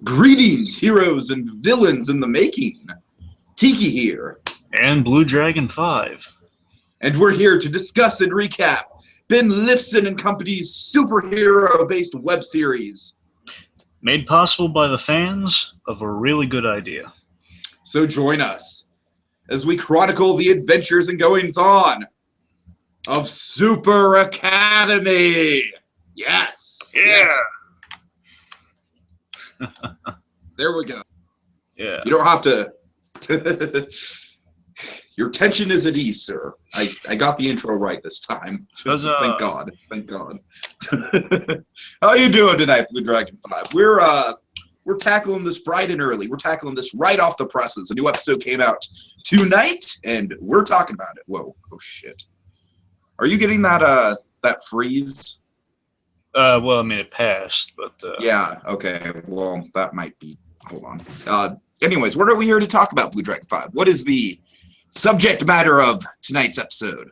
Greetings, heroes and villains in the making. Tiki here. And BlueDragonFive. And we're here to discuss and recap Ben Lifson and Company's superhero-based web series. Made possible by the fans of a really good idea. So join us as we chronicle the adventures and goings-on of Super Academy. Yes. Yeah. Yes. There we go. Yeah. You don't have to. Your tension is at ease, sir. I got the intro right this time. Thank God. Thank God. How you doing tonight, BlueDragonFive? We're tackling this bright and early. We're tackling this right off the presses. A new episode came out tonight, and we're talking about it. Whoa! Oh shit! Are you getting that freeze? Well, I mean, it passed, but... Yeah, okay. Well, that might be... Hold on. Anyways, what are we here to talk about, BlueDragonFive? What is the subject matter of tonight's episode?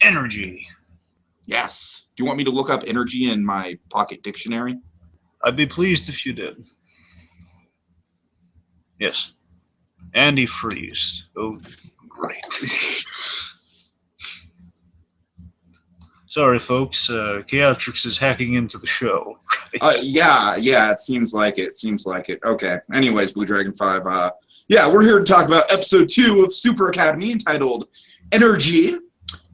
Energy. Yes. Do you want me to look up energy in my pocket dictionary? I'd be pleased if you did. Yes. Antifreeze. Oh, great. Sorry, folks. Chaotrix is hacking into the show. Yeah. It seems like it. Okay. Anyways, BlueDragonFive. Yeah, we're here to talk about episode 2 of Super Academy entitled Energy.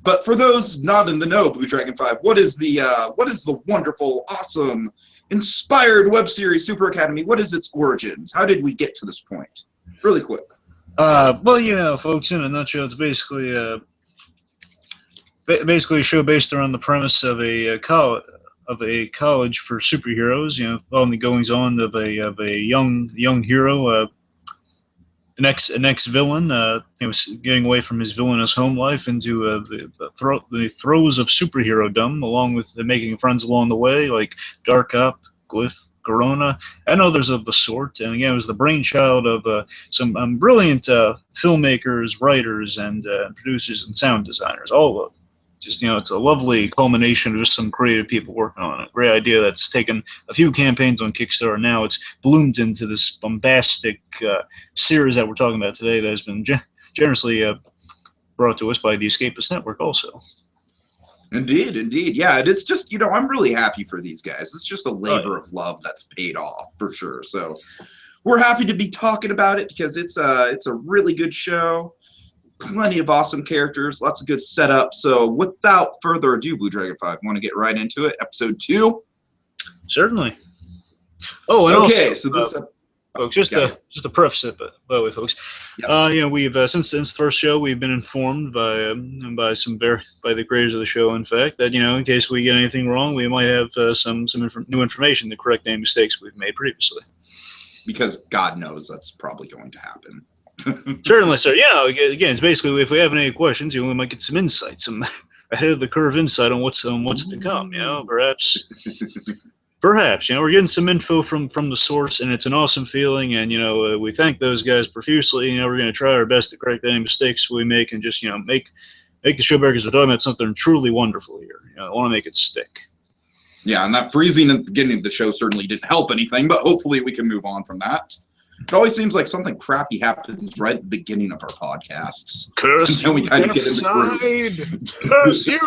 But for those not in the know, BlueDragonFive, what is the wonderful, awesome, inspired web series Super Academy? What is its origins? How did we get to this point? Really quick. Well, you know, folks, in a nutshell, it's basically a show based around the premise of a college for superheroes. You know, following the goings on of a young hero, an ex villain. He was getting away from his villainous home life into the throes of superhero-dom, along with making friends along the way, like Dark Up, Glyph, Corona, and others of the sort. And again, it was the brainchild of some brilliant filmmakers, writers, and producers and sound designers. All of them. Just, you know, it's a lovely culmination of just some creative people working on it. Great idea that's taken a few campaigns on Kickstarter. Now it's bloomed into this bombastic series that we're talking about today that has been generously brought to us by the Escapist Network also. Indeed. Yeah, and it's just, you know, I'm really happy for these guys. It's just a labor of love that's paid off, for sure. So we're happy to be talking about it because it's a really good show. Plenty of awesome characters, lots of good setup. So without further ado, BlueDragonFive, want to get right into it? Episode 2? Certainly. Oh, and okay, also, so this folks, just to preface it, by the way, folks, yep. You know, we've since the first show, we've been informed by the creators of the show, in fact, that, you know, in case we get anything wrong, we might have some new information to correct any mistakes we've made previously. Because God knows that's probably going to happen. Certainly, sir. You know, again, it's basically, if we have any questions, you know, we might get some insight, some ahead of the curve insight on what's to come. You know, perhaps, you know, we're getting some info from the source, and it's an awesome feeling. And, you know, we thank those guys profusely. You know, we're going to try our best to correct any mistakes we make, and just, you know, make the show better, because we're talking about something truly wonderful here. You know, I want to make it stick. Yeah, and that freezing at the beginning of the show certainly didn't help anything, but hopefully we can move on from that. It always seems like something crappy happens right at the beginning of our podcasts. Curse you, we kind of get in the curse you!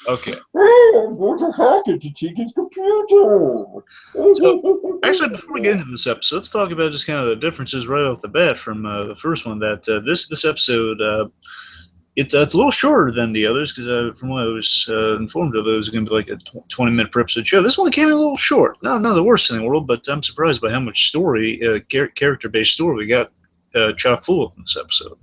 Okay. Oh, I'm going to hack into Tiki's computer! So, actually, before we get into this episode, let's talk about just kind of the differences right off the bat from the first one. That this episode, it's a little shorter than the others, because from what I was informed of, it was going to be like a 20-minute per episode show. This one came in a little short. Not the worst in the world, but I'm surprised by how much story, character-based story we got chock full of in this episode.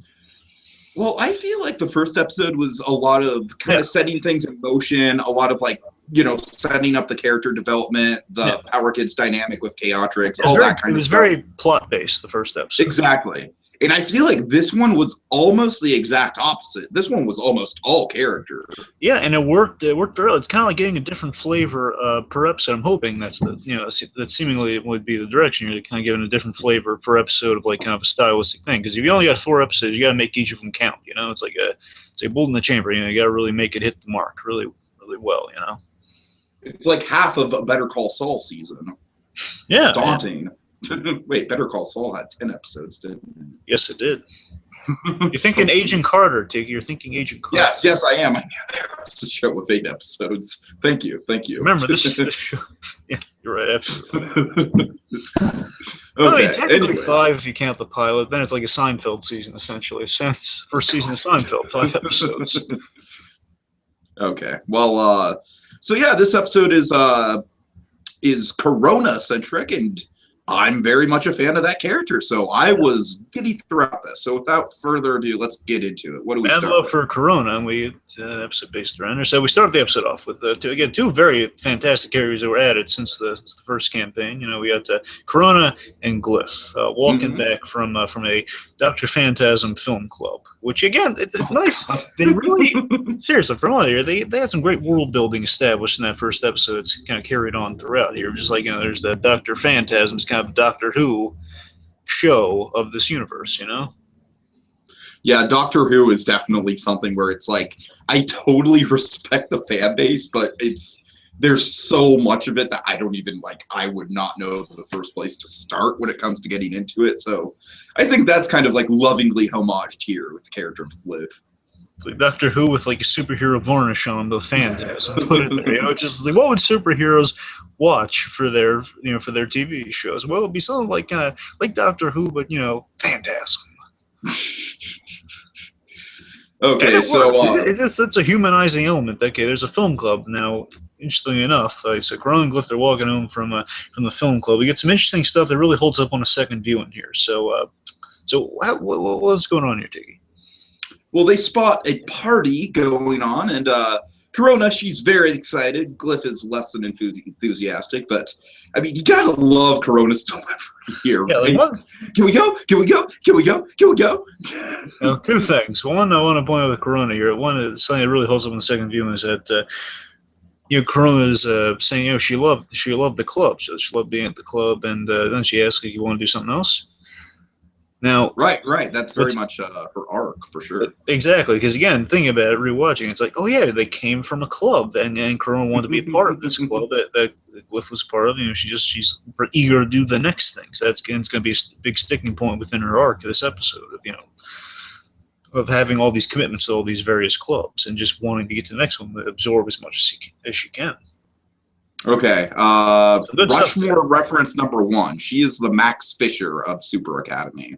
Well, I feel like the first episode was a lot of kind of setting things in motion, a lot of, like, you know, setting up the character development, the Power Kids dynamic with Chaotrix, all that kind of stuff. It was very plot-based, the first episode. Exactly. And I feel like this one was almost the exact opposite. This one was almost all character. Yeah, and it worked. It worked very well. It's kind of like getting a different flavor per episode. I'm hoping that's that seemingly would be the direction. You're kind of giving a different flavor per episode of, like, kind of a stylistic thing. Because if you only got 4 episodes, you got to make each of them count. You know, it's like a bullet in the chamber. You know, you got to really make it hit the mark really, really well. You know. It's like half of a Better Call Saul season. Yeah. It's daunting. Wait, Better Call Saul had 10 episodes, didn't it? Yes, it did. You're thinking Agent Carter, Tiki. You're thinking Agent Carter. Yes, I am. I knew there was a show with 8 episodes. Thank you. Remember, this show. Yeah, you're right, absolutely. Okay, technically 5 if you count the pilot. Then it's like a Seinfeld season, essentially. Since first season of Seinfeld, 5 episodes. Okay, well, so yeah, this episode is Corona-centric, and I'm very much a fan of that character, so I was giddy throughout this. So without further ado, let's get into it. What do we start love with? for Corona, and we episode based around her. So we started the episode off with two very fantastic characters that were added since the first campaign. You know, we got Corona and Glyph walking back from a Dr. Phantasm film club, which again it's nice. They really seriously from all here they had some great world building established in that first episode. It's kind of carried on throughout here. Just like, you know, there's that Dr. Phantasm's kind of the Doctor Who show of this universe, you know. Yeah, Doctor Who is definitely something where it's like, I totally respect the fan base, but there's so much of it that I don't even I would not know the first place to start when it comes to getting into it. So I think that's kind of like lovingly homaged here with the character of Liv. It's like Doctor Who with like a superhero varnish on the Phantasm. Put it there. You know, it's just like, what would superheroes watch for their TV shows? Well, it'd be something like like Doctor Who, but you know, Phantasm. Okay, so it's a humanizing element. Okay, there's a film club now. Interestingly enough, so Corona and Glyph, they're walking home from the film club. We get some interesting stuff that really holds up on a second viewing here. So, what's going on here, Tiki? Well, they spot a party going on, and Corona, she's very excited. Glyph is less than enthusiastic, but I mean, you gotta love Corona's delivery here. Yeah, right? like Can we go? Can we go? Can we go? Can we go? Now, 2 things. One, I want to point out with Corona here. One is something that really holds up in the second viewing is that you know, Corona is saying, you know, she loved the club, so she loved being at the club, and then she asks if you want to do something else. Now, right. That's very much her arc for sure. Exactly, because again, thinking about it, rewatching, it's like, oh yeah, they came from a club, and Corona wanted to be a part of this club that Glyph was part of. You know, she's eager to do the next thing. So it's going to be a big sticking point within her arc of this episode of, you know, of having all these commitments to all these various clubs and just wanting to get to the next one, to absorb as much as she can. Okay, Rushmore reference number 1. She is the Max Fisher of Super Academy.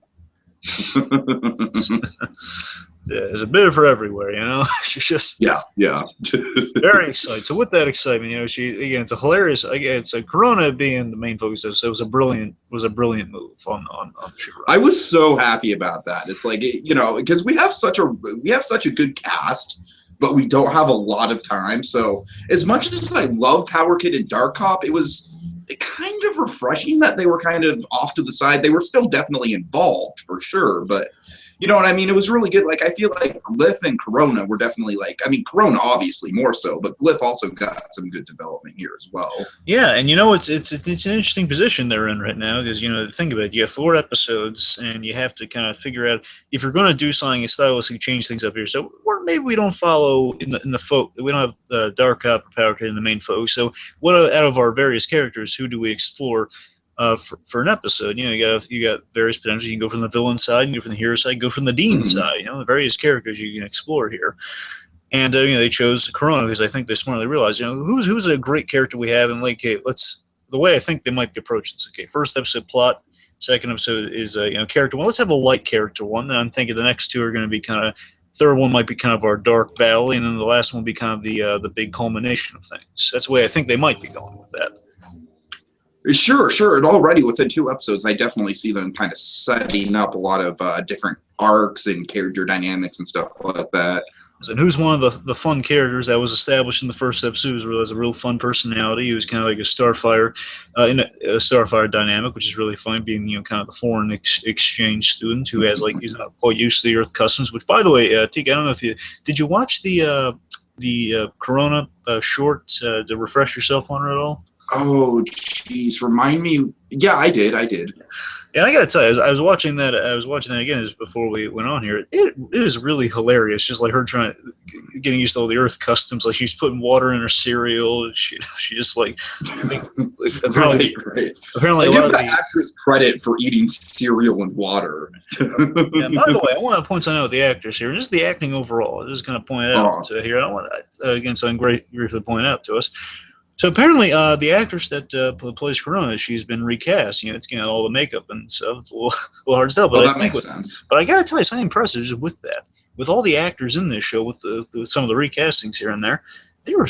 Yeah, there's a bit of her everywhere, you know. She's just yeah. very excited. So with that excitement, you know, it's a hilarious. Again, it's a Corona being the main focus. So it was a brilliant move on Sugar. I was so happy about that. It's like, you know, because we have such a good cast, but we don't have a lot of time. So as much as I love Power Kid and Dark Cop, it was kind of refreshing that they were kind of off to the side. They were still definitely involved for sure, but you know what I mean? It was really good. Like, I feel like Glyph and Corona were definitely like, I mean, Corona obviously more so, but Glyph also got some good development here as well. Yeah, and you know, it's an interesting position they're in right now because, you know, think about it, you have 4 episodes and you have to kind of figure out if you're going to do something stylistically change things up here. So, or maybe we don't follow in the folk. We don't have Dark Cop or Power Kid in the main focus. So, what out of our various characters, who do we explore? For an episode, you know, you got various potentials. You can go from the villain side, you can go from the hero side, go from the Dean side. You know, the various characters you can explore here. And you know, they chose Corona because I think they smartly realized, you know, who's a great character we have, and like, hey, the way I think they might be approaching this. Okay, first episode plot, second episode is you know, character one. Let's have a light character one. And I'm thinking the next 2 are going to be kind of. Third one might be kind of our dark valley, and then the last one will be kind of the big culmination of things. That's the way I think they might be going with that. Sure. And already within 2 episodes, I definitely see them kind of setting up a lot of different arcs and character dynamics and stuff like that. And who's one of the fun characters that was established in the first episode? Was a real fun personality. He was kind of like a Starfire, in a Starfire dynamic, which is really fun, being, you know, kind of the foreign exchange student who has, like, he's not quite used to the Earth customs. Which, by the way, Tika, I don't know if did you watch the Corona short to refresh yourself on it at all? Oh, jeez, remind me. Yeah, I did. And I gotta tell you, I was watching that. I was watching that again just before we went on here. It is really hilarious. Just like her getting used to all the Earth customs. Like she's putting water in her cereal. She just like, I think, apparently, right. apparently I a lot give of the the. actress credit for eating cereal and water. Yeah, by the way, I want to point something out with the actors here, just the acting overall. Just kind of point it out here. I don't want to, again, something great to point out to us. So apparently, the actress that plays Corona, she's been recast. You know, it's all the makeup and stuff. It's a little hard to tell. But Well, that makes sense. But I got to tell you, something impressive is with that. With all the actors in this show, with some of the recastings here and there, they're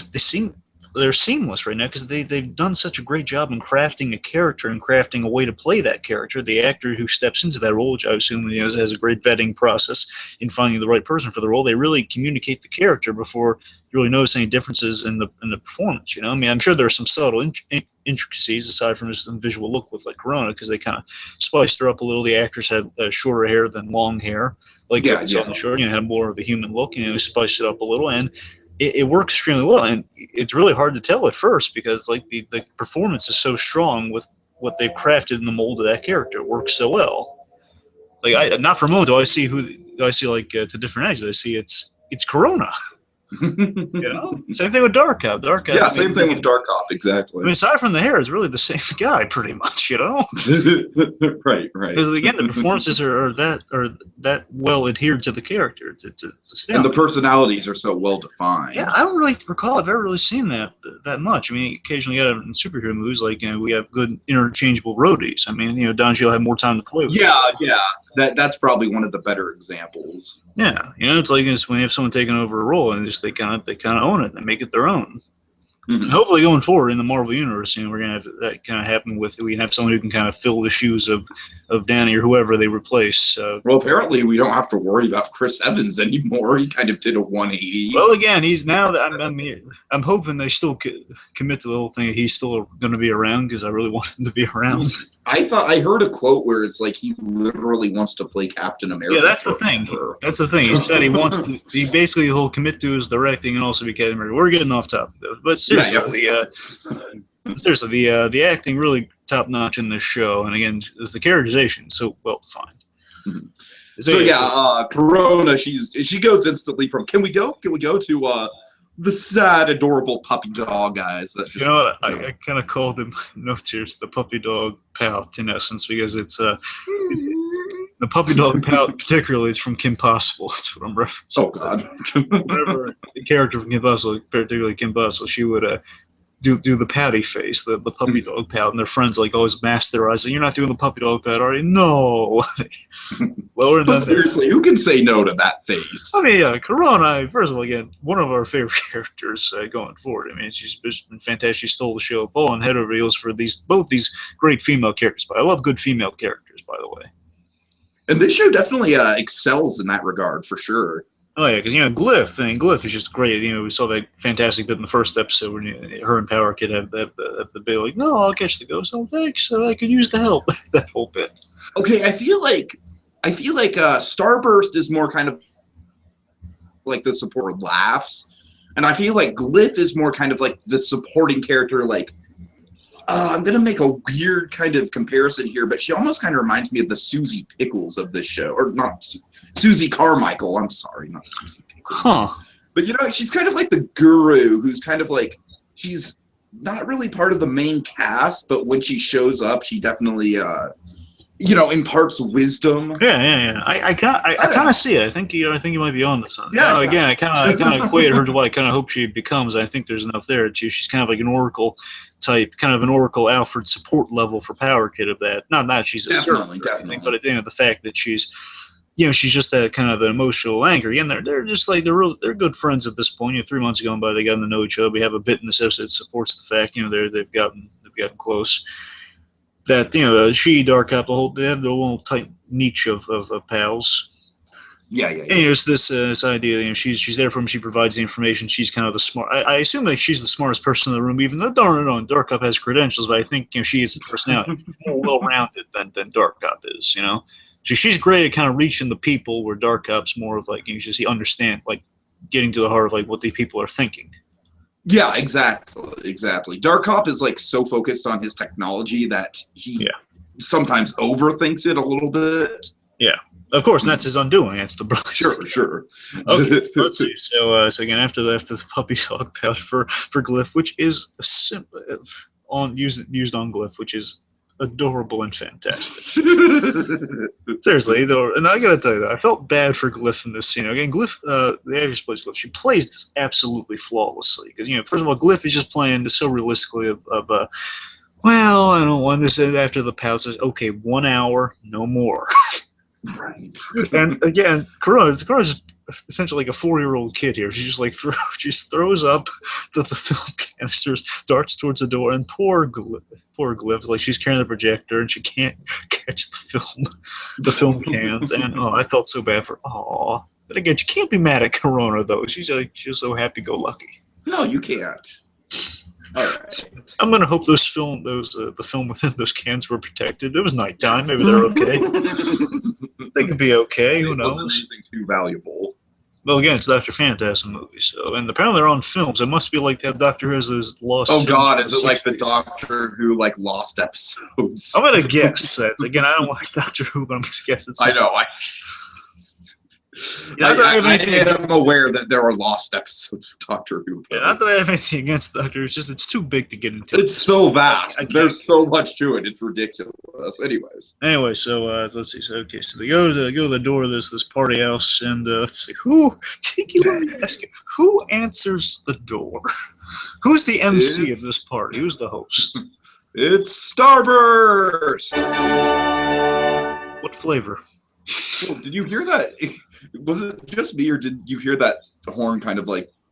seamless right now because they've done such a great job in crafting a character and crafting a way to play that character. The actor who steps into that role, which I assume has a great vetting process in finding the right person for the role, they really communicate the character before you really notice any differences in the performance. You know, I mean, I'm sure there are some subtle intricacies aside from just the visual look with like Corona because they kind of spiced her up a little. The actress had shorter hair than long hair, like on the show. You know, had more of a human look. You know, spiced it up a little and. It works extremely well, and it's really hard to tell at first because like the performance is so strong with what they've crafted in the mold of that character. It works so well. Like not for a moment do I see like it's a different actor. I see it's Corona. You know, same thing with Dark Cop. Yeah, same thing with Dark Cop. Exactly. I mean, aside from the hair, it's really the same guy, pretty much. You know. Right. Because again, the performances are that well adhered to the character. It's and the personalities are so well defined. Yeah, I don't really recall I've ever really seen that much. I mean, occasionally you got it in superhero movies, like we have good interchangeable roadies. I mean, Don Cheadle had more time to play with. Yeah. That's probably one of the better examples. Yeah, it's like when you have someone taking over a role and they kind of own it and make it their own. Mm-hmm. And hopefully, going forward in the Marvel universe, we're gonna have that kind of happen we can have someone who can kind of fill the shoes of Danny or whoever they replace. Well, apparently, we don't have to worry about Chris Evans anymore. He kind of did a 180. Well, again, he's now. I'm hoping they still commit to the whole thing. He's still going to be around because I really want him to be around. I heard a quote where it's like he literally wants to play Captain America. Yeah, that's the thing. That's the thing. He said he wants to. He'll commit to his directing and also be Captain America. We're getting off topic though, but seriously, the acting really top notch in this show, and again, is the characterization so well defined. Mm-hmm. So Corona, she goes instantly from can we go to the sad, adorable puppy dog guys. That just, I kind of called them notes here. It's the puppy dog pout in essence because it's the puppy dog pout particularly is from Kim Possible. That's what I'm referencing. Oh God! Whenever the character from Kim Possible, particularly Kim Possible, she would do the pouty face, the puppy dog pout, and their friends like always mask their eyes. You're not doing the puppy dog pout, are you? No. Lower but seriously, who can say no to that face? I mean, Corona, first of all, again, one of our favorite characters going forward. I mean, she's been fantastic. She stole the show, falling head over heels for both these great female characters. But I love good female characters, by the way. And this show definitely excels in that regard, for sure. Oh yeah, because Glyph is just great. We saw that fantastic bit in the first episode when her and Power Kid have the bit like, no, I'll catch the ghost. Oh, thanks, I could use the help. That whole bit. Okay, I feel like Starburst is more kind of like the support laughs, and I feel like Glyph is more kind of like the supporting character. Like, I'm gonna make a weird kind of comparison here, but she almost kind of reminds me of the Susie Pickles of this show, or not Susie Carmichael. I'm sorry, not Susie Pickles. Huh? But she's kind of like the guru, who's kind of like she's not really part of the main cast, but when she shows up, she definitely imparts wisdom. Yeah. I kind of see it. I think you might be on to something. Yeah. Again, I kind of equated her to what I kind of hope she becomes. I think there's enough there too. She's kind of like an Oracle type, kind of an Oracle Alfred support level for Power Kid of that. Not she's a definitely, but the fact that she's just that kind of the emotional anchor. Again, they're just like they're good friends at this point. 3 months ago by, they got to know each other. We have a bit in this episode that supports the fact they've gotten close. That she, Dark Cop, they have their little tight niche of pals. Yeah. And there's this idea. She's there for him. She provides the information. She's kind of the smart. I assume that she's the smartest person in the room, even though Dark Cop has credentials. But I think she is the personality more well-rounded than Dark Cop is. So she's great at kind of reaching the people, where Dark Cop's more of like he understand, like getting to the heart of like what the people are thinking. Yeah, exactly. Dark Cop is like so focused on his technology that he sometimes overthinks it a little bit. Yeah, of course, and that's his undoing. That's the brother. Sure. Okay, let's see. So again, after the puppy dog pouch for Glyph, which is used on Glyph, which is adorable and fantastic. Seriously, though, and I gotta tell you that I felt bad for Glyph in this scene. Again, Glyph, the actress plays Glyph. She plays this absolutely flawlessly because first of all, Glyph is just playing this so realistically of well, I don't want this after the pouch says, okay, 1 hour, no more. Right. And again, Corona's essentially like a 4-year-old kid here. She just like throws up the film canisters, darts towards the door, and poor Glyph, like she's carrying the projector and she can't catch the film cans. And I felt so bad for But again, you can't be mad at Corona though. She's so happy-go-lucky. No, you can't. All right. I'm gonna hope the film within those cans were protected. It was nighttime. Maybe they're okay. They could be okay. Who knows? Anything too valuable. Well, again, it's Dr. Phantasm movie, and apparently they're on films. It must be like that Doctor Who has those lost. Oh God, is it like the Doctor Who lost episodes? I'm gonna guess that. Again, I don't watch Doctor Who, but I'm gonna guess it's. I know. I am aware that there are lost episodes of Doctor Who. Not that I have anything against Doctor Who, it's just it's too big to get into. It's so vast. There's so much to it. It's ridiculous. Anyway, so let's see. So they go to the door of this party house, and let's see Tiki, let me ask you, who answers the door? Who's the MC of this party? Who's the host? It's Starburst. What flavor? Well, did you hear that? Was it just me, or did you hear that horn kind of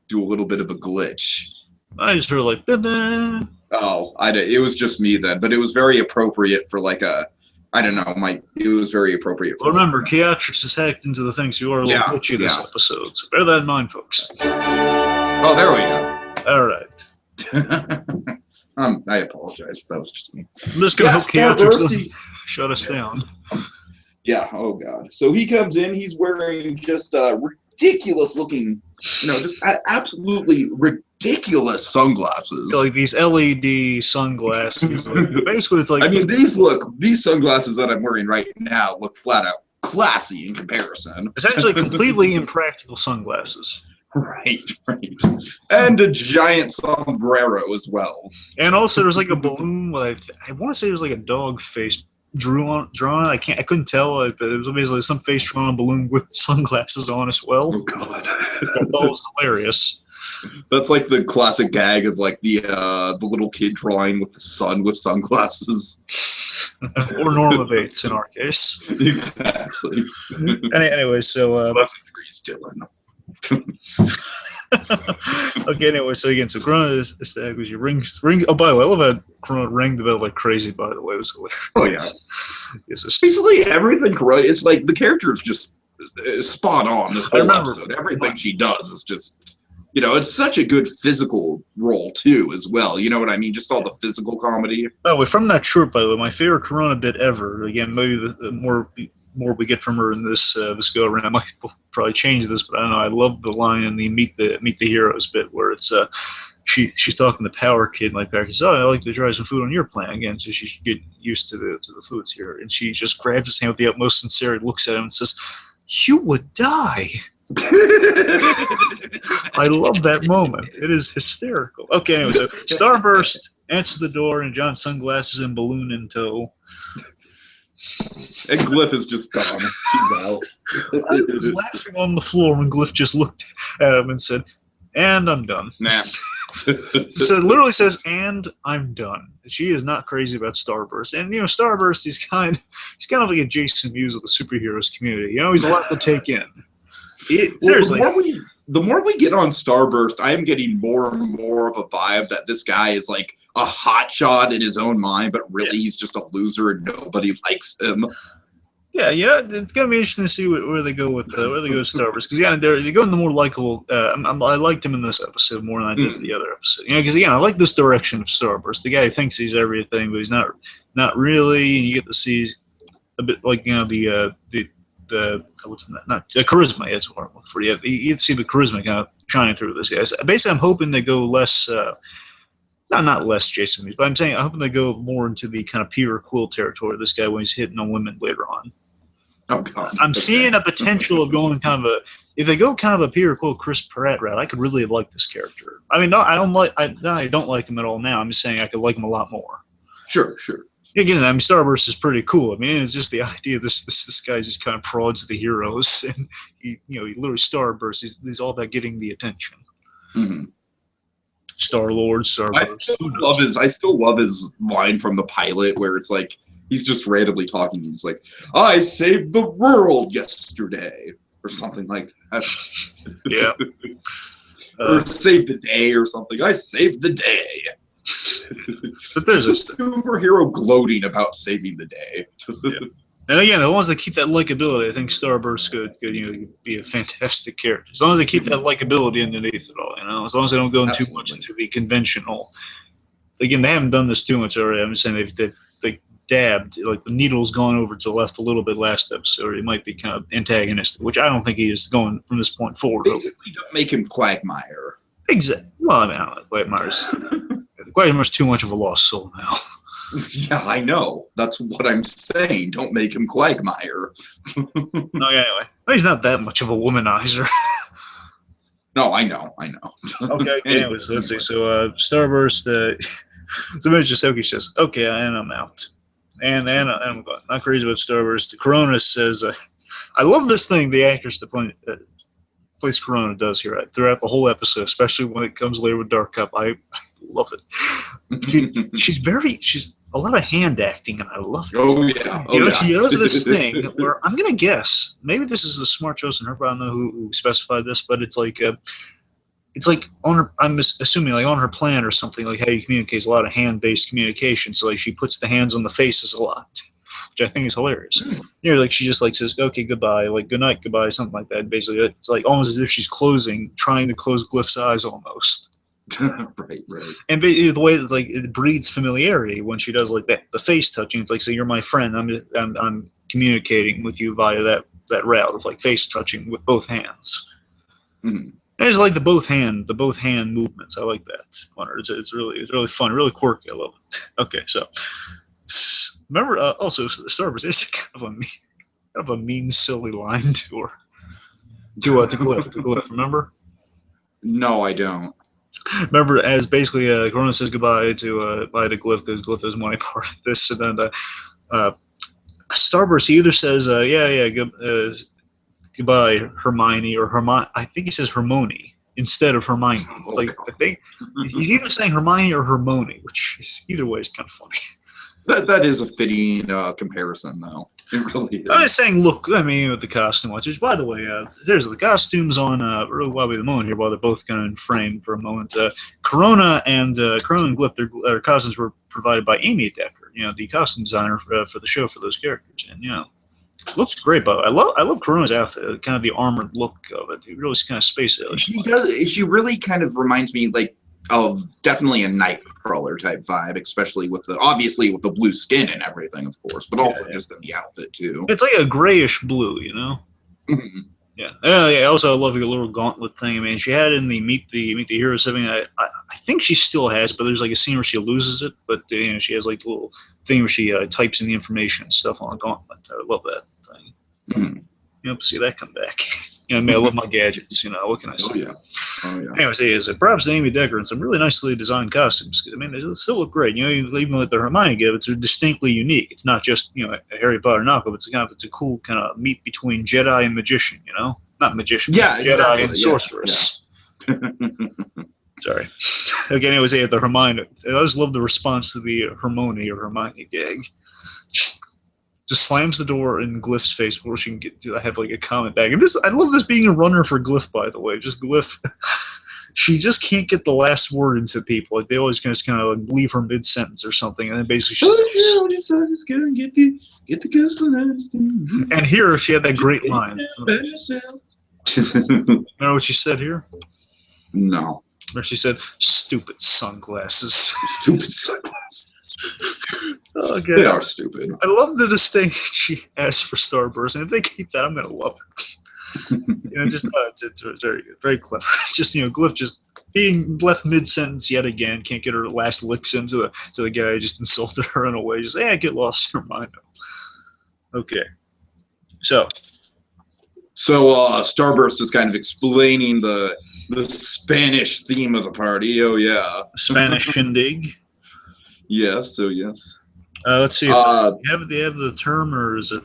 do a little bit of a glitch? I just heard da-da. Oh, it was just me then, but it was very appropriate for I don't know, it was very appropriate. Well, remember, Chaotrix is hacked into the things you are a little glitchy this episode, so bear that in mind, folks. Oh, there we go. All right. I apologize. That was just me. I'm just gonna hope Chaotrix doesn't shut us down. Yeah, oh God. So he comes in, he's wearing just ridiculous looking, just absolutely ridiculous sunglasses. Like these LED sunglasses. Basically, it's like... I mean, these sunglasses that I'm wearing right now look flat out classy in comparison. Essentially completely impractical sunglasses. Right. And a giant sombrero as well. And also there's like a balloon, I want to say there's like a dog face drawn. I couldn't tell, but it was basically some face drawn on a balloon with sunglasses on as well. Oh God, that was hilarious. That's like the classic gag of the little kid drawing with the sun with sunglasses, or Norma Bates in our case. Exactly. Anyway, so lesson degrees, Dylan. Okay, anyway, so Corona is established. Rings. Oh, by the way, I love how Corona rang the bell like crazy. By the way, it was hilarious. Oh yeah. Yes, basically everything Corona. It's like the character is just spot on. This whole episode, everything she does is just. It's such a good physical role too, as well. You know what I mean? Just all the physical comedy. By the way, from that troop, by the way, my favorite Corona bit ever. Again, maybe the more we get from her in this go around, I might probably change this, but I don't know. I love the line in the meet the heroes bit where it's she's talking to Power Kid like that. She says, I like to try some food on your plan again, so she should get used to the foods here. And she just grabs his hand with the utmost sincerity, looks at him, and says, "You would die." I love that moment. It is hysterical. Okay, anyway, so Starburst answers the door, and John's sunglasses and balloon in tow. And Glyph is just gone. She's out. I was laughing on the floor when Glyph just looked at him and said, "And I'm done." Nah. So it literally says, "And I'm done." She is not crazy about Starburst, and Starburst he's kind of like a Jason Mewes of the superheroes community. He's a lot to take in. Seriously. The more we get on Starburst, I am getting more and more of a vibe that this guy is like a hotshot in his own mind, but really he's just a loser and nobody likes him. Yeah, it's gonna be interesting to see where they go with Starburst, because they go in the more likable. I liked him in this episode more than I did in the other episode. Because I like this direction of Starburst. The guy thinks he's everything, but he's not really. And you get to see a bit like the what's that? Not charisma. It's what I'm looking for. Yeah, you see the charisma kind of shining through this guy. So basically, I'm hoping they go less. Not less Jason Mewes, but I'm saying I'm hoping they go more into the kind of Peter Quill territory. This guy when he's hitting on women later on. Oh God. I'm seeing a potential of going kind of a. If they go kind of a Peter Quill, Chris Pratt route, I could really like this character. I mean, no, I don't like him at all now. I'm just saying I could like him a lot more. Sure. Again, I mean, Starburst is pretty cool. I mean, it's just the idea of this guy just kind of prods the heroes, and he literally Starburst. He's all about getting the attention. Mm-hmm. Star-Lord, Starburst. I still love his line from the pilot where it's like he's just randomly talking. He's like, "I saved the world yesterday," or something like that. Yeah. Or saved the day or something. I saved the day. But there's a superhero gloating about saving the day. Yeah. And again, as long as they keep that likability, I think Starburst could be a fantastic character. As long as they keep that likability underneath it all, as long as they don't go too much into the conventional. Again, they haven't done this too much already. I'm just saying they dabbed, like the needle's gone over to the left a little bit last episode. He might be kind of antagonistic, which I don't think he is going from this point forward. Basically, don't make him Quagmire. Exactly. Well, I mean, I don't know. Quagmire's too much of a lost soul now. Yeah, I know. That's what I'm saying. Don't make him Quagmire. Anyway. Well, he's not that much of a womanizer. No, I know. Okay, anyways, let's see. So, Starburst, so Michisoki says, okay, and I'm out. And I'm going, not crazy about Starburst. Corona says, I love this thing the actress that plays Corona does here throughout the whole episode, especially when it comes later with Dark Cup. I love it. She's a lot of hand acting, and I love it. Oh yeah. She does this thing where I'm gonna guess maybe this is a smart choice on her, but I don't know who specified this, but it's like on her. I'm assuming like on her plan or something, like how you communicate is a lot of hand-based communication. So like she puts the hands on the faces a lot, which I think is hilarious. Like she just like says, "Okay, goodbye," like "good night, goodbye," something like that. Basically, it's like almost as if she's trying to close Glyph's eyes almost. Right. And the way it's like it breeds familiarity when she does like that, the face touching. It's like, so you're my friend. I'm communicating with you via that route of like face touching with both hands. Mm-hmm. And it's like the both hand movements. I like that. It's really fun, really quirky. I love it. Okay, so remember also Starburst is kind of a mean, silly line to Glyph. Remember? No, I don't. Remember, as basically Corona says goodbye to Glyph because Glyph doesn't want any part of this, and then Starburst either says goodbye Hermione or Hermione. I think he says Hermione instead of Hermione. It's like I think he's either saying Hermione or Hermione, which is, either way is kind of funny. That is a fitting comparison, though. It really is. I'm just saying, look, I mean, with the costume watches. By the way, there's the costumes on really while we're the moment here, while they're both kind of in frame for a moment. Corona and Glyph, their costumes were provided by Amy Decker, the costume designer for the show for those characters, and looks great. But I love Corona's outfit, kind of the armored look of it. It really is kind of space alien. She does. She really kind of reminds me of definitely a Nightcrawler type vibe, especially with the blue skin and everything, of course, but also just in the outfit too. It's like a grayish blue, Mm-hmm. Yeah. Also, I love your little gauntlet thing. I mean, she had in the Meet the Heroes thing. I think she still has, but there's like a scene where she loses it. But she has like the little thing where she types in the information and stuff on a gauntlet. I love that thing. Mm-hmm. See that come back. I love my gadgets. What can I say? Oh yeah. Anyways, props to Amy Decker and some really nicely designed costumes. I mean, they still look great. Even with the Hermione gifts, it's distinctly unique. It's not just a Harry Potter knockoff. It's a cool kind of meet between Jedi and magician. Not magician. Yeah, Jedi and sorceress. Yeah. Sorry. Again, it was the Hermione. I always love the response to the Hermione gag. Just slams the door in Glyph's face before she can get to have like a comment back. And I love this being a runner for Glyph, by the way. Just Glyph, she just can't get the last word into people. Like they always kind of leave her mid sentence or something, and then basically she's just gonna get the customers. And here she had that great line. Remember what she said here? No. Where she said, "Stupid sunglasses." Stupid sunglasses. Oh, They are stupid. I love the disdain she has for Starburst, and if they keep that, I'm gonna love it. Just it's very good, very clever. Just Glyph just being left mid-sentence yet again, can't get her last licks into the guy who just insulted her in a way. Just get lost in your mind. Okay, so Starburst is kind of explaining the Spanish theme of the party. Oh yeah, Spanish shindig. Yes. So yes. Let's see. If they have the term, or is it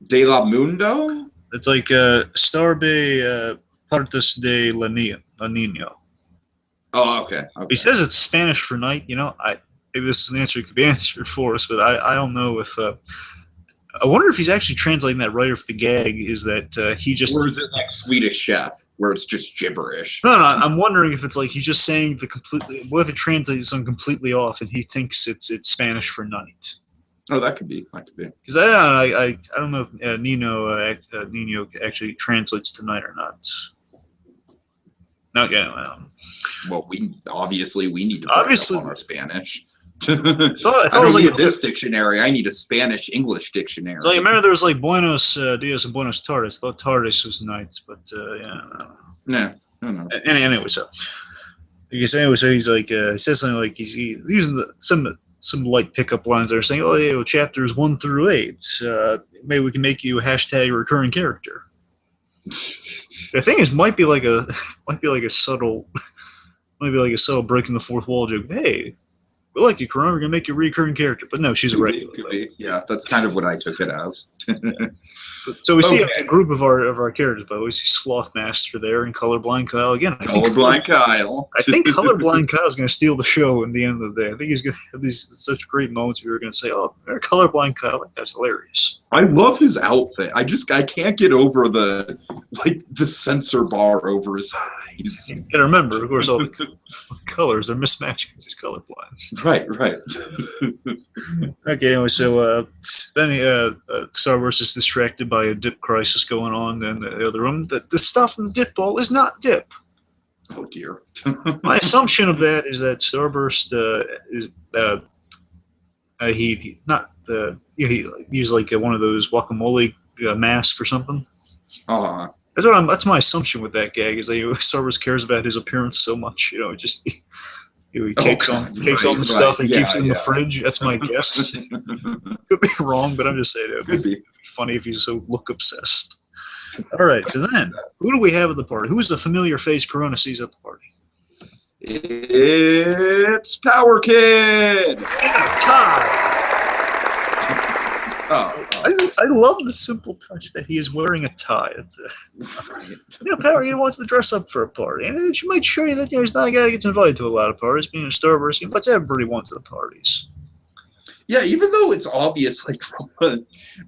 De la Mundo? It's like Starbe Partes de la Niño. Oh, okay. He says it's Spanish for night. Maybe this is an answer that could be answered for us, but I don't know if. I wonder if he's actually translating that right, or if the gag is that he just. Or is it like Swedish Chef, where it's just gibberish? No, I'm wondering if it's like he's just saying the completely. What if it translates something completely off, and he thinks it's Spanish for night? Oh, that could be. Because I don't know if Nino actually translates to night or not. Not getting Well, we need to brush up on our Spanish. I don't need this dictionary. I need a Spanish-English dictionary. So I remember there was like Buenos Dias and Buenos Tardes. I thought Tardes was nights, but No. Anyway, so he's like he says something like he's using some light pickup lines that are saying, "Oh yeah, well, chapters 1 through 8. Maybe we can make you a hashtag recurring character." The thing is, might be like a subtle break in the fourth wall joke. Hey, we like you, Corona. We're gonna make you a recurring character, but no, she's a regular. Could be. Yeah, that's kind of what I took it as. So we see a group of our characters, but we see Sloth Master there and Colorblind Kyle again. Colorblind Kyle. I think Colorblind Kyle is going to steal the show in the end of the day. I think he's going to have these such great moments where you're going to say, "Oh, Colorblind Kyle, that's hilarious." I love his outfit. I can't get over the sensor bar over his eyes. You got to remember, of course, all the colors are mismatched because he's colorblind. Right. Okay, anyway, so then Starburst is distracted by a dip crisis going on in the other room. The stuff in the dip ball is not dip. Oh dear. My assumption of that is that Starburst he used like one of those guacamole masks or something. That's my assumption with that gag, is that Starburst cares about his appearance so much. He cakes on the stuff and keeps it in the fridge. That's my guess. Could be wrong, but I'm just saying it would be funny if he's so look obsessed. All right, so then, who do we have at the party? Who's the familiar face Corona sees at the party? It's Power Kid! Tie! I love the simple touch that he is wearing a tie. Power Kid wants to dress up for a party, and it might show you that he's not a guy that gets invited to a lot of parties. Being a Starburst, he lets everybody want to the parties. Yeah, even though it's obvious,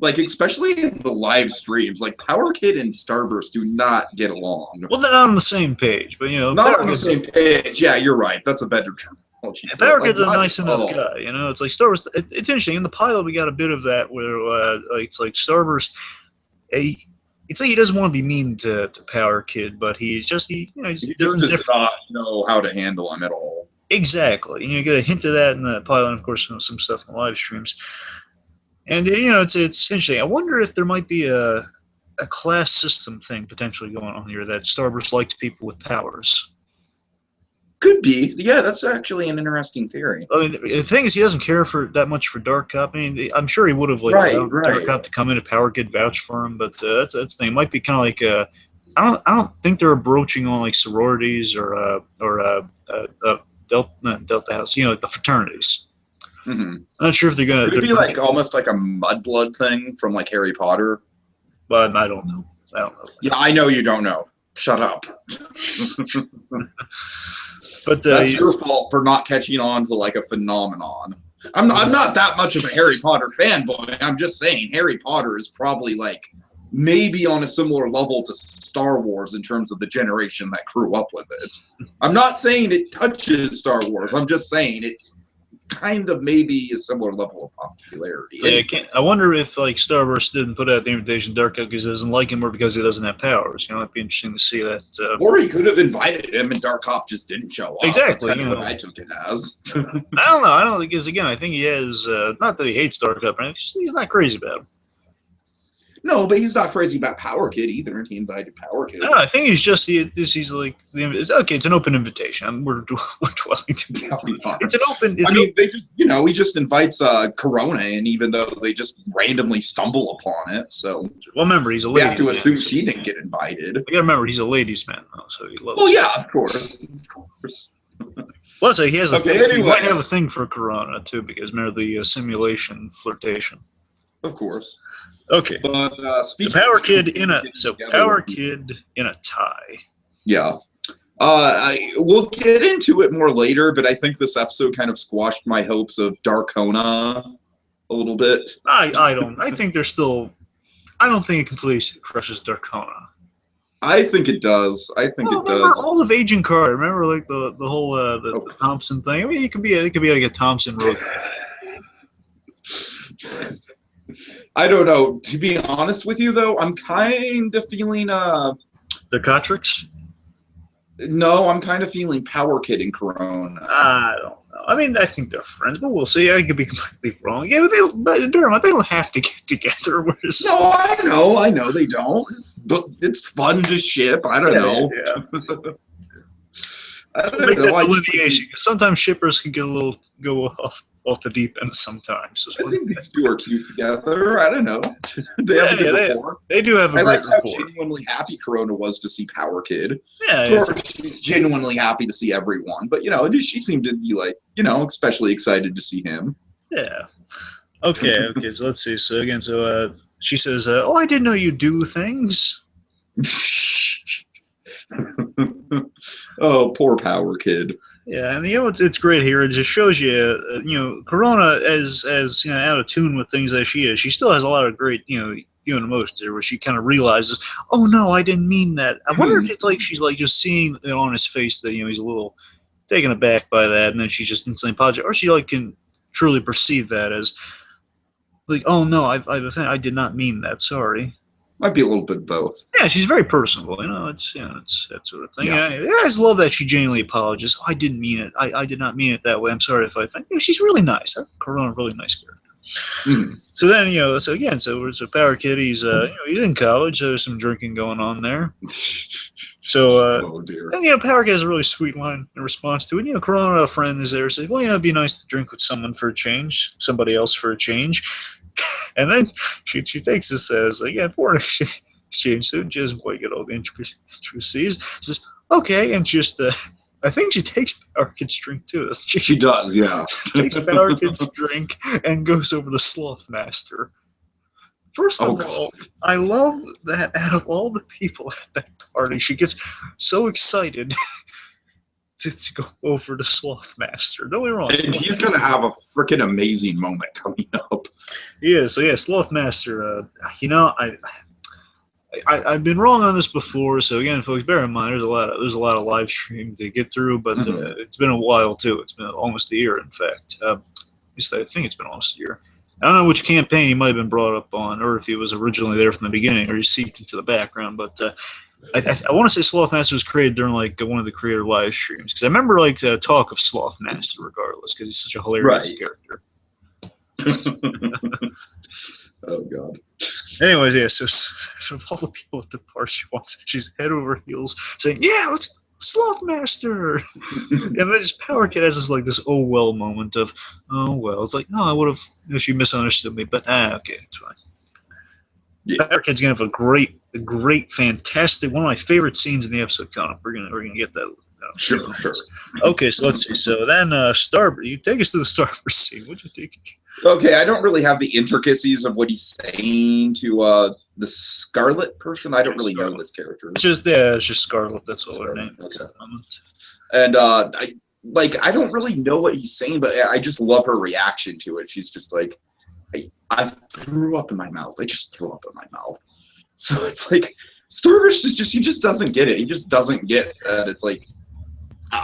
especially in the live streams, Power Kid and Starburst do not get along. Well, they're not on the same page, but not on the same page. Yeah, you're right. That's a better term. Power Kid's a nice enough guy, It's like Starburst. It's interesting. In the pilot, we got a bit of that where it's like Starburst. It's like he doesn't want to be mean to Power Kid, but he just does not know how to handle him at all. Exactly. You get a hint of that in the pilot, and of course, some stuff in the live streams. And it's interesting. I wonder if there might be a class system thing potentially going on here, that Starburst likes people with powers. Could be. Yeah, that's actually an interesting theory. I mean, the thing is, he doesn't care that much for Dark Cop. I mean, I'm sure he would have allowed Dark Cop to come in, and Power Kid vouch for him, but that's the thing. It might be kind of like I don't think they're broaching on sororities or Delta House, the fraternities. Mm-hmm. I'm not sure if they're gonna. Could it be almost like a mudblood thing from Harry Potter? But I don't know. Yeah, I know you don't know. Shut up. But that's your fault for not catching on to a phenomenon. I'm not that much of a Harry Potter fanboy. I'm just saying Harry Potter is probably maybe on a similar level to Star Wars in terms of the generation that grew up with it. I'm not saying it touches Star Wars. I'm just saying kind of maybe a similar level of popularity. Yeah, I wonder if like Starburst didn't put out the invitation to Darkhawk because he doesn't like him or because he doesn't have powers. You know, it'd be interesting to see that. Or he could have invited him and Darkhawk just didn't show up. Exactly. That's kind of what I took it as. I don't know. I don't think, because again, I think he has, not that he hates Darkhawk, but he's not crazy about him. No, but he's not crazy about Power Kid either. He invited Power Kid. No, I think he's just he's like okay. It's an open invitation. We're dwelling to. It's an open. They just he just invites Corona in, even though they just randomly stumble upon it. So well, remember he's a lady. You have to assume she didn't get invited. You gotta remember he's a ladies' man though, so he loves. Well, yeah, of course. Well, so he has a thing. Anyway. He might have a thing for Corona too, because remember the simulation flirtation. Of course. Okay. But Power Kid in a tie. Yeah. We'll get into it more later, but I think this episode kind of squashed my hopes of Darkona a little bit. I think there's still. I don't think it completely crushes Darkona. I think it does. I think it does. All of Agent Carter. Remember, like the whole the Thompson thing. I mean, it could be like a Thompson road. I don't know. To be honest with you, though, I'm kind of feeling the Cotrix. No, I'm kind of feeling Power Kid and Corona. I don't know. I mean, I think they're friends, but we'll see. I could be completely wrong. Yeah, but they don't have to get together. No, I know they don't. It's fun to ship. I don't know. Yeah. I don't make know. That delineation, because sometimes shippers can get a little go off the deep end sometimes. I think these two are cute together. I don't know. They do have a great rapport. How genuinely happy Corona was to see Power Kid. Yeah, of course, she's genuinely happy to see everyone, but she seemed to be like, especially excited to see him. Yeah. Okay. So let's see. So again, she says, "Oh, I didn't know you do things." Oh, poor Power Kid. Yeah, and it's great here. It just shows you, Corona as out of tune with things as she is. She still has a lot of great, human emotions there, where she kind of realizes, oh no, I didn't mean that. I wonder if it's like she's like just seeing it on his face that he's a little taken aback by that, and then she's just instantly apologizing, or she like can truly perceive that as like, oh no, I did not mean that. Sorry. Might be a little bit of both. Yeah, she's very personable. It's that sort of thing. Yeah. I just love that she genuinely apologizes. Oh, I didn't mean it. I did not mean it that way. I'm sorry if I think. She's really nice. Corona, really nice character. So then, so Power Kid, he's in college. There's some drinking going on there. So, oh dear. And Power Kid has a really sweet line in response to it. Corona, a friend, is there, says, well, it'd be nice to drink with someone for a change, somebody else for a change. And then she takes this as foreign exchange student. She doesn't quite get all the intricacies. Says okay, and just I think she takes Power Kid's drink too. She does, yeah. She takes Power Kid's drink and goes over to Sloth Master. First of all, I love that out of all the people at that party, she gets so excited to go over to Sloth Master. Don't be wrong. And he's going to have a freaking amazing moment coming up. Yeah, so Sloth Master, I've been wrong on this before, so again, folks, bear in mind there's a lot of live stream to get through, but it's been a while too. It's been almost a year, in fact. At least I think it's been almost a year. I don't know which campaign he might have been brought up on, or if he was originally there from the beginning, or he seeped into the background, but I want to say Sloth Master was created during one of the creator live streams, because I remember talk of Sloth Master regardless, because he's such a hilarious character. Oh god. Anyways, so of all the people at the party, she's head over heels saying, "Yeah, let's Sloth Master," and then just Power Kid has this oh well moment of, oh well. It's like, no, I would have. She misunderstood me, but okay, it's fine. Yeah. Power Kid's gonna have a great, fantastic, one of my favorite scenes in the episode coming up. We're gonna get that. Sure. Okay, so let's see. So then, Starburst, you take us to the Starburst scene. What'd you think? Okay, I don't really have the intricacies of what he's saying to the Scarlet person. I don't really know this character. It's just Scarlet. That's all her name is at the moment. And I don't really know what he's saying, but I just love her reaction to it. She's just like, I threw up in my mouth. I just threw up in my mouth. So it's like, Starburst he just doesn't get it. He just doesn't get that. It's like,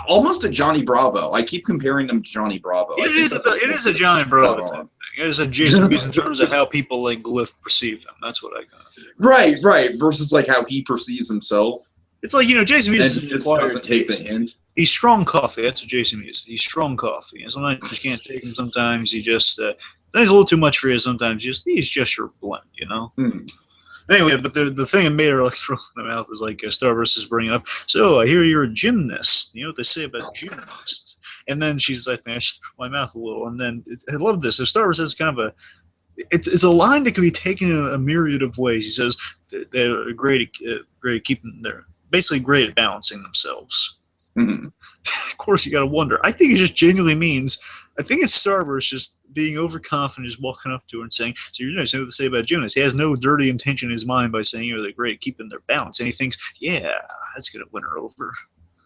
Almost a Johnny Bravo. I keep comparing them to Johnny Bravo. It is a Johnny Bravo type thing. It is a Jason Mewes in terms of how people like Glyph perceive him. That's what I got. Right. Versus like how he perceives himself. It's like, Jason Mewes just doesn't take the hint. He's strong coffee. That's what Jason Mewes is. He's strong coffee. And sometimes you just can't take him. Sometimes he just he's a little too much for you. Sometimes he's just your blend, Anyway, but the thing that made her like throw in the mouth is like Starburst is bringing up. So I hear you're a gymnast. You know what they say about gymnasts? And then she's like, I just threw my mouth a little. And then I love this. So Starburst is kind of it's a line that can be taken in a myriad of ways. He says they're great at keeping basically great at balancing themselves. Mm-hmm. Of course, you got to wonder. I think it just genuinely means. I think it's Starburst just being overconfident, just walking up to her and saying, "So you know what to say about gymnasts?" He has no dirty intention in his mind by saying, they're great at keeping their balance, and he thinks, "Yeah, that's gonna win her over."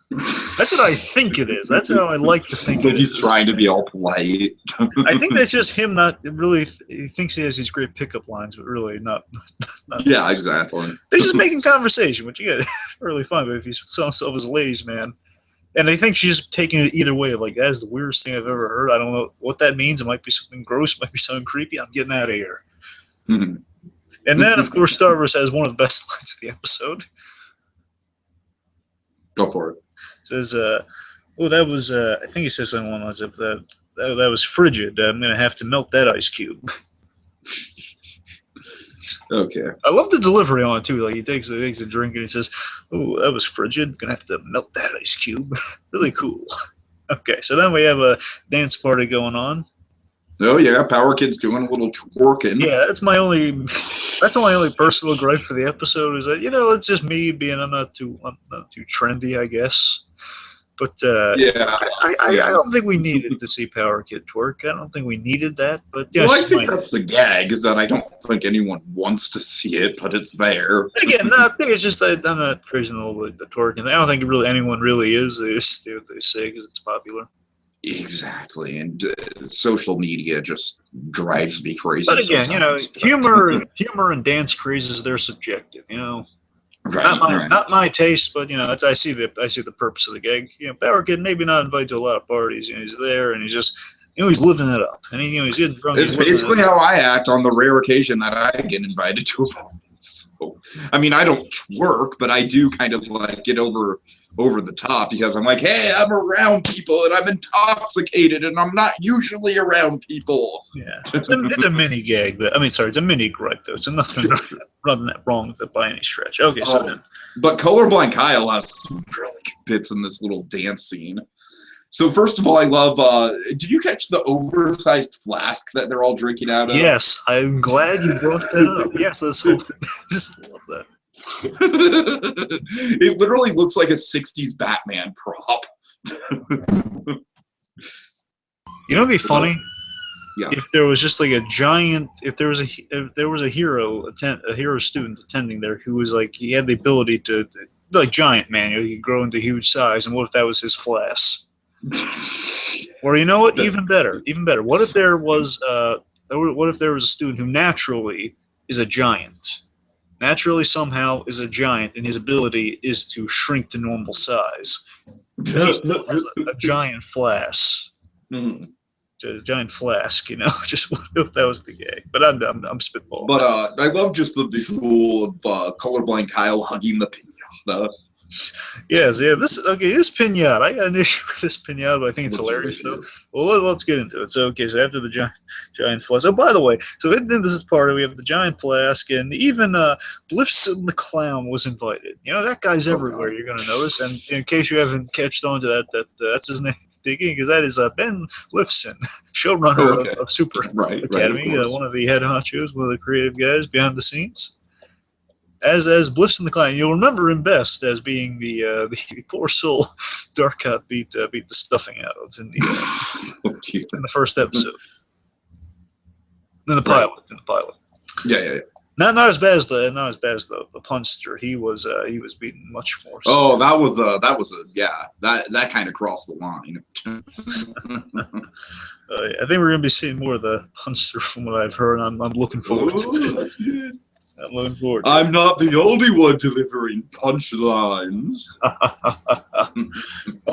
That's what I think it is. That's how I like to think it he's is. Trying to be all polite. I think that's just him not really. He thinks he has these great pickup lines, but really not yeah, nice. Exactly. He's just making conversation, which you get really fun. But if he's selling himself as a ladies' man, and I think she's taking it either way. Like, that's the weirdest thing I've ever heard. I don't know what that means. It might be something gross. It might be something creepy. I'm getting out of here. Mm-hmm. And then, of course, Starburst has one of the best lines of the episode. Go for it. Says, that was, I think he says something along the lines of that was frigid. I'm going to have to melt that ice cube. Okay. I love the delivery on it, too. Like, he takes a drink and he says, "Oh, that was frigid. Going to have to melt that ice cube." Really cool. Okay, so then we have a dance party going on. Oh, yeah, Power Kid's doing a little twerking. Yeah, that's my only personal gripe for the episode is that, it's just me being, I'm not too trendy, I guess. But I don't think we needed to see Power Kid twerk. I don't think we needed that. But well, I think that's the gag, is that I don't think anyone wants to see it, but it's there. Again, I think it's just that I'm not crazy over the twerking. I don't think really anyone really is. They just do what they say because it's popular. Exactly, and social media just drives me crazy. But again, humor and dance crazes, they're subjective. Right, not my taste, but I see the purpose of the gag. Power Kid maybe not invited to a lot of parties. He's there and he's just he's living it up, and he's getting drunk. It's basically how I act on the rare occasion that I get invited to a party. So, I mean, I don't twerk, but I do kind of like get over the top because I'm like, hey, I'm around people and I'm intoxicated and I'm not usually around people. Yeah, it's a mini gag. It's a mini gripe though. It's nothing that wrong with it by any stretch. Okay, so then. But Colorblind Kyle has some really good bits in this little dance scene. So first of all, I love. Did you catch the oversized flask that they're all drinking out of? Yes, I'm glad you brought that up. Yes, I just love that. It literally looks like a 60s Batman prop. It'd be funny Yeah. if there was just like a giant, if there was a hero student attending there who was like, he had the ability to, like Giant Man, he could grow into huge size, and what if that was his flask? Or even better. What if there was a student who naturally is a giant? Naturally, somehow, is a giant, and his ability is to shrink to normal size. A giant flask. Mm-hmm. A giant flask, just what if that was the gag? But I'm spitballing. But I love just the visual of Colorblind Kyle hugging the pinata. Yes, yeah. This pinata. I got an issue with this pinata, but I think it's hilarious though. Well, let's get into it. So after the giant flask. Oh, by the way, so then this is part of we have the giant flask, and even Bliffson the clown was invited. That guy's everywhere. You're gonna notice, and in case you haven't catched on to that's his name. Because that is Ben Bliffson, showrunner of Super Academy, one of the head honchos, one of the creative guys behind the scenes. As Bliffson the Clown, you'll remember him best as being the poor soul Darkot beat the stuffing out of in the first episode. In the pilot. Yeah. Not as bad as the punster. He was beaten much more. Oh, that was that kind of crossed the line. I think we're gonna be seeing more of the punster from what I've heard. I'm looking forward to it. That's good. I'm looking forward to I'm not the only one delivering punchlines.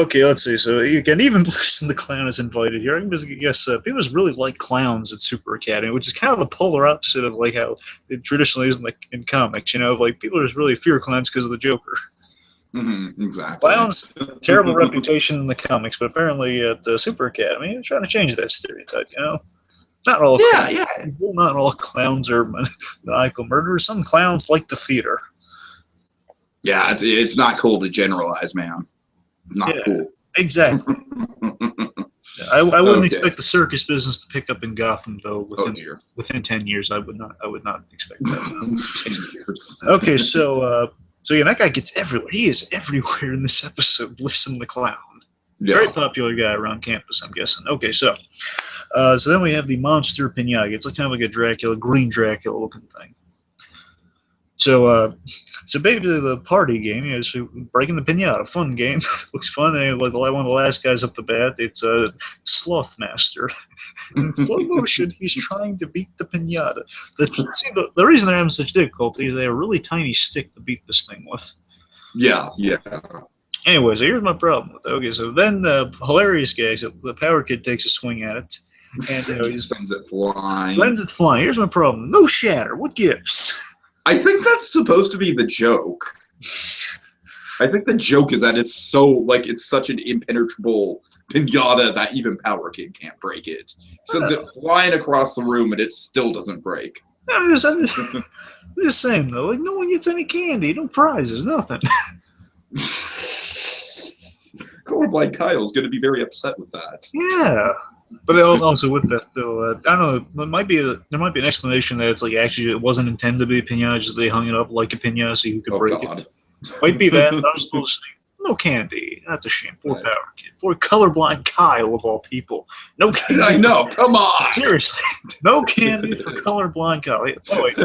Okay, let's see. So again, even Blitzen the Clown is invited here. I guess people really like clowns at Super Academy, which is kind of the polar opposite of like how it traditionally is in comics. You know, like people just really fear clowns because of the Joker. Exactly. Clowns, terrible reputation in the comics, but apparently at Super Academy, they're trying to change that stereotype. You know, not all not all clowns are maniacal murderers. Some clowns like the theater. Yeah, it's not cool to generalize, man. Not cool. Exactly. I wouldn't expect the circus business to pick up in Gotham, though. Within 10 years, I would not expect that. 10 years. Okay, so yeah, that guy gets everywhere. He is everywhere in this episode. Blitzen the Clown. Yeah. Very popular guy around campus, I'm guessing. Okay, so then we have the monster pinata. It's like kind of like a Dracula, green Dracula looking thing. So basically the party game is breaking the pinata. Fun game. Looks fun. Like one of the last guys up the bat. It's a Sloth Master. In slow motion, he's trying to beat the pinata. The reason they're having such difficulty is they have a really tiny stick to beat this thing with. Yeah. Anyway, so here's my problem with it. Okay, so then the hilarious guy, so the Power Kid takes a swing at it. And he sends it flying. Here's my problem. No shatter. What gives? I think that's supposed to be the joke. I think the joke is that it's such an impenetrable pinata that even Power Kid can't break it. Sends it flying across the room and it still doesn't break. I'm just saying though, like no one gets any candy, no prizes, nothing. Colorblind Kyle's going to be very upset with that. Yeah. But also with that though, I don't know. There might be an explanation that it's like actually it wasn't intended to be a pinata, just they hung it up like a pinata so you could break it. Might be that. I'm supposed to say no candy. That's a shame. Poor Power Kid. Poor colorblind Kyle of all people. No candy. I know. Come on. Seriously, no candy for colorblind Kyle. Oh, wait.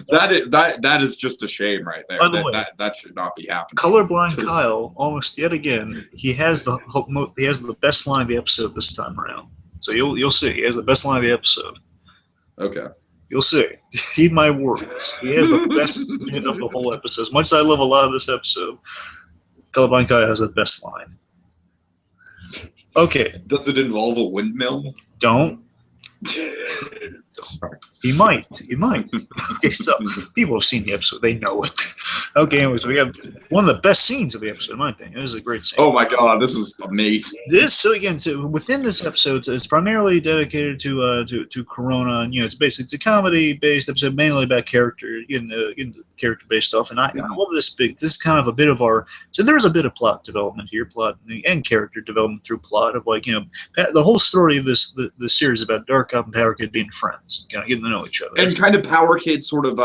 That is just a shame right there. By the way, that should not be happening. Colorblind Kyle, almost yet again, he has the best line of the episode this time around. So you'll see. He has the best line of the episode. Okay. You'll see. Heed my words. He has the best bit of the whole episode. As much as I love a lot of this episode, Colorblind Kyle has the best line. Okay. Does it involve a windmill? Don't. Sorry. He might. Okay, so people have seen the episode. They know it. Okay, anyways, we have one of the best scenes of the episode, in my opinion. This is a great scene. Oh my god, this is amazing. So within this episode, it's primarily dedicated to Corona, and it's a comedy-based episode, mainly about character, character-based stuff. And I love this This is kind of a bit of so there's a bit of plot development here, and character development through plot of the whole story of the series about Dark Cop and Power Kid being friends, kind of getting to know each other, and kind of Power Kid sort of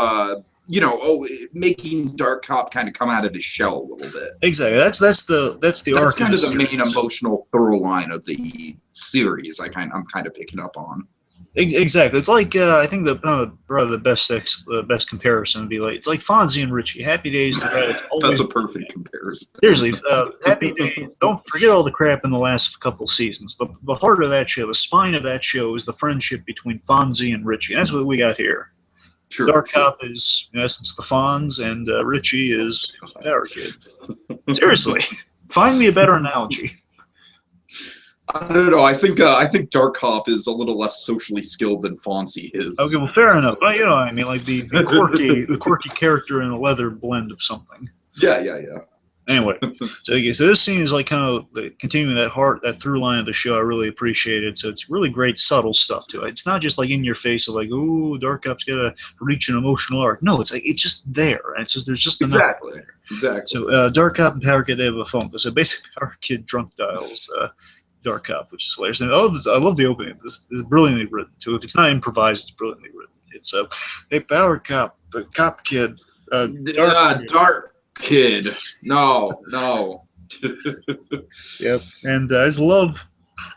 making Dark Cop kind of come out of his shell a little bit. Exactly. That's the arc. Kind of the main emotional through line of the series. I'm kind of picking up on. Exactly. It's like I think the best comparison would be it's like Fonzie and Richie. Happy Days. That's a perfect comparison. Seriously, Happy Days. Don't forget all the crap in the last couple seasons. The heart of that show, the spine of that show, is the friendship between Fonzie and Richie. That's what we got here. Sure, Dark Cop is, in essence, the Fonz, and Richie is Power Kid. Seriously, find me a better analogy. I don't know. I think Dark Cop is a little less socially skilled than Fonzie is. Okay, well, fair enough. But you know what I mean, like the quirky character in a leather blend of something. Yeah. Anyway, so this scene is like kind of continuing that through line of the show. I really appreciate it. So it's really great, subtle stuff to it. It's not just like in your face of like, ooh, Dark Cop's gotta reach an emotional arc. No, it's like it's just there, and it's just there's just enough there. Exactly. So Dark Cop and Power Kid, they have a phone call. So basically, Power Kid drunk dials Dark Cop, which is hilarious. And I love the opening. This is brilliantly written too. If it's not improvised, it's brilliantly written. It's hey, Power Cop, Cop Kid, Dark Kid. No. Yep. And I love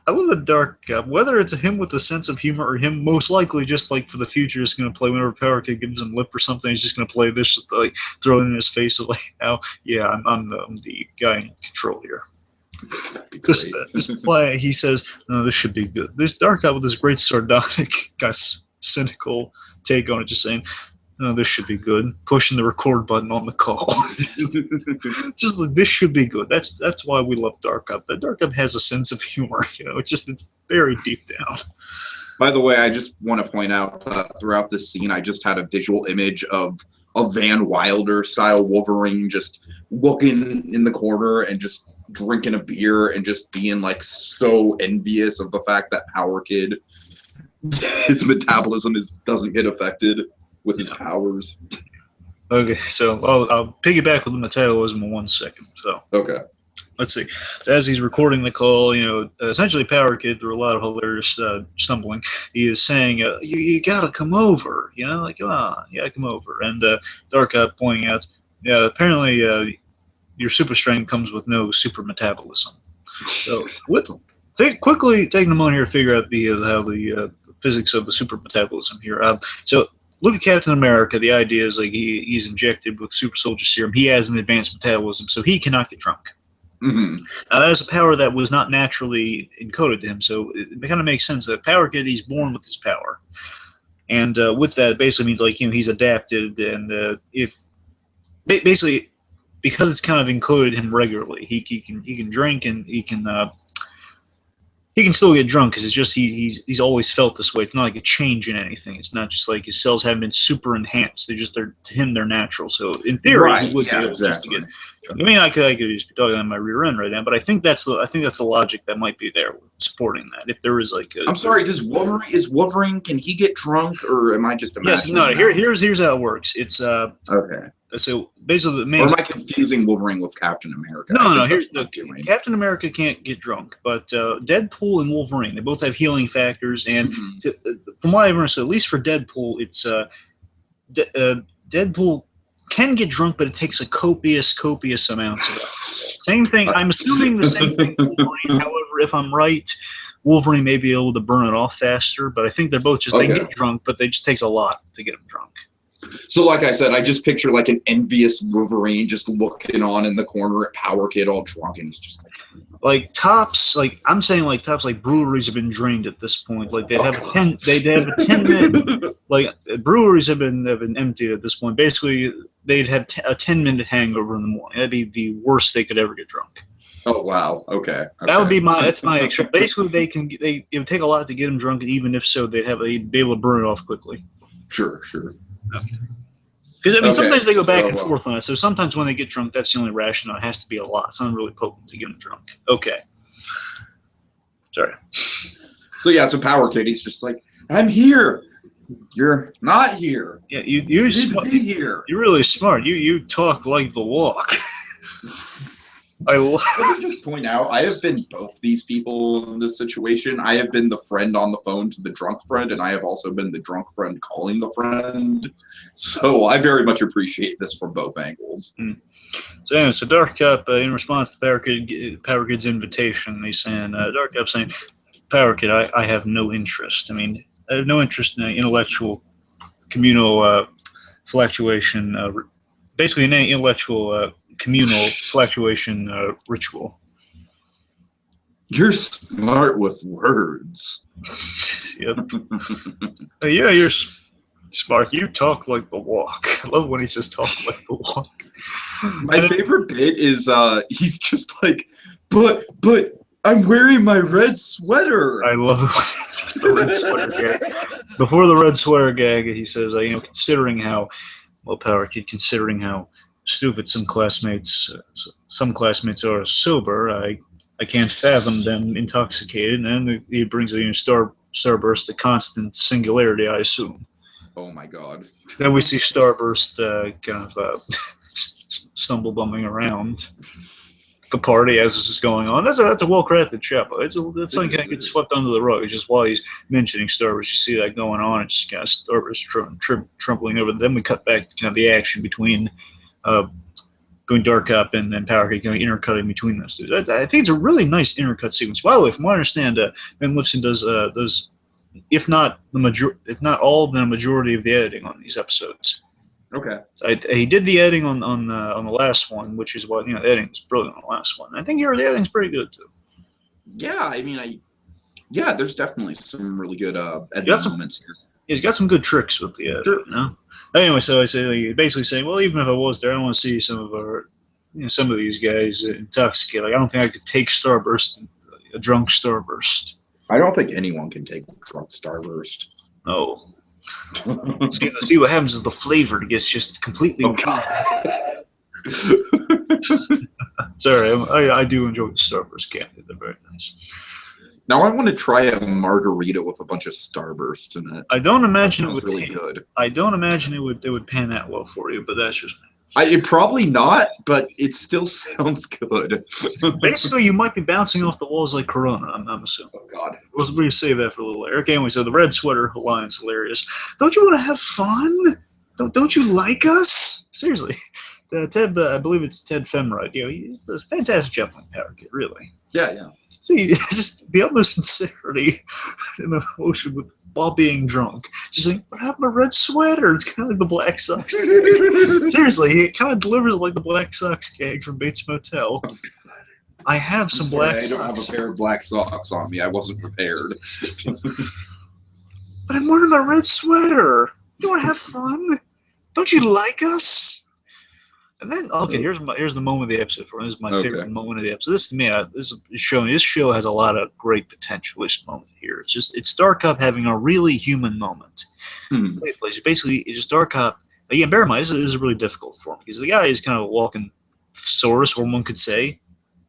a Dark Cop. Whether it's him with a sense of humor or him most likely just like for the future is going to play whenever Power Kid gives him lip or something. He's just going to play this, just like throw it in his face of like, oh yeah, I'm the guy in control here. Just play. He says, no, this should be good. This Dark Cop with this great sardonic, kind of cynical take on it, just saying, oh, this should be good. Pushing the record button on the call. Just like, this should be good. That's why we love Dark Up. But Dark Up has a sense of humor. It's very deep down. By the way, I just want to point out that throughout this scene, I just had a visual image of a Van Wilder style Wolverine just looking in the corner and just drinking a beer and just being like so envious of the fact that Power Kid, his metabolism doesn't get affected with his powers. Okay, so I'll piggyback with the metabolism in 1 second. So okay. Let's see. As he's recording the call, essentially Power Kid, through a lot of hilarious stumbling, he is saying, you gotta come over, like, come on, you gotta come over. And Dark Up pointing out, yeah, apparently your super strength comes with no super metabolism. So quickly taking a moment here to figure out how the physics of the super metabolism here. So look at Captain America. The idea is like he's injected with super soldier serum. He has an advanced metabolism, so he cannot get drunk. Mm-hmm. That is a power that was not naturally encoded to him, so it kind of makes sense that Power Kid, he's born with this power, and with that, it basically means like he's adapted, and if basically because it's kind of encoded him regularly, he can drink and he can still get drunk because it's just he's always felt this way. It's not like a change in anything. It's not just like his cells haven't been super enhanced. To him they're natural. So in theory, he would be able just to get drunk. I mean, I could just be talking on my rear end right now, but I think that's the logic that might be there supporting that. If there is like, I'm sorry, is Wolverine? Can he get drunk, or am I just imagining? Yes, no. Here's how it works. It's okay. So basically, the main. Or am I confusing Wolverine with Captain America? No. Here's Captain America can't get drunk, but Deadpool and Wolverine, they both have healing factors, and from what I've understood, at least for Deadpool, it's Deadpool can get drunk, but it takes a copious amounts of alcohol. Same thing. I'm assuming the same thing for Wolverine. However, if I'm right, Wolverine may be able to burn it off faster, but I think they're both they get drunk, but it just takes a lot to get them drunk. So like I said, I just picture like an envious Wolverine just looking on in the corner at Power Kid all drunk, and he's just like tops, like I'm saying, like tops, like breweries have been drained at this point. Like they'd have a 10-minute, like breweries have been emptied at this point. Basically, they'd have a 10-minute hangover in the morning. That'd be the worst they could ever get drunk. Oh wow, okay. That would be that's my extra. Basically, it would take a lot to get them drunk, and even if so, they'd be able to burn it off quickly. Sure. Okay. Because I mean, sometimes they go back and forth on it. So sometimes when they get drunk, that's the only rationale. It has to be a lot. Something really potent to get them drunk. Okay. Sorry. So Power Kid, he's just like, I'm here. You're not here. Yeah, you're smart. Be here. You're really smart. You talk like the walk. Let me just point out, I have been both these people in this situation. I have been the friend on the phone to the drunk friend, and I have also been the drunk friend calling the friend. So I very much appreciate this from both angles. So Dark Up, in response to Power Kid's invitation, he's saying, Dark Up saying, Power Kid, I have no interest. I mean, I have no interest in intellectual communal fluctuation, basically an intellectual communal fluctuation ritual. You're smart with words. Yep. Yeah, you're smart. You talk like the walk. I love when he says talk like the walk. My favorite bit is he's just like, but I'm wearing my red sweater. I love just the red sweater gag. Before the red sweater gag, he says, considering how stupid some classmates are sober, I can't fathom them intoxicated, and he brings a Starburst to constant singularity, I assume. Oh my god. Then we see Starburst kind of stumble bumming around the party as this is going on. That's a well-crafted shot, but it's something that gets swept under the rug. It's just while he's mentioning Starburst, you see that going on, and just kind of Starburst trampling over. Then we cut back to kind of the action between Dark Up and Power Kid, kind of intercutting between those two. I think it's a really nice intercut sequence. By the way, from what I understand, Ben Lipson does if not all, then a majority of the editing on these episodes. Okay. He did the editing on the last one, which is why the editing was brilliant on the last one. I think the editing's pretty good too. Yeah, I mean, there's definitely some really good editing moments here. He's got some good tricks with the Sure. you know. Anyway, so I say basically saying, well, even if I was there, I don't want to see some of these guys intoxicated. Like, I don't think I could take Starburst, a drunk Starburst. I don't think anyone can take drunk Starburst. No. See what happens is the flavor gets just completely. Oh, God. Sorry, I do enjoy the Starburst candy. They're very nice. Now I want to try a margarita with a bunch of Starburst in it. I don't imagine it would really good. I don't imagine it would pan out well for you, but that's just me. It probably not, but it still sounds good. Basically, you might be bouncing off the walls like Corona, I'm assuming. Oh, God. We're going to save that for a little later. Okay, anyway, so the red sweater Hawaiian's hilarious. Don't you want to have fun? Don't you like us? Seriously. Ted, I believe it's Ted Femrite. He's a fantastic Chaplain Power Kid, really. Yeah. See, just the utmost sincerity and emotion while being drunk. Just like, what happened to red sweater? It's kind of like the Black Sox gag. Seriously, he kind of delivers like the Black Sox gag from Bates Motel. I have some black socks. I don't have a pair of black socks on me. I wasn't prepared. But I'm wearing my red sweater. You want to have fun? Don't you like us? And then, okay, here's the moment of the episode for me. This is my favorite moment of the episode. This, to me, this show has a lot of great potential. This moment here, it's Dark Cop having a really human moment. Basically, it's just Dark Cop. Again, bear in mind, this is really difficult for him because the guy is kind of a walking thesaurus, or one could say,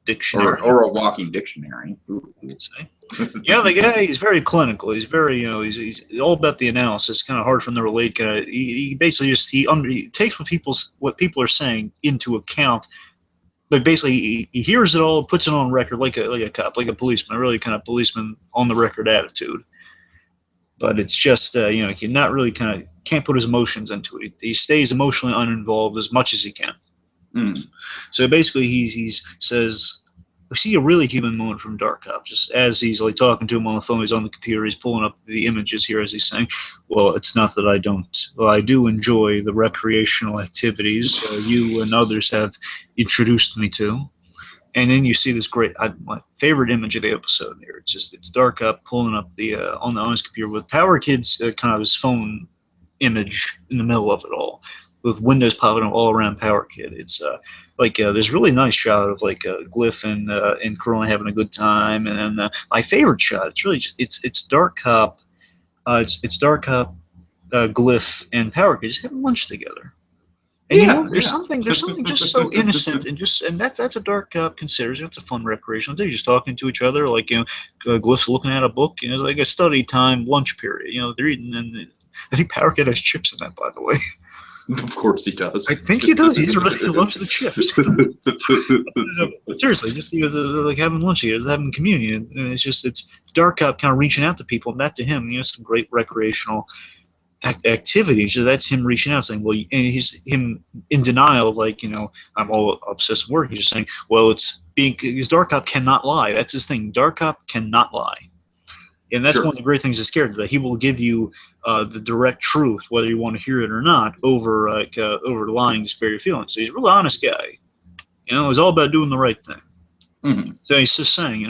dictionary, or a walking dictionary. You could say. The guy is very clinical. He's very, he's all about the analysis. Kind of hard for him to relate. He basically just he takes what people are saying into account, but basically he hears it all, puts it on record like a cop, like a policeman, a really kind of policeman on the record attitude. But it's just he not really can't put his emotions into it. He stays emotionally uninvolved as much as he can. So basically, he says. We see a really human moment from Dark Cop, just as he's like talking to him on the phone. He's on the computer. He's pulling up the images here as he's saying, "Well, it's not that I don't. Well, I do enjoy the recreational activities you and others have introduced me to." And then you see this great, my favorite image of the episode here. It's Dark Cop pulling up the on his computer with Power Kid's kind of his phone image in the middle of it all, with windows popping up all around Power Kid. It's there's a really nice shot of Glyph and Corona having a good time, and then my favorite shot. It's really it's Dark Cop, it's Dark Cop, Glyph and Power Kid just having lunch together. And there's something just so innocent and that's a Dark Cop considers. It's a fun recreational day, just talking to each other, Glyph's looking at a book, like a study time lunch period. They're eating, and I think Power Kid has chips in that, by the way. Of course he does. I think he does. He really loves the chips. But seriously, just because they're having lunch here, they're having communion, and it's Dark Cop kind of reaching out to people, and that to him, some great recreational activity. So that's him reaching out, saying, "Well," and he's him in denial of I'm all obsessed with work. He's just saying, "Well, because Dark Cop cannot lie. That's his thing. Dark Cop cannot lie." And that's one of the great things of this character, that he will give you the direct truth, whether you want to hear it or not, over lying to spare your feelings. So he's a really honest guy. He's all about doing the right thing. So he's just saying,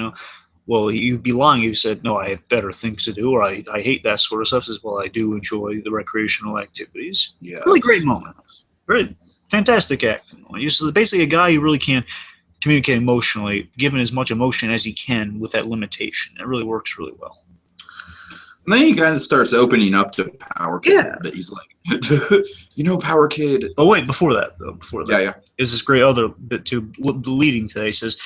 well, you'd be lying if you said, no, I have better things to do, or I hate that sort of stuff. He says, well, I do enjoy the recreational activities. Yeah. Really great moment. Very fantastic acting. He's basically a guy who really can't communicate emotionally, given as much emotion as he can with that limitation. It really works really well. And then he kind of starts opening up to Power Kid. Yeah. But he's like, Power Kid. Oh, wait, before that. Yeah. Is this great other bit, too, leading today. He says,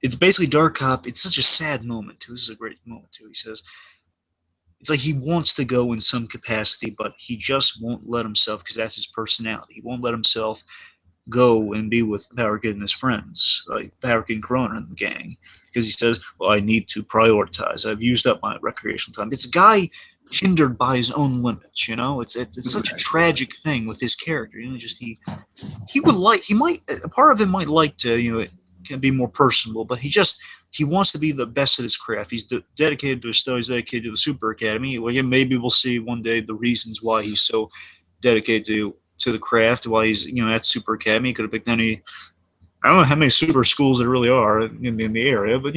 it's basically Dark Cop. It's such a sad moment, too. This is a great moment, too. He says, it's like he wants to go in some capacity, but he just won't let himself, because that's his personality. He won't let himself go and be with Power Kid and his friends, like Power Kid and Corona and the gang, because he says, well, I need to prioritize. I've used up my recreational time. It's a guy hindered by his own limits, It's such a tragic thing with his character, a part of him might like to, it can be more personable, but he wants to be the best at his craft. He's dedicated to his studies, dedicated to the Super Academy. Well, maybe we'll see one day the reasons why he's so dedicated to the craft, why he's at Super Academy. He could have picked any. I don't know how many super schools there really are in the area, but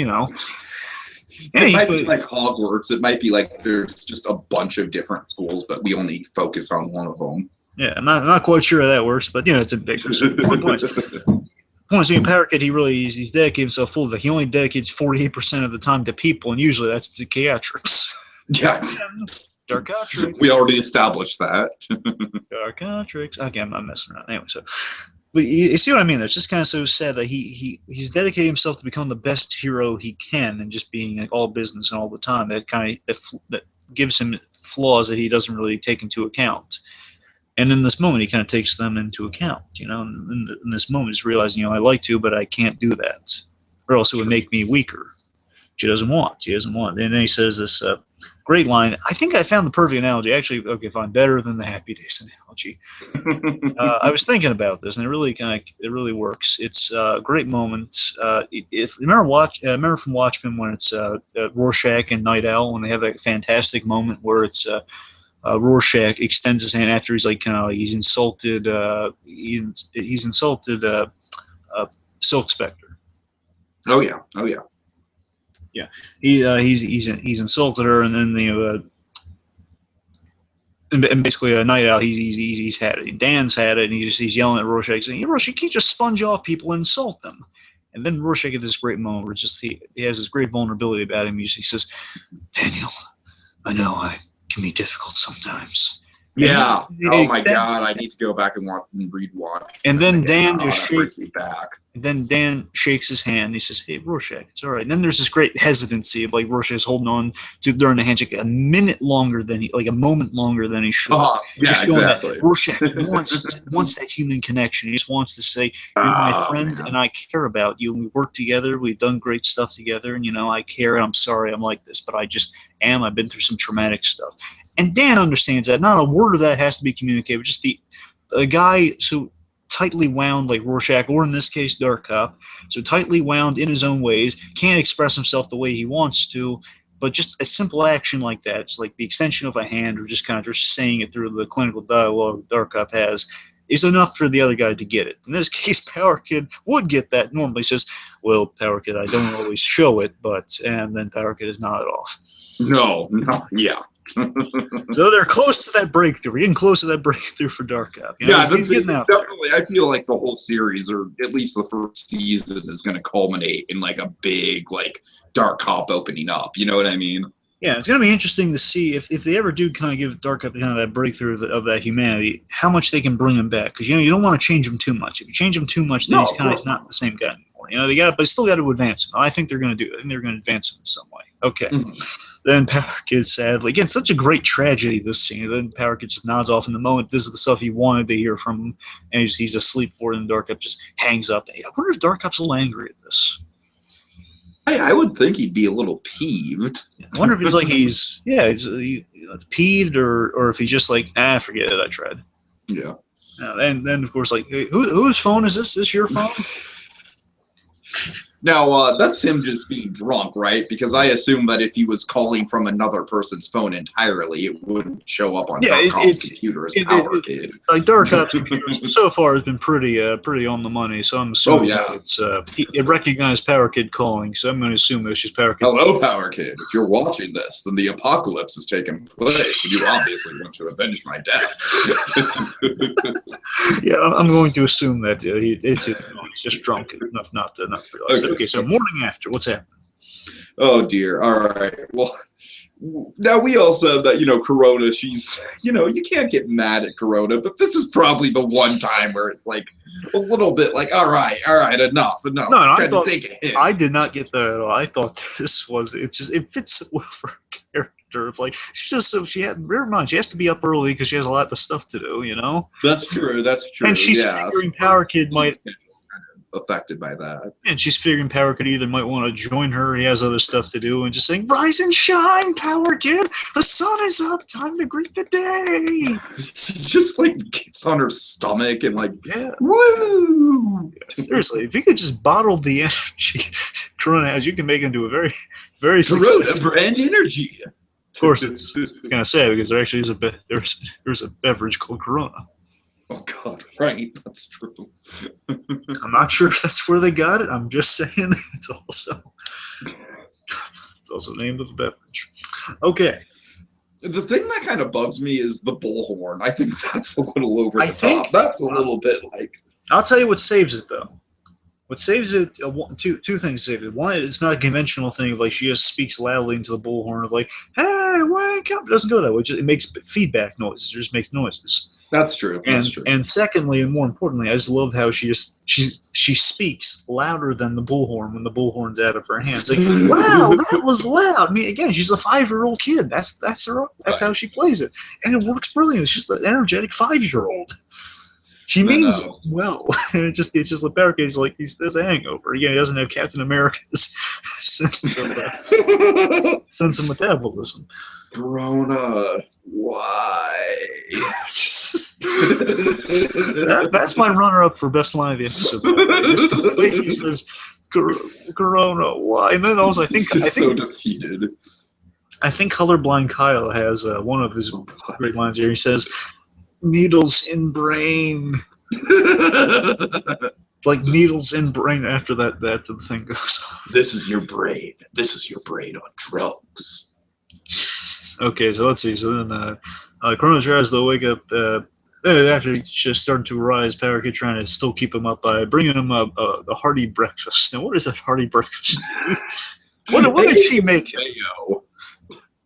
It might be like Hogwarts. It might be like there's just a bunch of different schools, but we only focus on one of them. Yeah, I'm not quite sure how that works, but it's a big point. Power Kid, he's dedicated himself fully. Like, he only dedicates 48% of the time to people, and usually that's to Chaotrix. Yeah. Darkatrix. We already established that. Darkatrix. Okay, I'm not messing around. Anyway, so. But you see what I mean? It's just kind of so sad that he's dedicated himself to become the best hero he can, and just being like all business and all the time. That gives him flaws that he doesn't really take into account. And in this moment, he kind of takes them into account. In this moment, he's realizing, I like to, but I can't do that, or else it would make me weaker. She doesn't want. And then he says this great line. I think I found the perfect analogy. Actually, okay, fine, better than the Happy Days analogy. I was thinking about this, and it really works. It's a great moment. Remember from Watchmen when it's Rorschach and Night Owl, when they have that fantastic moment where it's Rorschach extends his hand after he's insulted. He's insulted Silk Spectre. Oh yeah. Yeah, he's insulted her, and then and basically Night Owl he's had it. Dan's had it, and he's yelling at Rorschach, saying, "Rorschach, you can't just sponge off people and insult them." And then Rorschach at this great moment where he has this great vulnerability about him. He says, "Daniel, I know I can be difficult sometimes." Yeah. Oh my God! I need to go back and read Watch. And then Dan just shakes me back. Then Dan shakes his hand. And he says, "Hey, Rorschach, it's all right." And then there's this great hesitancy of Rorschach's holding on to during the handshake a moment longer than a moment longer than he should. Yeah, exactly. Rorschach wants that human connection. He just wants to say, "You're my friend, and I care about you. And we work together. We've done great stuff together. And I care. And I'm sorry I'm like this, but I just am. I've been through some traumatic stuff." And Dan understands that. Not a word of that has to be communicated. But just a guy so tightly wound like Rorschach, or in this case, Dark Cop, so tightly wound in his own ways, can't express himself the way he wants to, but just a simple action like that, just like the extension of a hand, or just kind of just saying it through the clinical dialogue Dark Cop has, is enough for the other guy to get it. In this case, Power Kid would get that. Normally says, "Well, Power Kid, I don't always show it, but," and then Power Kid is nodded off. No, yeah. So they're close to that breakthrough. We're getting close to that breakthrough for Dark Cop. He's getting out. Definitely, I feel like the whole series, or at least the first season, is going to culminate in a big Dark Cop opening up. You know what I mean? Yeah, it's going to be interesting to see if they ever do kind of give Dark Cop kind of that breakthrough of that humanity, how much they can bring him back. Because you don't want to change him too much. If you change him too much, then he's kind of not the same guy anymore. They still got to advance him. I think they're going to do it. I think they're going to advance him in some way. Okay. Mm-hmm. Then Power Kid, sadly, again, such a great tragedy, this scene. Then Power Kid just nods off in the moment. This is the stuff he wanted to hear from him, and he's asleep for it, and Dark Cop just hangs up. I wonder if Dark Cop's a little angry at this. I would think he'd be a little peeved. I wonder if he's peeved, or if he's just forget it, I tried. Yeah. And then, of course, whose phone is this? Is this your phone? Now, that's him just being drunk, right? Because I assume that if he was calling from another person's phone entirely, it wouldn't show up on Dark Cop's computer as Power Kid. Dark Cop's computer so far has been pretty on the money, so I'm assuming it recognized Power Kid calling, so I'm going to assume that she's Power Kid. Hello, Power Kid. If you're watching this, then the apocalypse has taken place, and you obviously want to avenge my death. Yeah, I'm going to assume that he's just drunk enough not to realize it. Okay, so morning after, what's happening? Oh dear. All right. Well, now we all said that Corona. She's you can't get mad at Corona, but this is probably the one time where it's a little bit all right, enough. No, I did not get that at all. I thought it fits well for her character. She has to be up early because she has a lot of stuff to do. That's true. And she's figuring Power Kid might. Affected by that, and she's figuring Power Kid either might want to join her, he has other stuff to do, and just saying, "Rise and shine, Power Kid, the sun is up, time to greet the day." She just gets on her stomach and woo. Seriously, if you could just bottle the energy Corona has, you can make it into a very, very Corona brand energy. Of course, it's kind of sad because there actually is there's a beverage called Corona. Oh God, right, that's true. I'm not sure if that's where they got it. I'm just saying it's also. It's also the name of the beverage. Okay. The thing that kind of bugs me is the bullhorn. I think that's a little over the think top. That's a little bit like... I'll tell you what saves it, though. What saves it, two things save it. One, it's not a conventional thing of like she just speaks loudly into the bullhorn of like, hey, wake up. It doesn't go that way. It makes feedback noises. It just makes noises. That's true. That's true. And secondly, and more importantly, I just love how she speaks louder than the bullhorn when the bullhorn's out of her hands. Like, wow, that was loud. I mean, again, she's a 5-year-old kid. That's how she plays it, and it works brilliant. She's an energetic 5-year-old. She means well. And it's just the barricade's like there's a hangover. Again, he doesn't have Captain America's sense of metabolism. Corona, why? That's my runner-up for best line of the episode. Just the way he says, "Corona, why?" And then also, I think so defeated. I think Colorblind Kyle has one of his great lines here. He says, "Needles in brain." Like needles in brain after the thing goes on. This is your brain. This is your brain on drugs. Okay, so let's see. So then Corona tries to wake up after he's just starting to rise. Power Kid trying to still keep him up by bringing him the hearty breakfast. Now, what is that hearty breakfast? What did she make him? Mayo.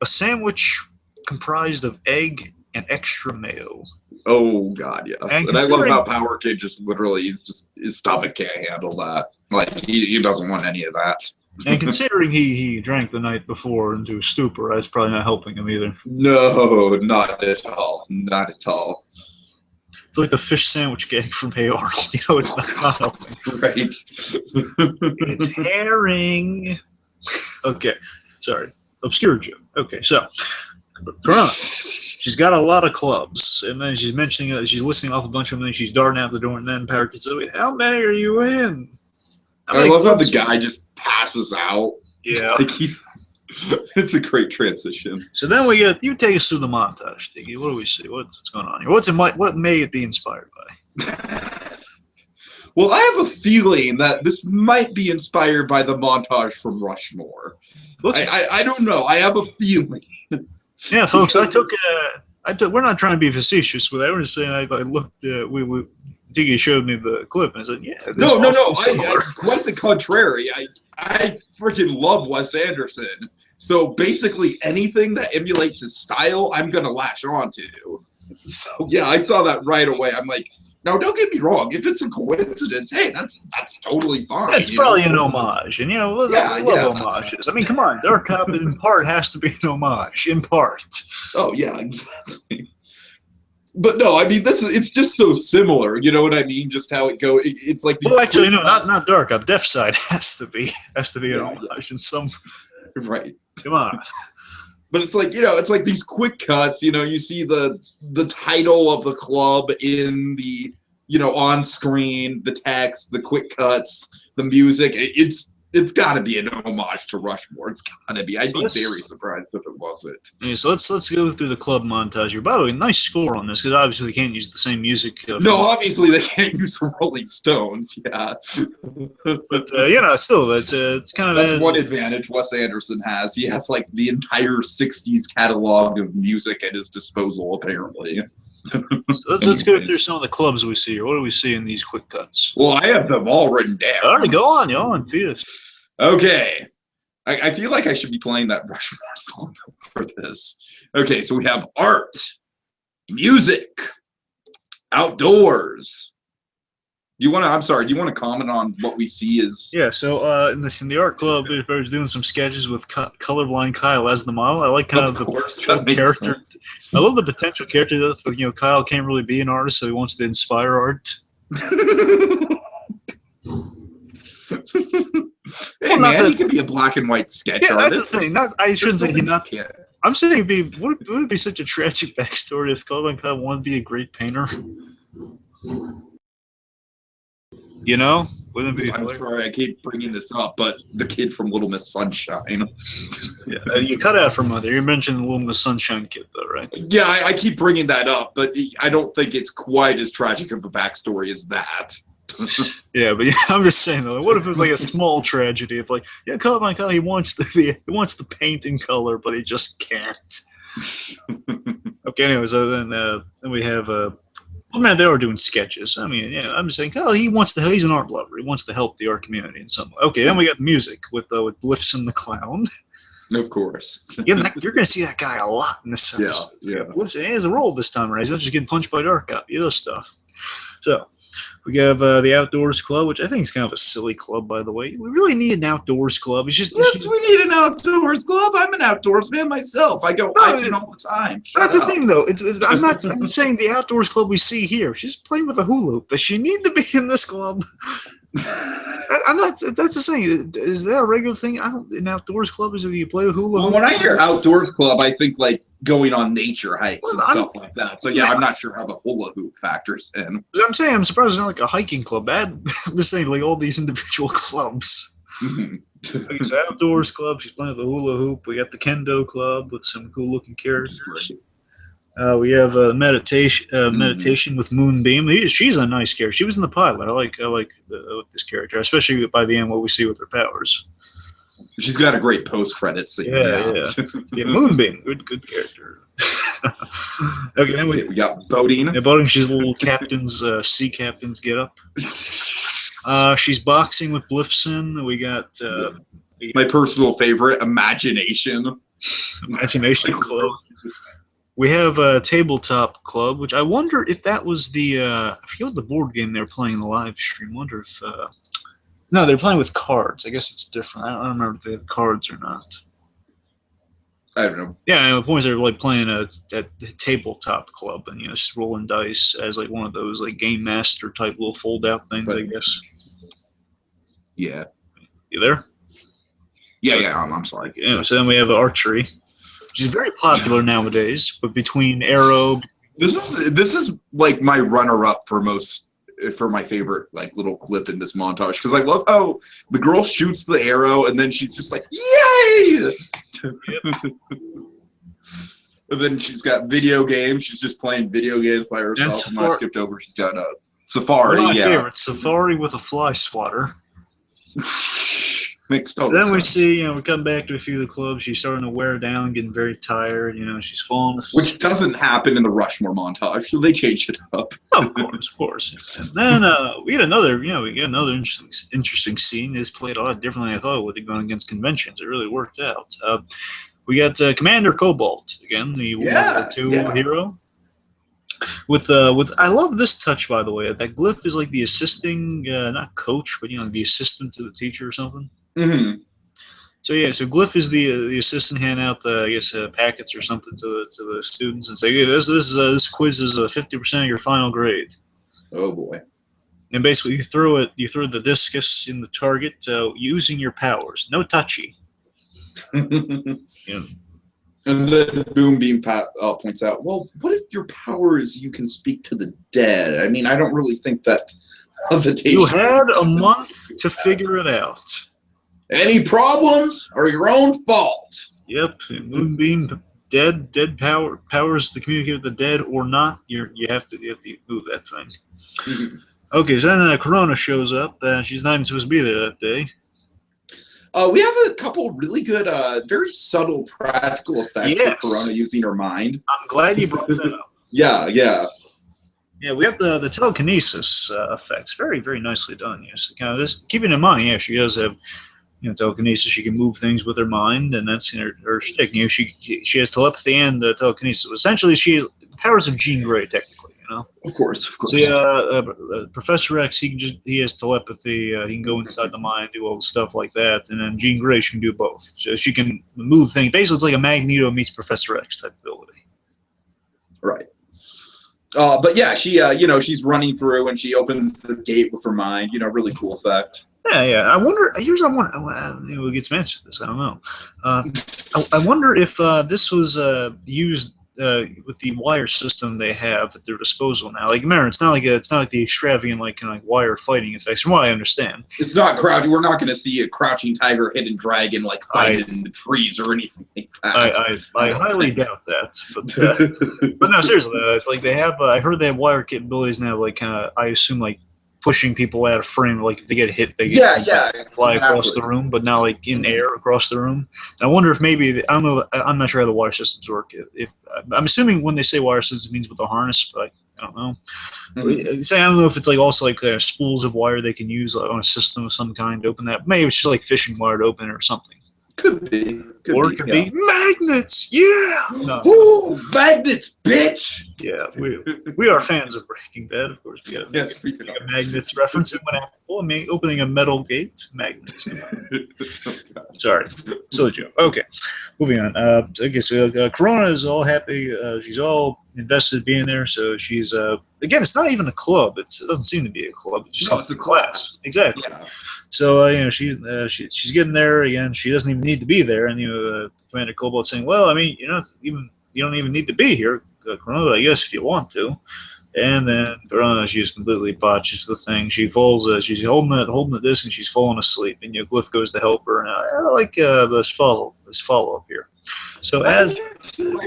A sandwich comprised of egg and extra mayo. Oh God, yes. And I love how Power Kid just literally his stomach can't handle that. Like he doesn't want any of that. And considering he drank the night before into a stupor, that's probably not helping him either. No, not at all. Not at all. It's like the fish sandwich gag from Hey Arnold. You know, it's not helping. Right. It's herring. Okay, sorry. Obscure joke. Okay, so Corona. She's got a lot of clubs, and then she's mentioning that she's listing off a bunch of them, and then she's darting out the door, and then Power Kid says, "Wait, how many are you in?" I love how the guy just passes out. Yeah. Like it's a great transition. So then you take us through the montage, Tiki. What do we see? What's going on here? What may it be inspired by? Well, I have a feeling that this might be inspired by the montage from Rushmore. I don't know. I have a feeling. Yeah, folks. We're not trying to be facetious with that. We're just saying I looked. Tiki showed me the clip and I said, "Yeah." No. I quite the contrary. I freaking love Wes Anderson. So basically, anything that emulates his style, I'm gonna latch on to. So yeah, I saw that right away. I'm like, now don't get me wrong. If it's a coincidence, hey, that's totally fine. It's probably an homage, and love homages. I mean, come on, Dark Cop in part has to be an homage, in part. Oh yeah, exactly. But no, I mean it's just so similar. You know what I mean? Just how it goes. It's like these. Well, actually, no, not Dark Cop. Deaf Side has to be an homage in some. Right. Come on. But it's like, it's like these quick cuts, you see the title of the club in the, on screen, the text, the quick cuts, the music. It's got to be an homage to Rushmore. It's got to be. I'd be very surprised if it wasn't. Yeah, so let's go through the club montage here. By the way, nice score on this because obviously they can't use the same music. No, obviously they can't use the Rolling Stones. Yeah, but still, it's kind of that's one advantage Wes Anderson has. He has like the entire '60s catalog of music at his disposal, apparently. So let's go through some of the clubs we see here. What do we see in these quick cuts? Well, I have them all written down. All right, go on, feed us. Okay. I feel like I should be playing that Rushmore song for this. Okay, so we have art, music, outdoors. Do you want to comment on what we see as... Yeah, so in the art club, they're doing some sketches with Colorblind Kyle as the model. I like kind of the potential character. Sense. I love the potential character that, Kyle can't really be an artist, so he wants to inspire art. Hey, man, he could be a black and white sketch artist. Yeah, that's the thing. I shouldn't say he not... I'm saying would it be such a tragic backstory if Colorblind Kyle wanted to be a great painter? Wouldn't it be? I'm sorry, I keep bringing this up, but the kid from Little Miss Sunshine. Yeah, you cut out from there. You mentioned Little Miss Sunshine kid, though, right? Yeah, I keep bringing that up, but I don't think it's quite as tragic of a backstory as that. Yeah, but yeah, I'm just saying though, what if it was like a small tragedy? If like, yeah, color my color, he wants to paint in color, but he just can't. Okay, anyways, then we have well, man, they are doing sketches. I mean, yeah, I'm just saying, oh, he's an art lover. He wants to help the art community in some way. Okay, then we got music with Bliffson the Clown. Of course. You're going to see that guy a lot in this episode. Yeah. Bliffson, he has a role this time, right? He's not just getting punched by Dark Cop, other stuff. So, we have the Outdoors Club, which I think is kind of a silly club, by the way. We really need an Outdoors Club. Yes, we need an Outdoors Club. I'm an outdoors man myself. I go hiking all the time. That's the thing, though. I'm saying the Outdoors Club we see here. She's playing with a hula hoop. Does she need to be in this club? I'm not. That's the thing. Is that a regular thing? An Outdoors Club is if you play a hula hoop. Well, when I hear Outdoors Club, I think like going on nature hikes and stuff like that. So yeah, I'm not sure how the hula hoop factors in. I'm saying I'm surprised it's not like a hiking club. I'm just saying like all these individual clubs. It's Outdoors Club. She's playing with the hula hoop. We got the Kendo Club with some cool looking characters. We have meditation with Moonbeam. She's a nice character. She was in the pilot. I like this character, especially by the end what we see with her powers. She's got a great post-credit scene. Yeah. Moonbeam, good character. Okay, then we got Boating. Yeah, Boating. She's a little captain's sea captain's get up. She's boxing with Bliffson. We got my personal favorite, Imagination Club. We have a Tabletop Club, which I wonder if that was I forget what the board game they were playing in the live stream. I wonder if no, they're playing with cards. I guess it's different. I don't remember if they have cards or not. I don't know. Yeah, the point is they're like playing at Tabletop Club and just rolling dice as like one of those like Game Master type little fold out things, I guess. Yeah. You there? Yeah. I'm sorry. Yeah. So then we have archery, which is very popular nowadays. But between arrow, this is like my runner-up for my favorite like little clip in this montage because I love how the girl shoots the arrow and then she's just like yay. And then she's got video games. She's just playing video games by herself. And I skipped over. She's got a Safari. My favorite Safari with a fly swatter. Makes total then sense. we see, we come back to a few of the clubs. She's starting to wear down, getting very tired. She's falling asleep. Which doesn't happen in the Rushmore montage, so they changed it up. Of course. And then we get another, interesting scene. It's played a lot differently than I thought it would have gone against conventions. It really worked out. We got Commander Cobalt again, the World War II hero. With I love this touch, by the way. That Glyph is like the assisting, not coach, but the assistant to the teacher or something. Mm-hmm. So Glyph is the assistant, hand out packets or something to the students and say, hey, this quiz is 50% of your final grade. Oh boy! And basically, you throw the discus in the target using your powers, no touchy. And then Moonbeam points out, well, what if your power is you can speak to the dead? I mean, I don't really think that You had a month to figure it out. Any problems are your own fault. Yep, Moonbeam, dead powers to communicate with the dead or not. You have to move that thing. Mm-hmm. Okay, so then Corona shows up. She's not even supposed to be there that day. We have a couple really good, very subtle practical effects of Corona using her mind. I'm glad you brought that up. Yeah. Yeah, we got the telekinesis effects. Very, very nicely done. Yes, kind of this. Keeping in mind, she does have telekinesis. She can move things with her mind, and that's her shtick. She has telepathy and telekinesis. Essentially, she powers of Jean Grey, technically. Of course. So Professor X, he has telepathy. He can go inside the mind, do all the stuff like that, and then Jean Grey can do both. So she can move things. Basically, it's like a Magneto meets Professor X type ability. Right. But yeah, she she's running through and she opens the gate with her mind. Really cool effect. Yeah. I wonder. It gets mentioned. This I don't know. I wonder if this was used. With the wire system they have at their disposal now, remember, it's not like the extravagant kind of wire fighting effects. From what I understand, it's not crouching. We're not going to see a crouching tiger, hidden dragon fighting in the trees or anything like that. I highly doubt that, but no, seriously, they have. I heard they have wire capabilities now. I assume pushing people out of frame. Like if they get hit, they fly across the room, but not like in air across the room. And I wonder if maybe I don't know. I'm not sure how the wire systems work. If I'm assuming when they say wire systems, it means with a harness, but I don't know. Say I don't know if it's like also like spools of wire they can use on a system of some kind to open that. Maybe it's just like fishing wire to open it or something. Could be. Or it could be magnets. Yeah. No. Ooh, magnets, bitch. Yeah, we are fans of Breaking Bad, of course. We got a magnets reference in one apple. I mean, opening a metal gate, magnets. Sorry, silly joke. Okay, moving on. I guess Corona is all happy. She's all invested being there. So she's again, it's not even a club. It doesn't seem to be a club. It's just it's a class. Exactly. Yeah. So you know, she's getting there again. She doesn't even need to be there. And you know, Commander Cobalt saying, "Well, I mean, you don't even need to be here, Corona. I guess if you want to." And then Corona, she just completely botches the thing. She falls. She's holding the disc, and she's falling asleep. And you know, Glyph goes to help her. And I like this follow up here. So I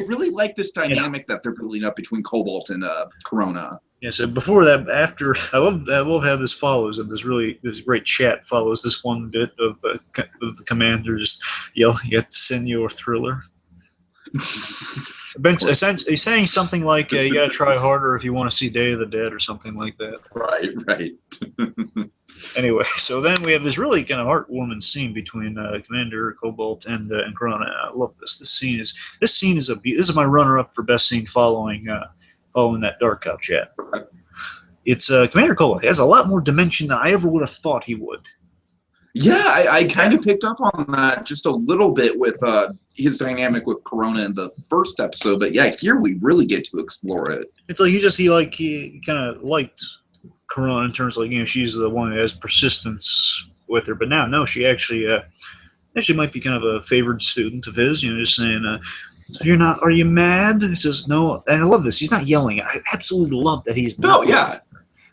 really like this dynamic that they're building up between Cobalt and Corona. Yeah, so before that, after I love how this follows, and this great chat follows this one bit of the commander just yelling at Senor Thriller. Essentially, he's saying something like, "You gotta try harder if you want to see Day of the Dead" or something like that. Right. Anyway, so then we have this really kind of heartwarming scene between Commander Cobalt and Corona. I love this. This scene is my runner-up for best scene following that Dark Cow chat. It's Commander Cobalt. He has a lot more dimension than I ever would have thought he would. Yeah, I kind of picked up on that just a little bit with his dynamic with Corona in the first episode, but yeah, here we really get to explore it. It's like he kind of liked Corona in terms of, like, you know, she's the one who has persistence with her, but now no, she actually might be kind of a favored student of his. You know, just saying, "So are you mad?" And he says, "No," and I love this. He's not yelling. I absolutely love that he's not. No, yeah.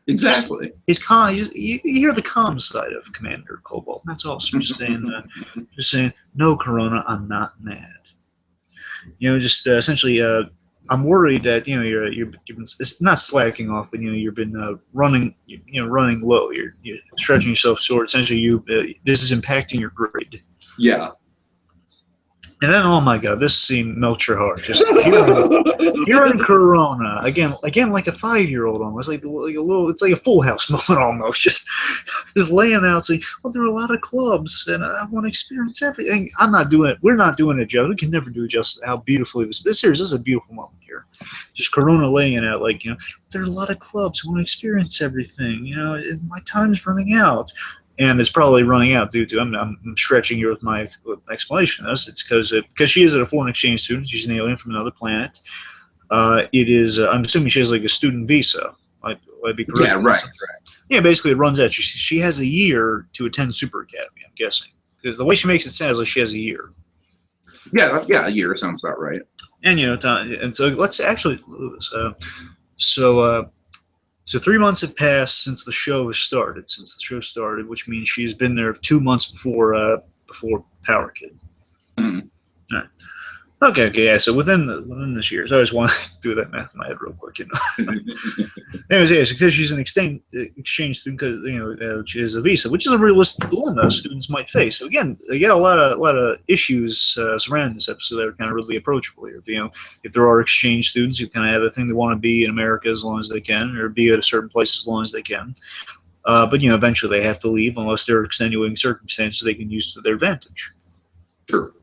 Exactly. He's calm. You hear the calm side of Commander Cobalt. That's awesome. Just saying, "No, Corona, I'm not mad." You know, just essentially, I'm worried that you've been, it's not slacking off, but you've been running low. You're stretching yourself short. Essentially, this is impacting your grade. Yeah. And then, oh my God, this scene melts your heart. Just hearing Corona again, like a 5-year-old almost, like a little. It's like a Full House moment almost. Just laying out, saying, "Well, there are a lot of clubs, and I want to experience everything." I'm not doing it. We're not doing it, Joe. We can never do justice how beautifully this series is a beautiful moment here. Just Corona laying it out, like, there are a lot of clubs. I want to experience everything. My time's running out. And it's probably running out due to I'm stretching here with my explanation. It's because she is a foreign exchange student. She's an alien from another planet. It is. I'm assuming she has like a student visa. I'd be correct. Yeah, right. Yeah, basically it runs out. She has a year to attend Super Academy. I'm guessing because the way she makes it sound is like she has a year. Yeah, a year sounds about right. And and so let's actually So 3 months have passed since the show has started. Which means she's been there 2 months before Power Kid. Mm-hmm. All right. Okay, yeah. So within this year, so I just want to do that math in my head real quick, Anyways, yeah, because she's an exchange student, because she has a visa, which is a realistic dilemma students might face. So again, they get a lot of issues surrounding this episode that are kind of really approachable here. If there are exchange students who kind of have a thing they want to be in America as long as they can, or be at a certain place as long as they can, but eventually they have to leave unless there are extenuating circumstances they can use to their advantage. Sure.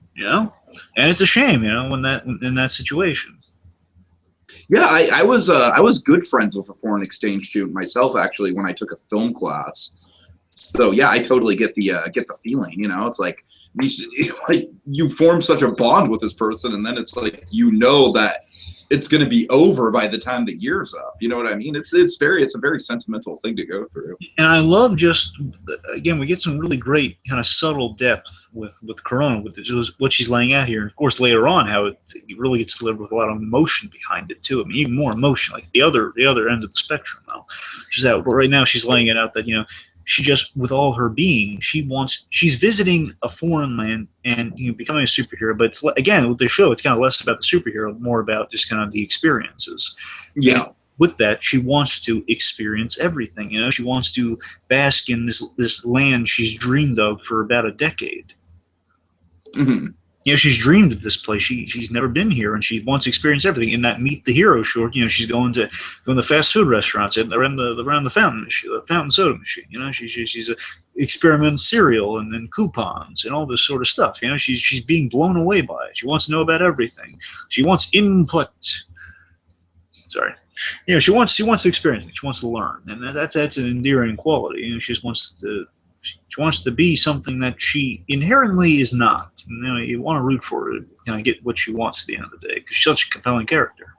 And it's a shame, in that situation. Yeah, I was good friends with a foreign exchange student myself, actually, when I took a film class. So yeah, I totally get the feeling. It's like you form such a bond with this person, and then it's like that it's going to be over by the time the year's up. You know what I mean? It's a very sentimental thing to go through. And I love we get some really great kind of subtle depth with Corona, with what she's laying out here. And of course, later on, how it really gets delivered with a lot of emotion behind it too. I mean, even more emotion, like the other end of the spectrum. Now, but right now she's laying it out that she just, with all her being, she's visiting a foreign land and becoming a superhero. But again, with the show, it's kind of less about the superhero, more about just kind of the experiences. Yeah. with that, she wants to experience everything. You know, she wants to bask in this land she's dreamed of for about a decade. Mm-hmm. You know, she's dreamed of this place. She's never been here, and she wants to experience everything. In that Meet the Hero short, you know, she's going to fast food restaurants and around the fountain machine, the fountain soda machine. You know, she's experimenting cereal and coupons and all this sort of stuff. You know, she's being blown away by it. She wants to know about everything. She wants input. Sorry. You know, she wants to experience it. She wants to learn, and that's an endearing quality. You know, she just wants to be something that she inherently is not. And, you know, you want to root for her to kind of get what she wants at the end of the day because she's such a compelling character.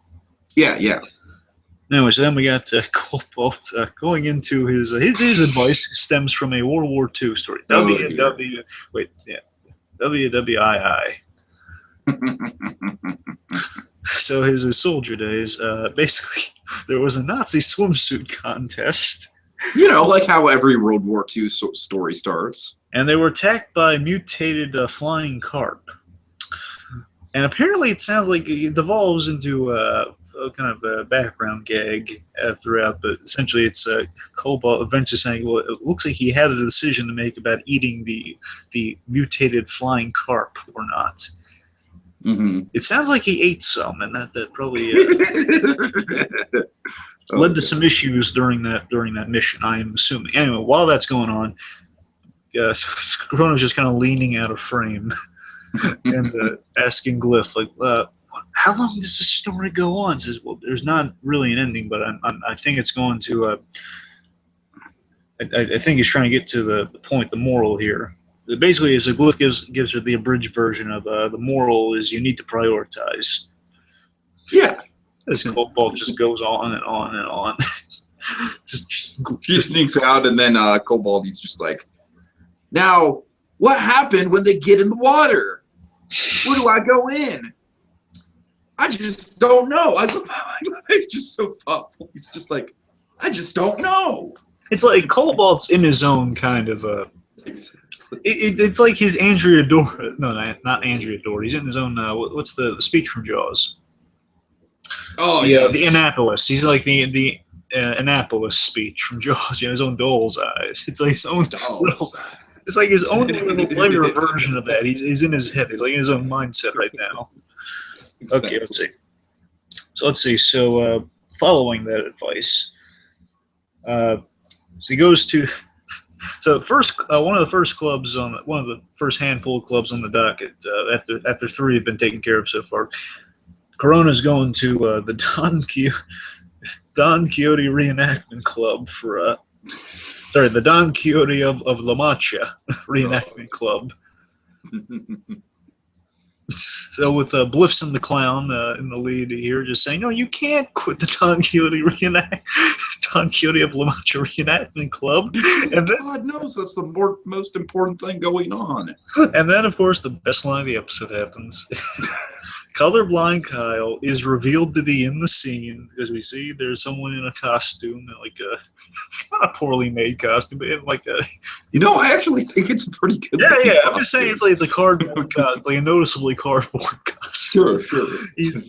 Yeah, yeah. Anyway, so then we got Cobalt going into his advice stems from a World War II story. WWII. So his soldier days, basically, there was a Nazi swimsuit contest. You know, like how every World War II story starts. And they were attacked by mutated flying carp. And apparently it sounds like it devolves into a kind of a background gag throughout, but essentially it's Cobalt eventually saying, well, it looks like he had a decision to make about eating the mutated flying carp or not. Mm-hmm. It sounds like he ate some, and that probably led to some issues during that mission, I am assuming. Anyway, while that's going on, Corona's just kind of leaning out of frame and asking Glyph, like, how long does this story go on? Says, well, there's not really an ending, but I think it's going to. I think he's trying to get to the point, the moral here. Basically, as Glyph gives her the abridged version of the moral is you need to prioritize. Yeah. This Cobalt just goes on and on and on. She sneaks out, and then Cobalt, just like, now, what happened when they get in the water? Where do I go in? I just don't know. It's just so thoughtful. He's just like, I just don't know. It's like Cobalt's in his own kind of it's like his Andrea Dor. No, not Andrea Dor. He's in his own. What's the speech from Jaws? Oh yeah, the Annapolis. He's like the Annapolis speech from Jaws. You know, his own doll's eyes. It's like his own little. It's like his own little flavor version of that. He's in his head. He's like in his own mindset right now. Exactly. Okay, let's see. So following that advice, so he goes to. So first, one of the first handful of clubs on the docket. After three have been taken care of so far, Corona's going to the Don Quixote Reenactment Club for the Don Quixote of La Mancha Reenactment Club. So with Bliffson the Clown in the lead here, just saying, no, you can't quit the Don Quixote of La Mancha Reenactment Club. And then, God knows that's the most important thing going on. And then, of course, the best line of the episode happens. Colorblind Kyle is revealed to be in the scene because we see there's someone in a costume, like a not a poorly made costume, but in like a. I actually think it's a pretty good. Yeah. I'm just saying it's a cardboard costume, like a noticeably cardboard costume. Sure. It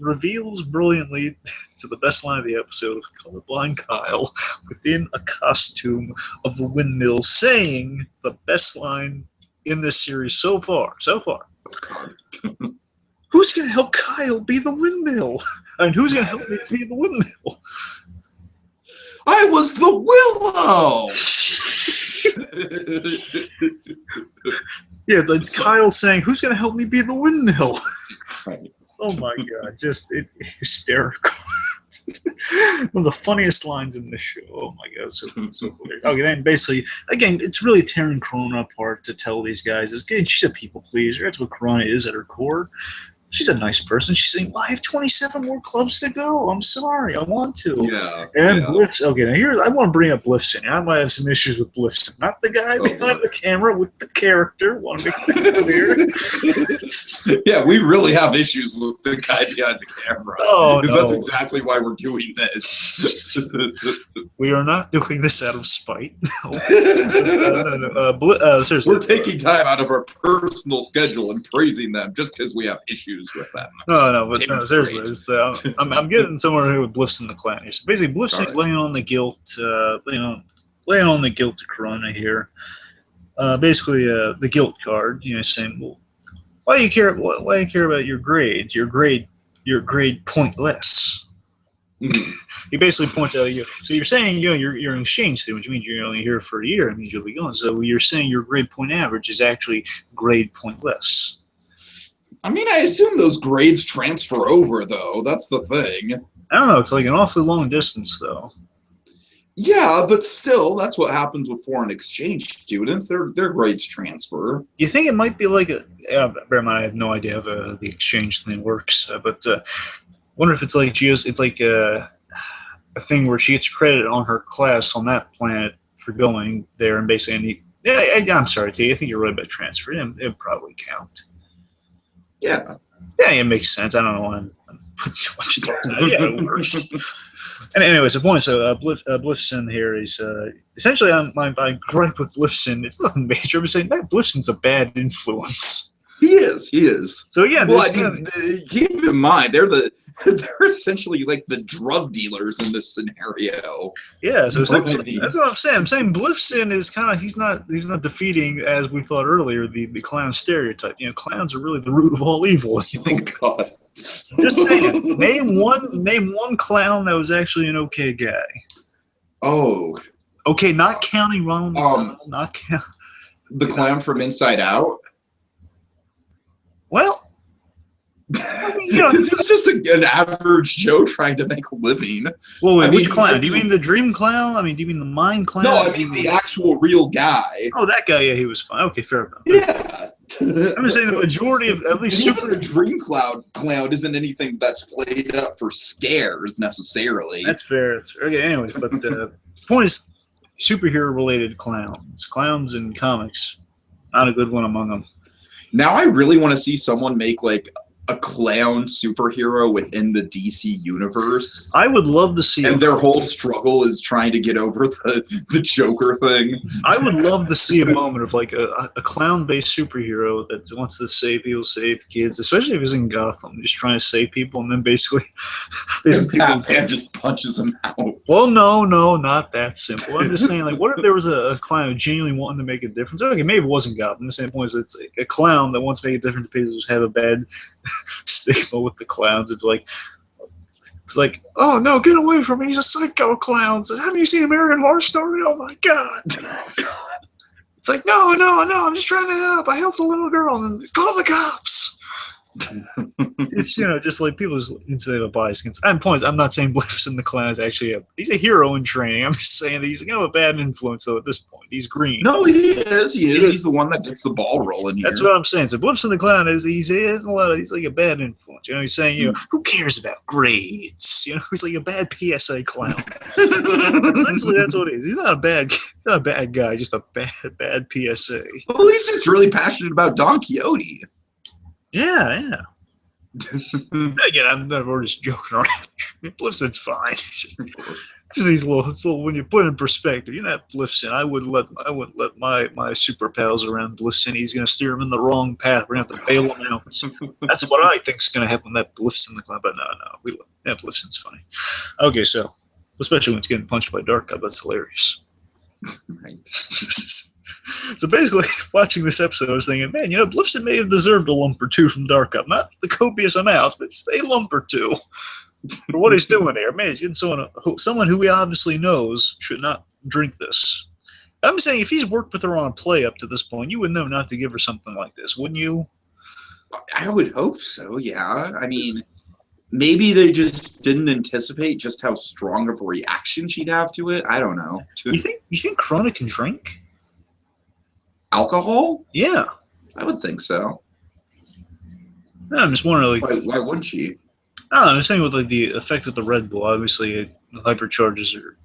reveals brilliantly to the best line of the episode of Colorblind Kyle within a costume of a windmill, saying the best line in this series so far. Oh, God. Who's going to help Kyle be the windmill? And who's going to help me be the windmill? I was the willow! Yeah, it's Kyle saying, who's going to help me be the windmill? Right. Oh my God, just hysterical. One of the funniest lines in the show. Oh my God, so weird. Okay, then basically, again, it's really tearing Corona apart to tell these guys, she's a people pleaser. That's what Corona is at her core. She's a nice person. She's saying, well, I have 27 more clubs to go. I'm sorry. I want to. Yeah. And Bliffs. Okay, now here, I want to bring up Bliffson. I might have some issues with Bliffson. Not the guy behind the camera, with the character. Want to make that clear. Yeah, we really have issues with the guy behind the camera. Oh, no. That's exactly why we're doing this. We are not doing this out of spite. No. Seriously. We're taking time out of our personal schedule and praising them just because we have issues issues with them. But no, seriously, I'm getting somewhere here with Bliffson the Clown here. So basically, Bliffson's laying on the guilt, laying on the guilt to Corona here. Basically, the guilt card, saying, well, why do you care? Why do you care about your grades? Your grade pointless. He basically points out so you're saying you're an exchange student, which means you're only here for a year. It means you'll be gone. So you're saying your grade point average is actually grade pointless. I mean, I assume those grades transfer over, though. That's the thing. I don't know. It's like an awfully long distance, though. Yeah, but still, that's what happens with foreign exchange students. Their grades transfer. You think it might be like bear in mind, I have no idea how the exchange thing works, but wonder if it's like it's like a thing where she gets credit on her class on that planet for going there and basically. I'm sorry, T. I think you're right about transfer. It'd probably count. Yeah. Yeah, it makes sense. I don't know why I'm putting too much thought. Yeah, it works. And anyways, the point is, Bliffson here is essentially my gripe with Bliffson. It's nothing major. I'm just saying that Bliffson's a bad influence. He is. So yeah, well, keep in mind they're essentially like the drug dealers in this scenario. Yeah, so essentially, that's what I'm saying. I'm saying Bliffson is he's not defeating, as we thought earlier, the clown stereotype. Clowns are really the root of all evil. You think? Oh God. Just saying. Name one clown that was actually an okay guy. Oh. Okay, not counting Ronald McDonald. Not count. The clown from Inside Out. Well, it's just an average Joe trying to make a living. Well, wait, which clown? Do you mean the dream clown? I mean, do you mean the mind clown? No, I mean the actual real guy. Oh, that guy, yeah, he was fine. Okay, fair enough. Yeah. I'm just saying the majority of at least even the dream clown isn't anything that's played up for scares necessarily. That's fair. Okay, anyways, but the point is superhero-related clowns. Clowns in comics, not a good one among them. Now I really want to see someone make like a clown superhero within the DC universe. I would love to see. And their whole struggle is trying to get over the Joker thing. I would love to see a moment of like a clown-based superhero that wants to save people, save kids, especially if he's in Gotham, just trying to save people, and then basically Batman just punches him out. Well, no, not that simple. I'm just saying, like, what if there was a clown who genuinely wanted to make a difference? Okay, maybe it wasn't Gotham. The same point is it's a clown that wants to make a difference. People just have a bad stigma with the clowns. It's like, oh no, get away from me! He's a psycho clown. Haven't you seen American Horror Story? Oh my God! Oh God! It's like, no, I'm just trying to help. I helped a little girl, and call the cops. It's just like people just instantly have a bias against. And points. I'm not saying Bliffson the clown is actually he's a hero in training. I'm just saying that he's a bad influence. So at this point, he's green. No, he is. He's the one that gets the ball rolling here. That's what I'm saying. So Bliffson the clown he's like a bad influence. He's saying who cares about grades? He's like a bad PSA clown. Essentially, that's what it is. He's not a bad guy. Just a bad PSA. Well, he's just really passionate about Don Quixote. Yeah. Again, we're just joking around. Bliffson's fine. It's just these little. When you put it in perspective, Bliffson. I wouldn't let my super pals around Bliffson. He's gonna steer him in the wrong path. We're gonna have to bail him out. That's what I think's gonna happen with that Bliffson the clown. But no, Bliffson's funny. Okay, so especially when it's getting punched by Dark Cub, that's hilarious. Right. So basically, watching this episode, I was thinking, man, Bliffson may have deserved a lump or two from Dark Cub. Not the copious amounts, but just a lump or two for what he's doing here. Man, he's getting someone who he obviously knows should not drink this. I'm saying if he's worked with her on a play up to this point, you would know not to give her something like this, wouldn't you? I would hope so, yeah. I mean, maybe they just didn't anticipate just how strong of a reaction she'd have to it. I don't know. You think Corona can drink? Alcohol? Yeah. I would think so. No, I'm just wondering, like, why wouldn't she? I don't know, I'm just saying with like the effect of the Red Bull, obviously it hypercharges her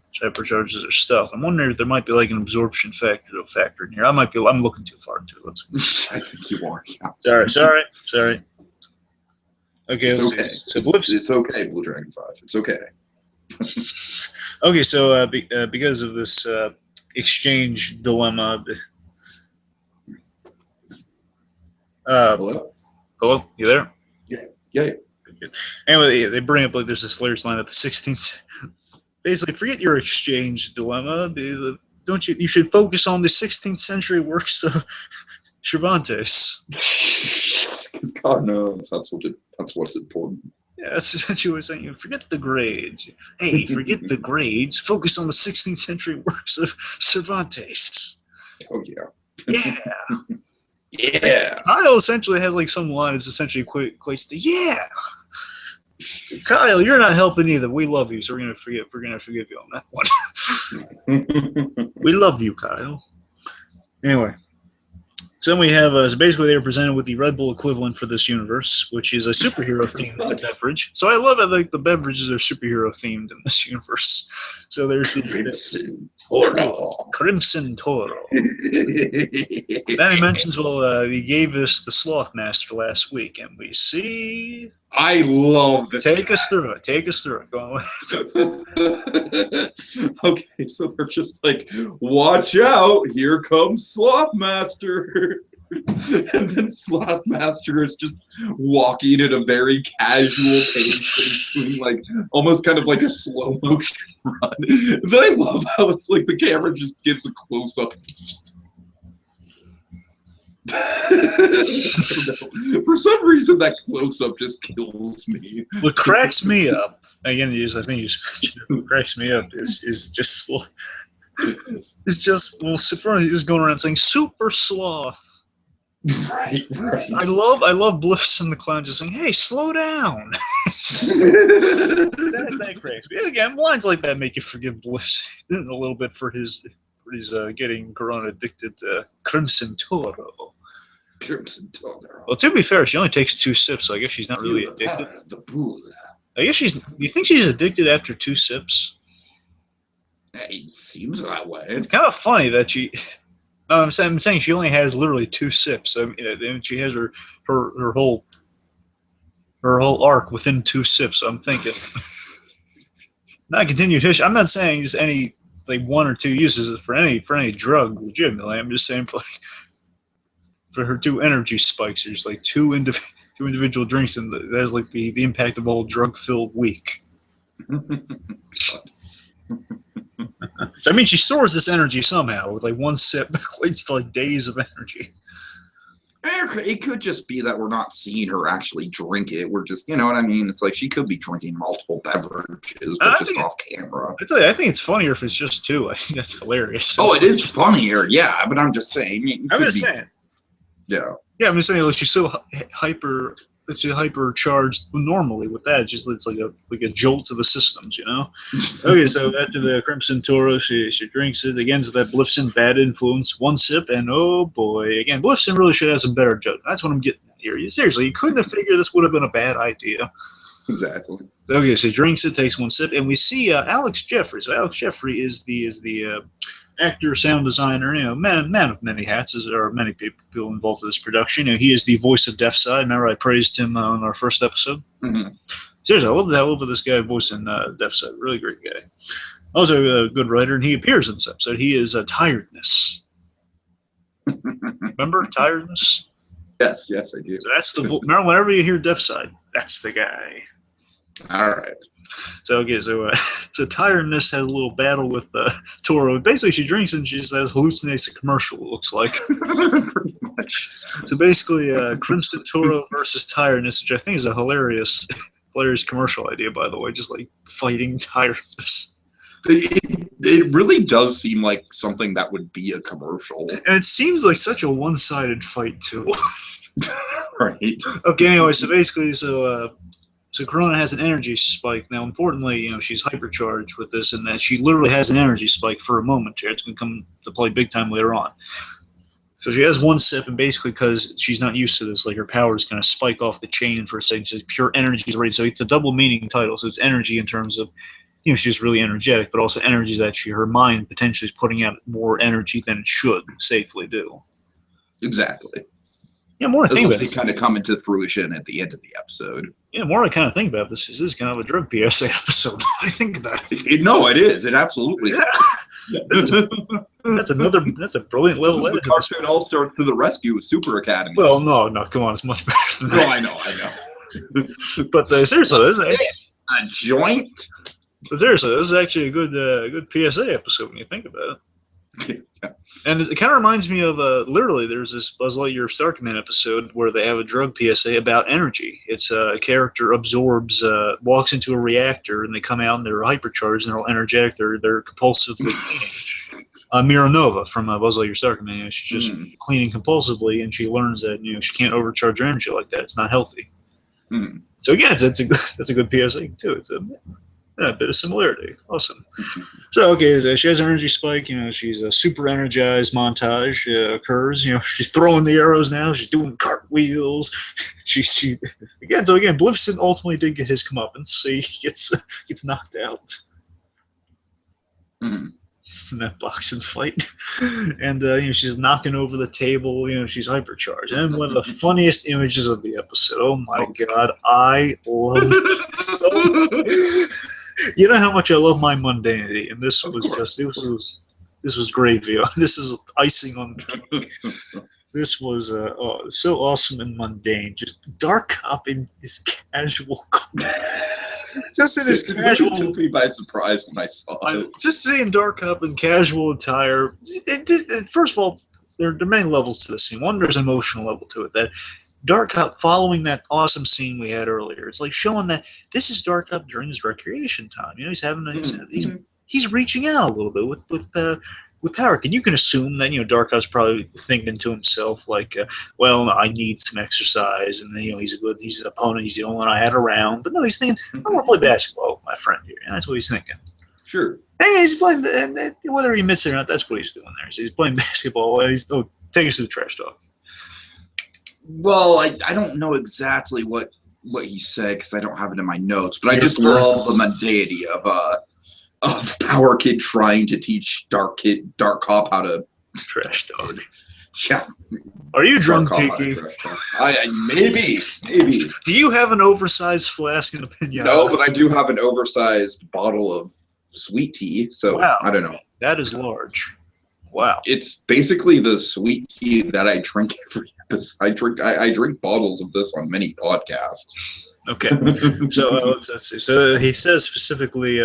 stuff. I'm wondering if there might be like an absorption factor in here. I'm looking too far into it. I think you are. Yeah. Sorry. Okay, it's let's okay. see. So Blips. It's okay, BlueDragonFive. It's okay. Okay, so because of this exchange dilemma. Hello? Hello? You there? Yeah. Yeah. Anyway, they bring up like there's this hilarious line at the 16th. Basically, forget your exchange dilemma. Don't you? You should focus on the 16th century works of Cervantes. God knows that's what's important. Yeah, that's essentially what I'm saying. Forget the grades. Hey, forget the grades. Focus on the 16th century works of Cervantes. Oh yeah. Yeah. Yeah. Kyle essentially has like some line that's essentially equates to yeah. Kyle, you're not helping either. We love you, so we're gonna forgive you on that one. We love you, Kyle. Anyway. So then we have, so basically they were presented with the Red Bull equivalent for this universe, which is a superhero themed beverage. So I love it, like the beverages are superhero themed in this universe. So there's the Crimson Toro. Crimson Toro. Then he mentions, well, he gave us the Sloth Master last week, and we see. I love this. Take us through it. Take us through it. Go on. Okay, so they're just like, watch out, here comes Sloth Master. And then Sloth Master is just walking at a very casual pace, doing like almost kind of like a slow motion run. And then I love how it's like the camera just gives a close up. For some reason, that close up just kills me. What cracks me up, again, I think you mentioned it, what cracks me up is just slow. It's just, well, Sifrona is going around saying super sloth. Right. I love Bliss and the Clown just saying, "Hey, slow down." that cracks me. Again, lines like that make you forgive Bliss a little bit for his getting Corona addicted to Crimson Toro. Crimson Toro. Well, to be fair, she only takes 2 sips, so I guess she's not really addicted. I guess do you think she's addicted after 2 sips? It seems that way. It's kind of funny that she. I'm saying she only has literally 2 sips. I mean, she has her whole arc within 2 sips. So I'm thinking, not continued history. I'm not saying just any like 1 or 2 uses for any drug legitimately. I'm just saying for her 2 energy spikes, there's like 2 individual drinks, and that has like the impact of a whole drug-filled week. So I mean, she stores this energy somehow with like 1 sip equates to like days of energy. It could just be that we're not seeing her actually drink it. We're just, you know what I mean? It's like she could be drinking multiple beverages, but just off camera. I think it's funnier if it's just 2. I think that's hilarious. Oh, it is funnier, yeah. But I'm just saying. I'm just saying. Yeah. Yeah, I'm just saying. Like she's so hypercharged normally with that. It's like a jolt to the systems, you know. Okay, so after the Crimson Toro, she drinks it again. So that Blifson bad influence. 1 sip, and oh boy, again, Blifson really should have some better judgment. That's what I'm getting at here. Seriously, you couldn't have figured this would have been a bad idea. Exactly. Okay, so he drinks it, takes 1 sip, and we see Alex Jeffrey. So Alex Jeffrey is the actor, sound designer, you know, man of many hats. There are many people involved in this production. You know, he is the voice of Deathside. Remember, I praised him on our first episode. Mm-hmm. Seriously, I love the hell of this guy voicing Deathside. Really great guy. Also a good writer, and he appears in this episode. He is Tiredness. Remember Tiredness? Yes, I do. So that's the remember, whenever you hear Deathside, that's the guy. All right. So okay, so Tiredness has a little battle with Toro. Basically, she drinks and she says hallucinates a commercial. It looks like. Pretty much. So basically, Crimson Toro versus Tiredness, which I think is a hilarious commercial idea, by the way. Just like fighting Tiredness. It really does seem like something that would be a commercial. And it seems like such a one-sided fight too. Right. Okay. Anyway, so basically, so Corona has an energy spike. Now, importantly, you know, she's hypercharged with this, and that she literally has an energy spike for a moment here. It's going to come to play big time later on. So she has 1 sip, and basically because she's not used to this, like her power is going to spike off the chain for a second. So pure energy is ready. So it's a double meaning title. So it's energy in terms of, you know, she's really energetic, but also energy that her mind potentially is putting out more energy than it should safely do. Exactly. Yeah, more I think about this kind of come into fruition at the end of the episode. Yeah, more I kind of think about this is kind of a drug PSA episode. I think about it. No, it is. It absolutely is. That's a brilliant level. The cartoon all starts to the rescue with Super Academy. Well, no, come on, it's much better than that. No, I know. But seriously, a joint. but seriously, this is actually a good PSA episode when you think about it. And it kind of reminds me of literally there's this Buzz Lightyear Star Command episode where they have a drug PSA about energy. It's a character absorbs, walks into a reactor, and they come out and they're hypercharged and they're all energetic. They're compulsively cleaning. Mira Nova from Buzz Lightyear Star Command, she's just cleaning compulsively, and she learns that she can't overcharge her energy like that. It's not healthy. So again, that's a good PSA too. It's a bit of similarity. Awesome. So okay, she has an energy spike. She's a super energized. Montage occurs. She's throwing the arrows now. She's doing cartwheels. She again. So again, Blifson ultimately did get his comeuppance. So he gets knocked out in that boxing fight, and she's knocking over the table. She's hypercharged. And one of the funniest images of the episode. Oh my God, I love it so much. You know how much I love my mundanity, and this was this was gravy. This is icing on the cake. This was so awesome and mundane. Just Dark Cop in his casual clothes. Just in his casual. It took me by surprise when I saw it. Just seeing Dark Cop in casual attire. First of all, there are many levels to this scene. One, there's an emotional level to it. That Dark Cop following that awesome scene we had earlier. It's like showing that this is Dark Cop during his recreation time. He's having he's reaching out a little bit with Power Kid. You can assume that Dark Cop's probably thinking to himself like, well, I need some exercise, and he's an opponent. He's the only one I had around. But no, he's thinking, I want to play basketball with my friend here, and that's what he's thinking. Sure. And he's playing, and whether he admits it or not, that's what he's doing there. So he's playing basketball. And take us to the trash talk. Well, I don't know exactly what he said because I don't have it in my notes, but I just love the mundanity of Power Kid trying to teach Dark Cop how to trash talk. Yeah. Are you drunk, Tiki? Maybe. Do you have an oversized flask and a pinata? No, but I do have an oversized bottle of sweet tea, so wow. I don't know. That is large. Wow. It's basically the sweet tea that I drink every episode. I drink bottles of this on many podcasts. Okay. So let's see. So he says specifically,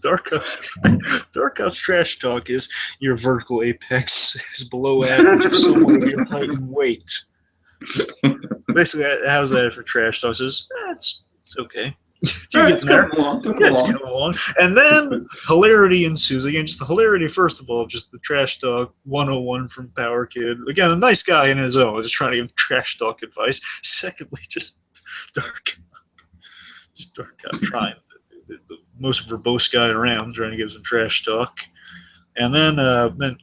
Dark Cop's trash talk is your vertical apex is below average of someone of your height and weight. Basically, how's that for trash talk? Says it's okay. It's coming along. And then hilarity ensues. Again, just the hilarity, first of all, just the trash talk 101 from Power Kid. Again, a nice guy in his own, just trying to give trash talk advice. Secondly, just Dark Cop trying, the most verbose guy around, trying to give some trash talk. And then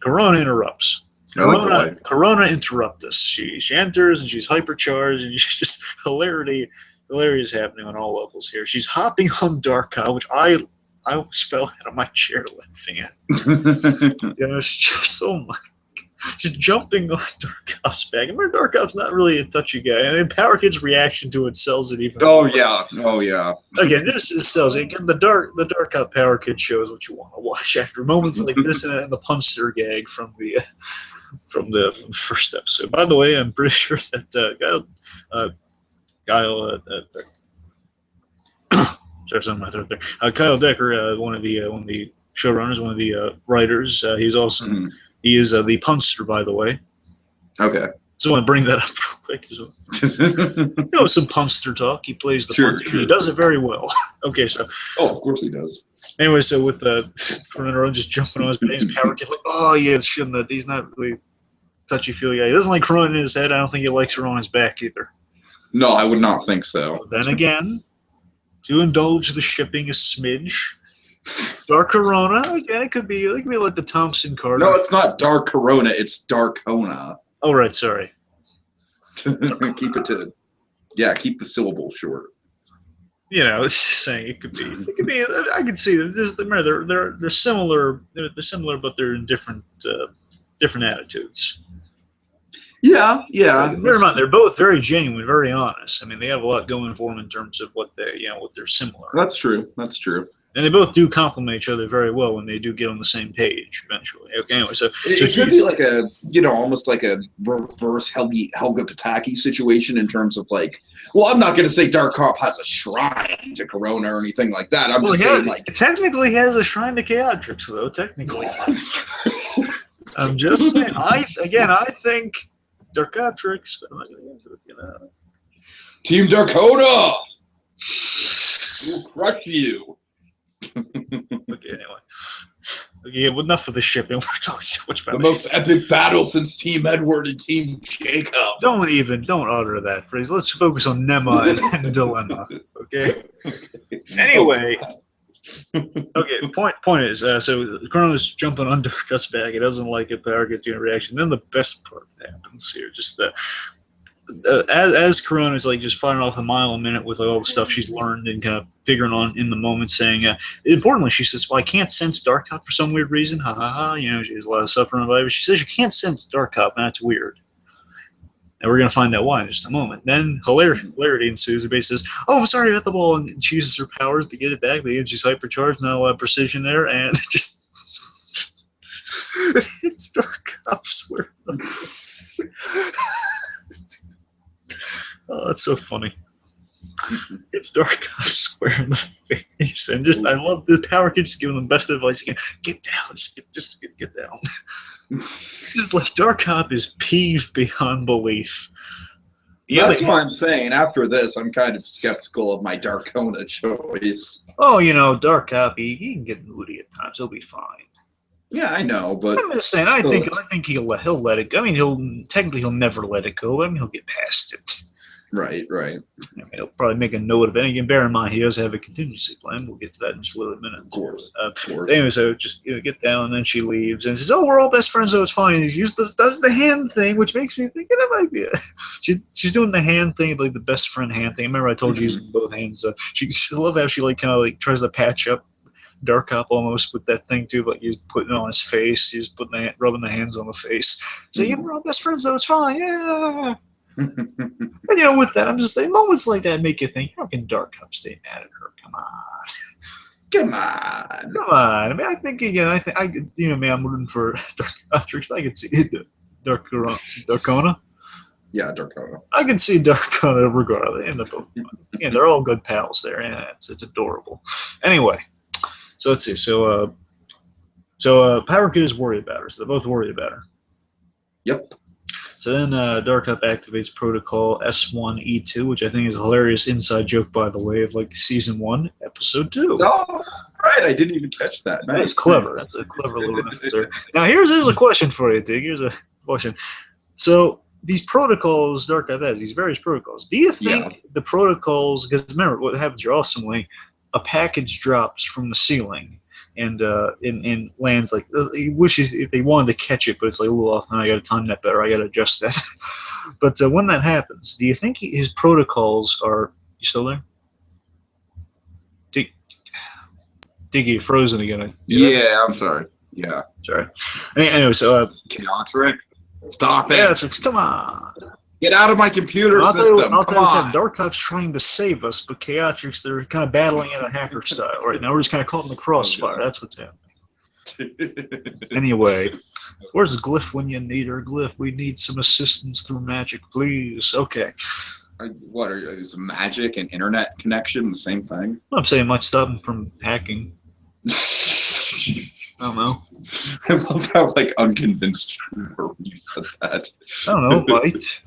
Corona interrupts. Corona interrupts us. She enters and she's hypercharged, and she's just hilarity is happening on all levels here. She's hopping on Dark Cop, which I almost fell out of my chair laughing at. It's just so much. She's jumping on Dark Cop's back. I remember Dark Cop's not really a touchy guy. I mean, Power Kid's reaction to it sells it even more. Yeah. Again, this sells it. Again, the Dark Cop Power Kid show is what you want to watch after moments like this and the punster gag from the first episode. By the way, I'm pretty sure that Kyle Decker, one of the showrunners, one of the writers. He's also he is the punster, by the way. Okay. Just want to bring that up real quick. Some punster talk. He plays the punster. Sure. He does it very well. Okay, so. Oh, of course he does. Anyway, so with Corona just jumping on his Power Kid, like, oh yeah, shouldn't that? He's not really touchy-feely guy. He doesn't like Corona in his head. I don't think he likes her on his back either. No, I would not think so. Then again, to indulge the shipping a smidge, Dark Corona, again, it could be like the Thompson card. No, it's not Dark Corona, it's Darkona. Oh, right, sorry. Keep the syllable short. It's saying it could be. I can see them. They're similar. They're similar, but they're in different attitudes. Yeah, yeah. Never mind. They're both very genuine, very honest. I mean, they have a lot going for them in terms of what they, what they're similar. That's true. That's true. And they both do complement each other very well when they do get on the same page eventually. Okay, anyway, so it could be like a, almost like a reverse Helga Pataki situation in terms of like, well, I'm not going to say Dark Cop has a shrine to Corona or anything like that. I'm just saying like technically has a shrine to Chaotrix though. Technically, I'm just saying. I think Darkotrix. I'm not going to get into it. Team Darkona will crush you. Okay, anyway. Okay, well, enough of the shipping. We're talking too much about the most epic battle since Team Edward and Team Jacob. Don't utter that phrase. Let's focus on Nema and Dilemma. Okay. Anyway. Okay. The point is, so Chrono's jumping on Darkut's back. He doesn't like it. Power gets a reaction. Then the best part happens here. Just the. As Corona's like just firing off a mile a minute with all the stuff she's learned and kind of figuring on in the moment, saying, importantly, she says, well, I can't sense Dark Cop for some weird reason. Ha ha ha. She has a lot of suffering about it. But she says you can't sense Dark Cop, and that's weird. And we're going to find out why in just a moment. Then hilarity ensues. It basically says, oh, I'm sorry about the ball, and she uses her powers to get it back. But she's hypercharged, not a lot of precision there, and just it's Dark Cop, swear. Oh, that's so funny. It's Dark Cop square in the face, and I love the Power Kid just giving them the best advice again. Get down, just get down. Just like Dark Cop is peeved beyond belief. That's why I'm saying after this, I'm kind of skeptical of my Darkona choice. Oh, Dark Cop, he can get moody at times. He'll be fine. Yeah, I know, but I'm just saying. I think he'll let it go. I mean, he'll never let it go. I mean, he'll get past it. Right. I mean, he'll probably make a note of it. And bear in mind, he does have a contingency plan. We'll get to that in just a little minute. Of course. Anyway, so just get down, and then she leaves and says, "Oh, we're all best friends, so it's fine." And she does the hand thing, which makes me think it might be. She's doing the hand thing, like the best friend hand thing. I remember I told you using both hands. I love how she kind of tries to patch up Dark Cop almost with that thing too, like he's putting it on his face. He's rubbing the hands on the face. So we're all best friends, so it's fine. Yeah. And with that, I'm just saying, moments like that make you think, how can Dark Cop stay mad at her? Come on. I mean, I think again, I'm rooting for Dark. I can see Darkona. Yeah, Darkona. I can see Darkona regardless. And they're all good pals there. Yeah, it's adorable. Anyway, so let's see. So Power Kid is worried about her. So they're both worried about her. Yep. So then Dark Cop activates Protocol S1E2, which I think is a hilarious inside joke, by the way, of Season 1, Episode 2. Oh, right. I didn't even catch that. Nice. That's clever. That's a clever little reference there. Now, here's a question for you, Dig. Here's a question. So these protocols Dark Cop has, these various protocols, do you think the protocols, because remember what happens here awesomely, a package drops from the ceiling and lands he wishes if they wanted to catch it, but it's a little off. I got to time that better. I got to adjust that. But when that happens, do you think his protocols are? You still there? Diggy, you're frozen again. Yeah, I'm sorry. Yeah, sorry. Anyway, so Chaotrix, stop it! Chaotrix, come on. Get out of my computer system. I'll tell you, Dark Cop's trying to save us, but Chaotrix, they're kind of battling in a hacker style right now. We're just kind of caught in the crossfire. That's what's happening. Anyway, where's Glyph when you need her? Glyph, we need some assistance through magic, please. Okay. Is magic and internet connection the same thing? I'm saying it might stop him from hacking. I don't know. I love how unconvinced you were when you said that. I don't know, might.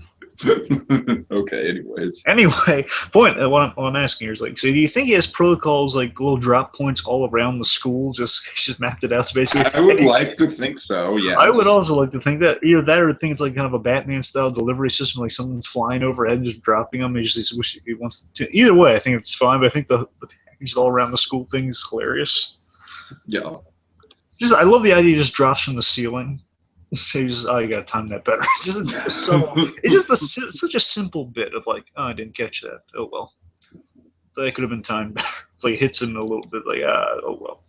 Okay, anyways. Anyway, what I'm asking here is so do you think he has protocols little drop points all around the school? He's just mapped it out. So basically, I would like to think so. Yeah. I would also like to think that either that or I think it's kind of a Batman style delivery system, someone's flying overhead and just dropping them. He just wish he wants to. Either way, I think it's fine. But I think the package all around the school thing is hilarious. Yeah. I love the idea. He just drops from the ceiling. So you gotta time that better. It's just such a simple bit of I didn't catch that. Oh well, that could have been timed better. It's it hits him a little bit. Oh well.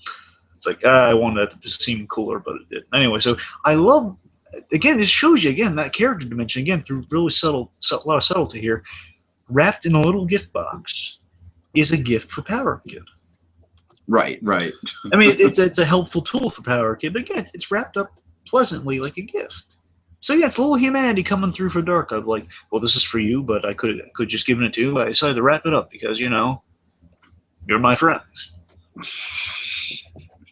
It's I wanted that to just seem cooler, but it didn't. Anyway, so I love again, this shows you again that character dimension again through really a lot of subtlety here. Wrapped in a little gift box is a gift for Power Kid. Right, right. I mean, it's a helpful tool for Power Kid, but again, it's wrapped up pleasantly like a gift. So yeah, it's a little humanity coming through for Dark. I'm like, well, this is for you, but I could just given it to you. I decided to wrap it up because you're my friend.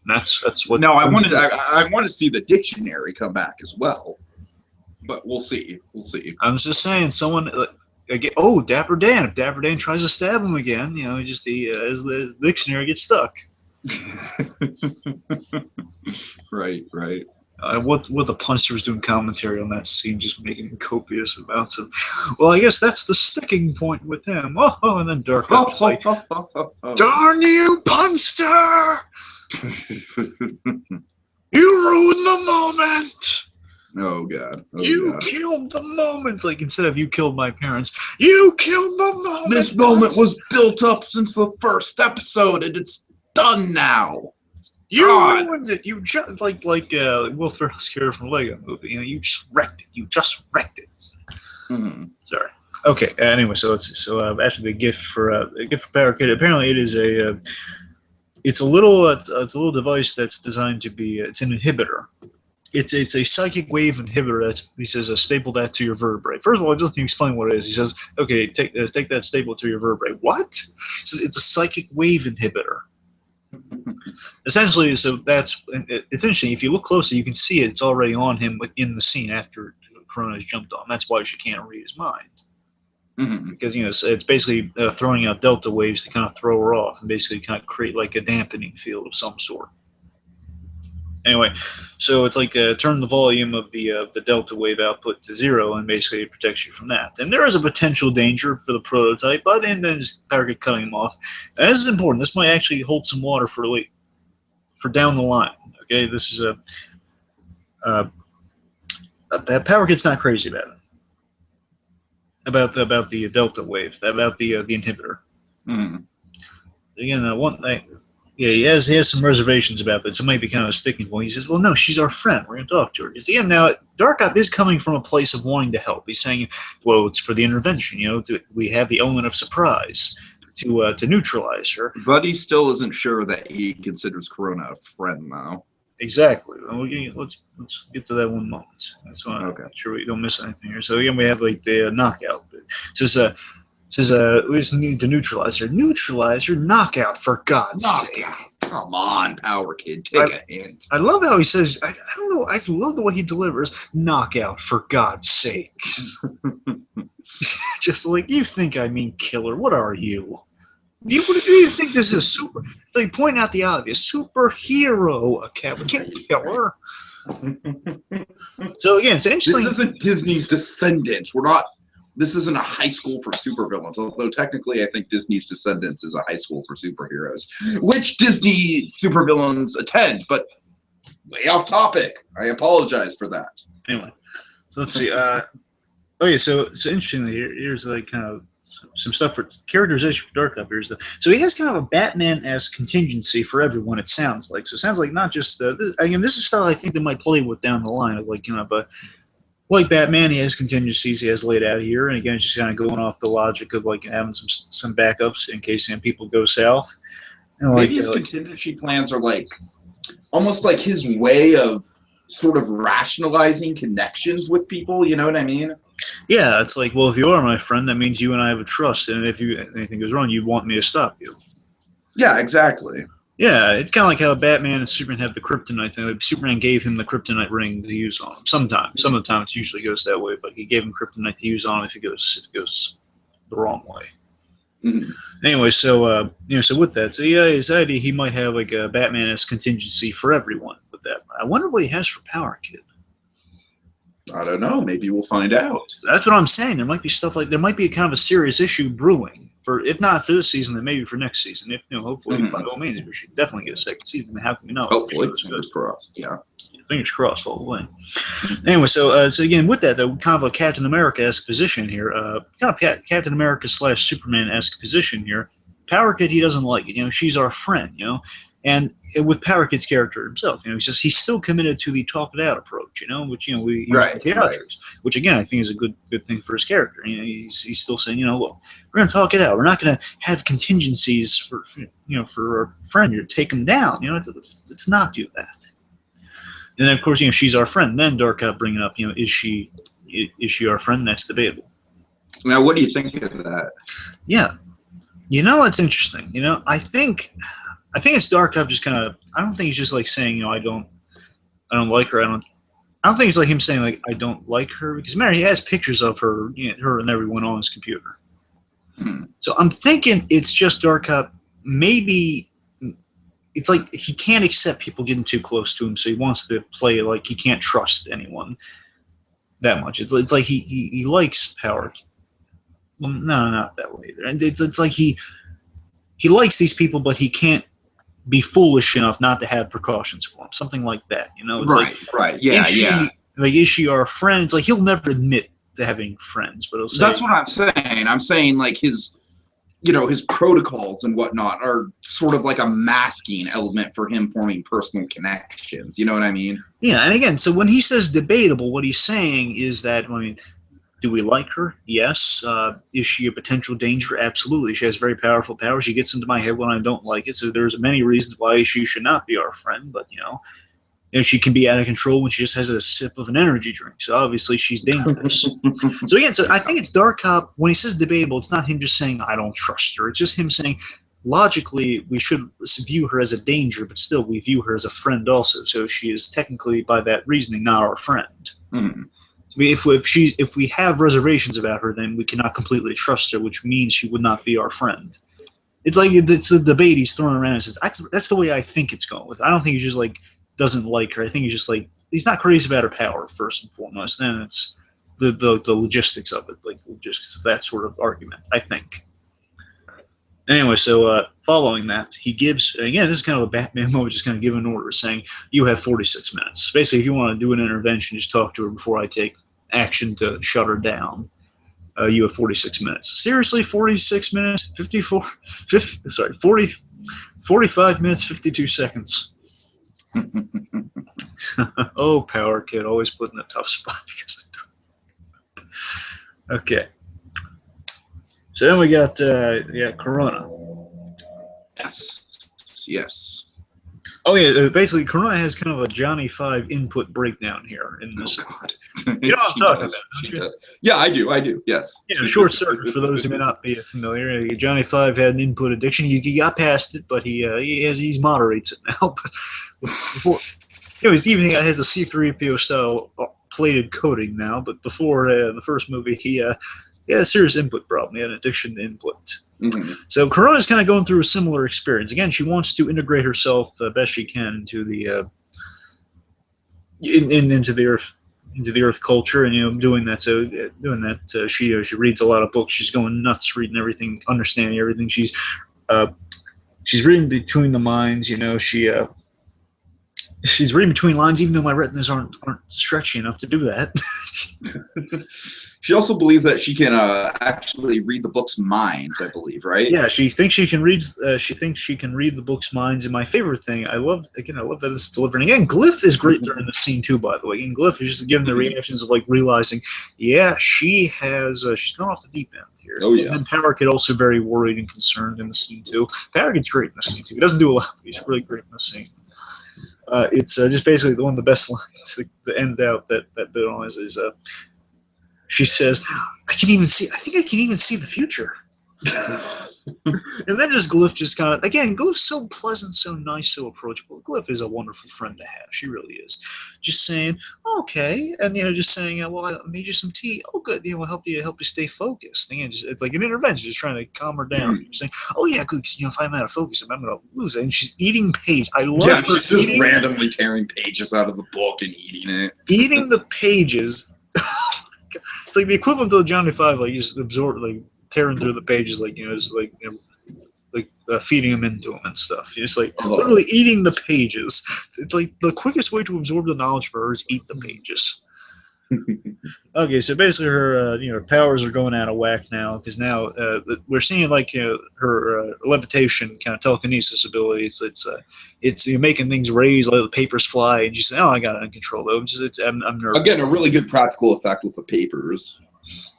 That's what. No, I want to see the dictionary come back as well, but we'll see. We'll see. I'm just saying, someone. Again, Dapper Dan. If Dapper Dan tries to stab him again, as the dictionary gets stuck. Right. What the Punster was doing commentary on that scene, just making copious amounts of. Well, I guess that's the sticking point with him. And then Dark Up's like, "Darn you, Punster! You ruined the moment." Oh God! You killed the moment. It's like, instead of "you killed my parents," you killed the moment. This moment was built up since the first episode, and it's done now. You ruined it. You just like Will Ferrell's character from Lego Movie. You just wrecked it. You just wrecked it. Mm-hmm. Sorry. Okay. Anyway, so after the gift for Power Kid, apparently it is it's a little device that's designed to be it's an inhibitor. It's a psychic wave inhibitor. He says staple that to your vertebrae. First of all, he doesn't even explain what it is. He says, okay, take that, staple to your vertebrae. What? He says it's a psychic wave inhibitor. Essentially, so it's interesting. If you look closely, you can see it's already on him within the scene after Corona has jumped on. That's why she can't read his mind. Mm-hmm. Because it's basically throwing out delta waves to kind of throw her off and basically kind of create like a dampening field of some sort. Anyway, so it's like turn the volume of the delta wave output to 0, and basically it protects you from that. And there is a potential danger for the prototype, but and then just Power cutting him off. And this is important. This might actually hold some water for down the line. Okay, this is Power Kid's not crazy about it. About the delta wave, about the inhibitor. Mm-hmm. Again, he has some reservations about that, so it might be kind of a sticking point. He says, well, no, she's our friend. We're going to talk to her. Because, again, now, Dark is coming from a place of wanting to help. He's saying, well, it's for the intervention. We have the element of surprise to neutralize her. But he still isn't sure that he considers Corona a friend now. Exactly. Well, let's get to that one moment. That's why Okay. Make sure we don't miss anything here. So, again, we have, like, the knockout. It says, we just need to neutralize her. Neutralize her? Knockout, for God's sake. Come on, Power Kid. Take a hint. I love how he says, I don't know, I love the way he delivers, knockout, for God's sake. Just like, you think I mean killer. What are you? Do you think this is super? It's like pointing out the obvious. Superhero. We can't kill her. So, again, it's interesting. This isn't Disney's Descendants. This isn't a high school for supervillains, although technically I think Disney's Descendants is a high school for superheroes, which Disney supervillains attend, but way off topic. I apologize for that. Anyway, so let's see. So interestingly, here's like kind of some stuff for characterization for Dark Up. So he has kind of a Batman-esque contingency for everyone, it sounds like. So it sounds like not just, this is stuff I think they might play with down the line of like, like Batman, he has contingencies he has laid out here, and again, it's just kind of going off the logic of like having some backups in case people go south. Maybe his contingency plans are like almost like his way of sort of rationalizing connections with people. You know what I mean? Yeah, it's like, well, if you are my friend, that means you and I have a trust, and if anything goes wrong, you want me to stop you. Yeah, exactly. Yeah, it's kind of like how Batman and Superman have the kryptonite thing. Like Superman gave him the kryptonite ring to use on him. Sometimes. Some of the time it usually goes that way, but he gave him kryptonite to use on him if it goes the wrong way. Mm-hmm. Anyway, so with that, so yeah, his idea he might have like a Batman-esque contingency for everyone with that. I wonder what he has for Power Kid. I don't know. Maybe we'll find out. So that's what I'm saying. There might be stuff like there might be a kind of a serious issue brewing. For if not for this season, then maybe for next season. If hopefully, by all means, we should definitely get a second season. How can we know? Hopefully, fingers crossed. Yeah, fingers crossed all the way. Anyway, so again, with that though, kind of a Captain America-esque position here, kind of Captain America / Superman-esque position here. Power Kid, he doesn't like it. You know, she's our friend. You know, and with Power Kid's character himself, you know, he's still committed to the talk it out approach. You know, which we use in theatrics, which again I think is a good thing for his character. You know, he's still saying, you know, look, we're gonna talk it out. We're not gonna have contingencies for for our friend here to take him down. You know, let's not do that. And then, of course, you know, she's our friend. Then Dark bringing up, you know, is she our friend? That's debatable. Now, what do you think of that? Yeah, you know, it's interesting. You know, I think it's Dark just kind of. I don't think he's just like saying, you know, I don't like her. I don't think it's like him saying like I don't like her, because Mary, he has pictures of her, you know, her and everyone on his computer. So I'm thinking it's just Dark maybe. It's like he can't accept people getting too close to him, so he wants to play like he can't trust anyone that much. It's like he likes Power. Well, no, not that way either. And it's like he likes these people, but he can't be foolish enough not to have precautions for them. Something like that, you know? It's right. Yeah, yeah. Like, is she our friend? It's like he'll never admit to having friends, but he'll say. That's what I'm saying. I'm saying like his protocols and whatnot are sort of like a masking element for him forming personal connections. You know what I mean? Yeah, and again, so when he says debatable, what he's saying is that, I mean, do we like her? Yes. Is she a potential danger? Absolutely. She has very powerful powers. She gets into my head when I don't like it, so there's many reasons why she should not be our friend, but, you know, she can be out of control when she just has a sip of an energy drink. So obviously she's dangerous. So again, I think it's Dark Cop. When he says debatable, it's not him just saying, I don't trust her. It's just him saying, logically, we should view her as a danger, but still we view her as a friend also. So she is technically, by that reasoning, not our friend. Mm. If we have reservations about her, then we cannot completely trust her, which means she would not be our friend. It's like it's a debate he's throwing around and says, that's the way I think it's going with. I don't think he's just like, doesn't like her. I think he's just like, he's not crazy about her power first and foremost. Then it's the logistics of it, like logistics of that sort of argument, I think. Anyway, so following that, he gives, again, this is kind of a Batman moment, just kind of give an order saying, you have 46 minutes. Basically, if you want to do an intervention, just talk to her before I take action to shut her down. You have 46 minutes. Seriously, 46 minutes, 45 minutes, 52 seconds. Oh, Power Kid, always put in a tough spot because of okay. So then we got Corona. Yes. Oh yeah, basically Corona has kind of a Johnny Five input breakdown here in this. Oh God. You know what I'm talking about, don't you? Yeah, I do. Yes. Yeah, short circuit for those who may not be familiar. Johnny Five had an input addiction. He got past it, but he moderates it now. But before, anyways, even he has a C-3PO style plated coating now. But before the first movie, he had a serious input problem. He had an addiction to input. Mm-hmm. So Corona's kind of going through a similar experience. Again, she wants to integrate herself best she can into the into the Earth culture, and doing that. So she reads a lot of books. She's going nuts, reading everything, understanding everything. She's reading between the lines. She's reading between lines, even though my retinas aren't stretchy enough to do that. She also believes that she can actually read the book's minds, I believe, right? Yeah, she thinks she can read. She thinks she can read the book's minds. And my favorite thing, I love that it's delivered. Again, Glyph is great during the scene too. By the way, and Glyph is just giving the reactions of like realizing, yeah, she has. She's gone off the deep end here. Oh yeah. And Power Kid also very worried and concerned in the scene too. Power Kid's great in the scene too. He doesn't do a lot, but he's really great in the scene. It's just basically one of the best lines to end out that bit on is she says, I think I can even see the future. And then just Glyph just kind of, again, Glyph's so pleasant, so nice, so approachable. Glyph is a wonderful friend to have. She really is. Just saying, okay, and just saying, well, I made you some tea. Oh, good. I'll help you stay focused. Again, it's like an intervention, just trying to calm her down. Mm-hmm. Saying, oh yeah, good. If I'm out of focus, I'm gonna lose it. And she's eating page. I love her. She's just randomly tearing pages out of the book and eating it. Eating the pages. It's like the equivalent of Johnny Five, like just absorb, like tearing through the pages, like just like feeding them into them and stuff. It's like literally eating the pages. It's like the quickest way to absorb the knowledge for her is eat the pages. Okay, so basically her, her powers are going out of whack now because now we're seeing like her levitation, kind of telekinesis ability. It's making things raise, like the papers fly, and she's saying, "Oh, I got it in control." Though I'm nervous. Again, a really good practical effect with the papers.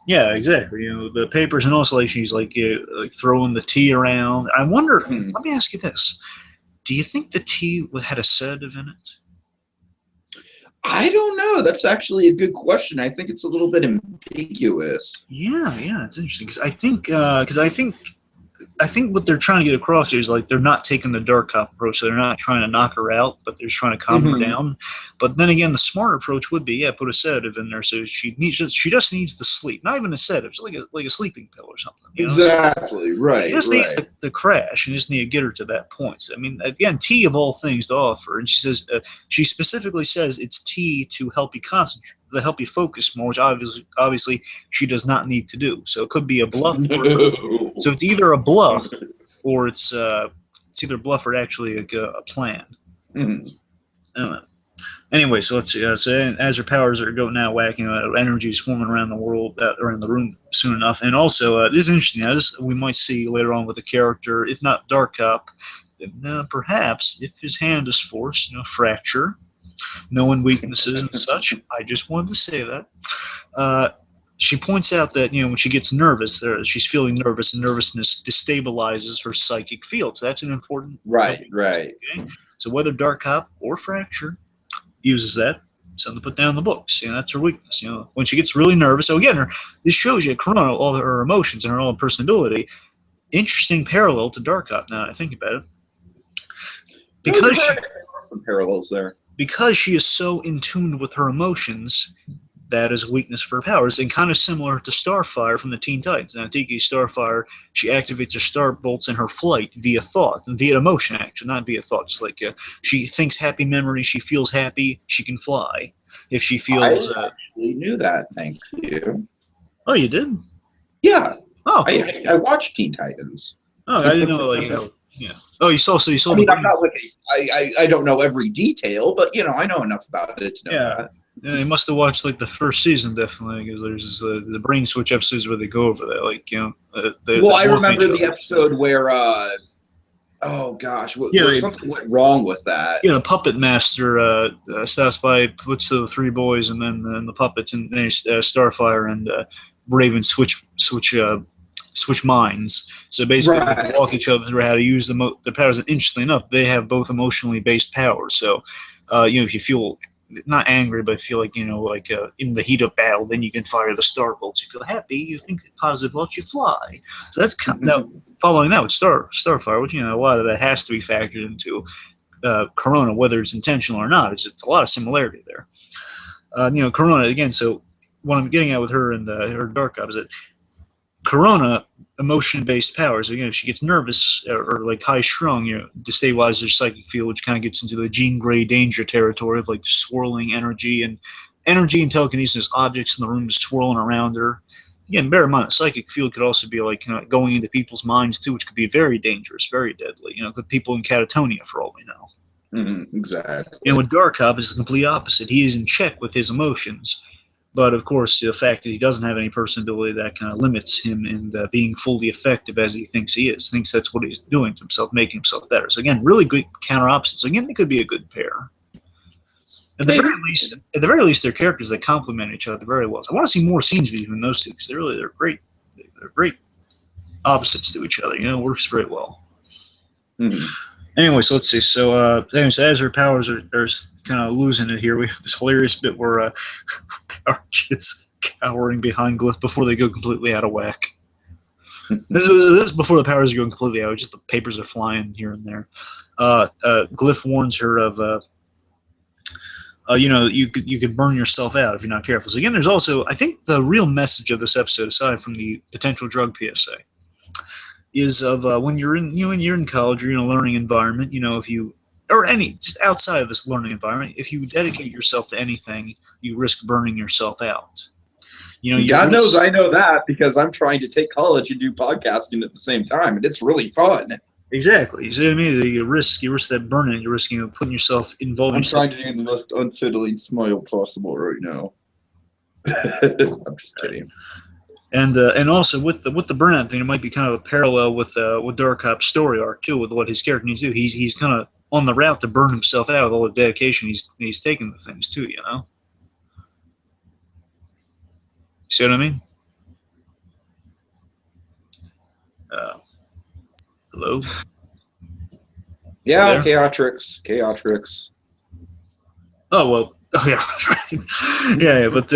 Yeah, exactly. The papers, and also like she's like throwing the tea around. I wonder. Let me ask you this: do you think the tea had a sedative in it? I don't know. That's actually a good question. I think it's a little bit ambiguous. Yeah, it's interesting because I think what they're trying to get across here is like they're not taking the dark cop approach. So they're not trying to knock her out, but they're just trying to calm her down. But then again, the smart approach would be put a sedative in there so she just needs the sleep, not even a sedative, just like a sleeping pill or something. Exactly, right. She just needs the crash, and just need to get her to that point. So, I mean, again, tea of all things to offer, and she says she specifically says it's tea to help you concentrate, to help you focus more, which obviously she does not need to do. So it could be a bluff. So it's either a bluff or it's either a bluff or actually a plan. Anyway, so let's see. So as her powers are going now whacking, energy is forming around the world, around the room soon enough. And also, this is interesting. Now, this we might see later on with the character, if not Dark Cop, then perhaps if his hand is forced, fracture, knowing weaknesses and such. I just wanted to say that. She points out that when she gets nervous, she's feeling nervous, and nervousness destabilizes her psychic field. So that's an important right. Okay? So whether Dark Cop or Fracture uses that, something to put down in the books. That's her weakness. When she gets really nervous. So again, this shows you Corona, all her emotions and her own personality. Interesting parallel to Dark Cop. Now that I think about it, because some parallels there. Because she is so in tune with her emotions. That is a weakness for her powers, and kind of similar to Starfire from the Teen Titans. Now, Tiki Starfire, she activates her star bolts in her flight via thought, and via emotion, actually, not via thought. Just like she thinks happy memories, she feels happy, she can fly. If she feels, I actually knew that. Thank you. Oh, you did? Yeah. Oh, cool. I watched Teen Titans. Oh, I didn't know. Yeah. Oh, you saw. So you saw. I mean, I'm not like I don't know every detail, but I know enough about it to know that. Yeah, they must have watched like the first season definitely, because there's the brain switch episodes where they go over that, like well, I remember the episode where oh gosh, something went wrong with that. Yeah, the puppet master stops by, puts the three boys, and then the puppets and Starfire and Raven switch minds. So basically, they walk each other through how to use the powers. And interestingly enough, they have both emotionally based powers. So if you feel not angry, but feel like in the heat of battle, then you can fire the star bolts. You feel happy, you think positive thoughts, you fly. So that's now following that with Starfire, which a lot of that has to be factored into Corona, whether it's intentional or not. It's a lot of similarity there. Corona again. So what I'm getting at with her and her Dark Cop is that Corona emotion-based powers. Again, if she gets nervous or like high-strung, destabilizes her psychic field, which kind of gets into the Jean Grey danger territory of like swirling energy and telekinesis. Objects in the room just swirling around her. Again, bear in mind, the psychic field could also be like going into people's minds too, which could be very dangerous, very deadly. Put people in catatonia for all we know. Exactly. And with Dark Cop, it's the complete opposite. He is in check with his emotions. But of course, the fact that he doesn't have any personality, that kind of limits him in being fully effective as he thinks he is. Thinks that's what he's doing to himself, making himself better. So again, really good counter opposites. Again, they could be a good pair. At the very least, they're characters that complement each other very well. So I want to see more scenes between those two because they're great. They're great opposites to each other. It works very well. Anyway, so let's see. So, as her powers are kind of losing it here, we have this hilarious bit where our kid's cowering behind Glyph before they go completely out of whack. This is before the powers are going completely out. Just the papers are flying here and there. Glyph warns her of, you could burn yourself out if you're not careful. So again, there's also, I think, the real message of this episode, aside from the potential drug PSA, is of when you're in college, or you're in a learning environment. If you just outside of this learning environment, if you dedicate yourself to anything, you risk burning yourself out. God knows I know that because I'm trying to take college and do podcasting at the same time, and it's really fun. Exactly. You see what I mean? You risk that burning. You're risking putting yourself involved. I'm trying to do the most unfiddling smile possible right now. I'm just kidding. And also with the burnout thing, it might be kind of a parallel with Dark Cop's story arc too, with what his character needs to do. He's kind of on the route to burn himself out with all the dedication he's taken to things too. You know. See what I mean? Hello. Yeah, Chaotrix. Oh well. Oh yeah. yeah, but.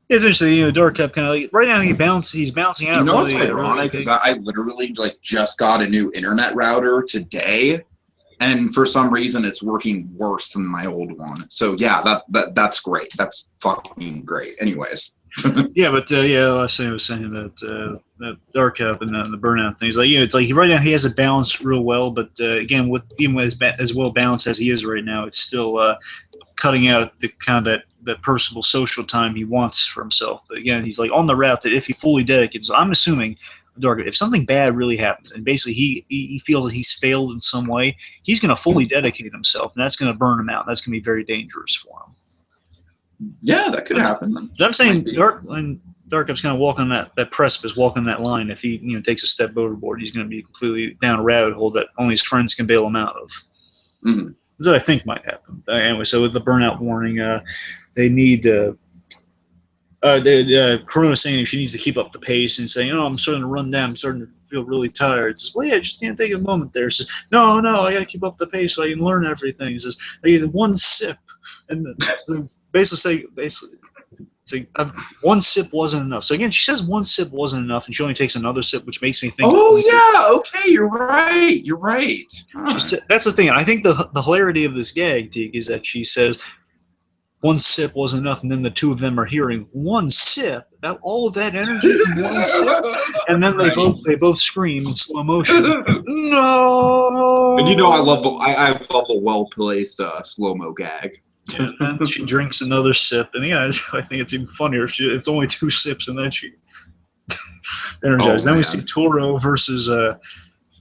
It's interesting, Dark Cup kind of like right now he's bouncing out. You know really, what's ironic really is I literally like just got a new internet router today, and for some reason it's working worse than my old one. So yeah, that's great. That's fucking great. Anyways. Yeah, but I was saying that Dark Cup and the burnout thing. It's like right now he has it balanced real well, but again, even with as well balanced as he is right now, it's still cutting out the kind of that personal social time he wants for himself. But again, he's like on the route that if he fully dedicates, so I'm assuming, Dark, if something bad really happens and basically he feels that he's failed in some way, he's going to fully dedicate himself, and that's going to burn him out. That's going to be very dangerous for him. Yeah, that could happen. I'm saying Dark Cup's kind of walking that precipice, walking that line. If he takes a step overboard, he's going to be completely down a rabbit hole that only his friends can bail him out of. Mm-hmm. That's what I think might happen. Anyway, so with the burnout warning, they need Corona's saying she needs to keep up the pace and saying, I'm starting to run down, I'm starting to feel really tired. Says, well, yeah, just take a moment there. Says, no, I got to keep up the pace so I can learn everything. He says, I get one sip, and basically one sip wasn't enough. So again, she says one sip wasn't enough, and she only takes another sip, which makes me think. Oh yeah, okay, you're right. Huh. That's the thing. I think the hilarity of this gag, Teague, is that she says one sip wasn't enough, and then the two of them are hearing one sip, all of that energy from one sip, and then they both scream in slow motion. No. And I love a well placed slow mo gag. Yeah, and she drinks another sip, and I think it's even funnier if it's only two sips, and then she energized. Then we see Toro versus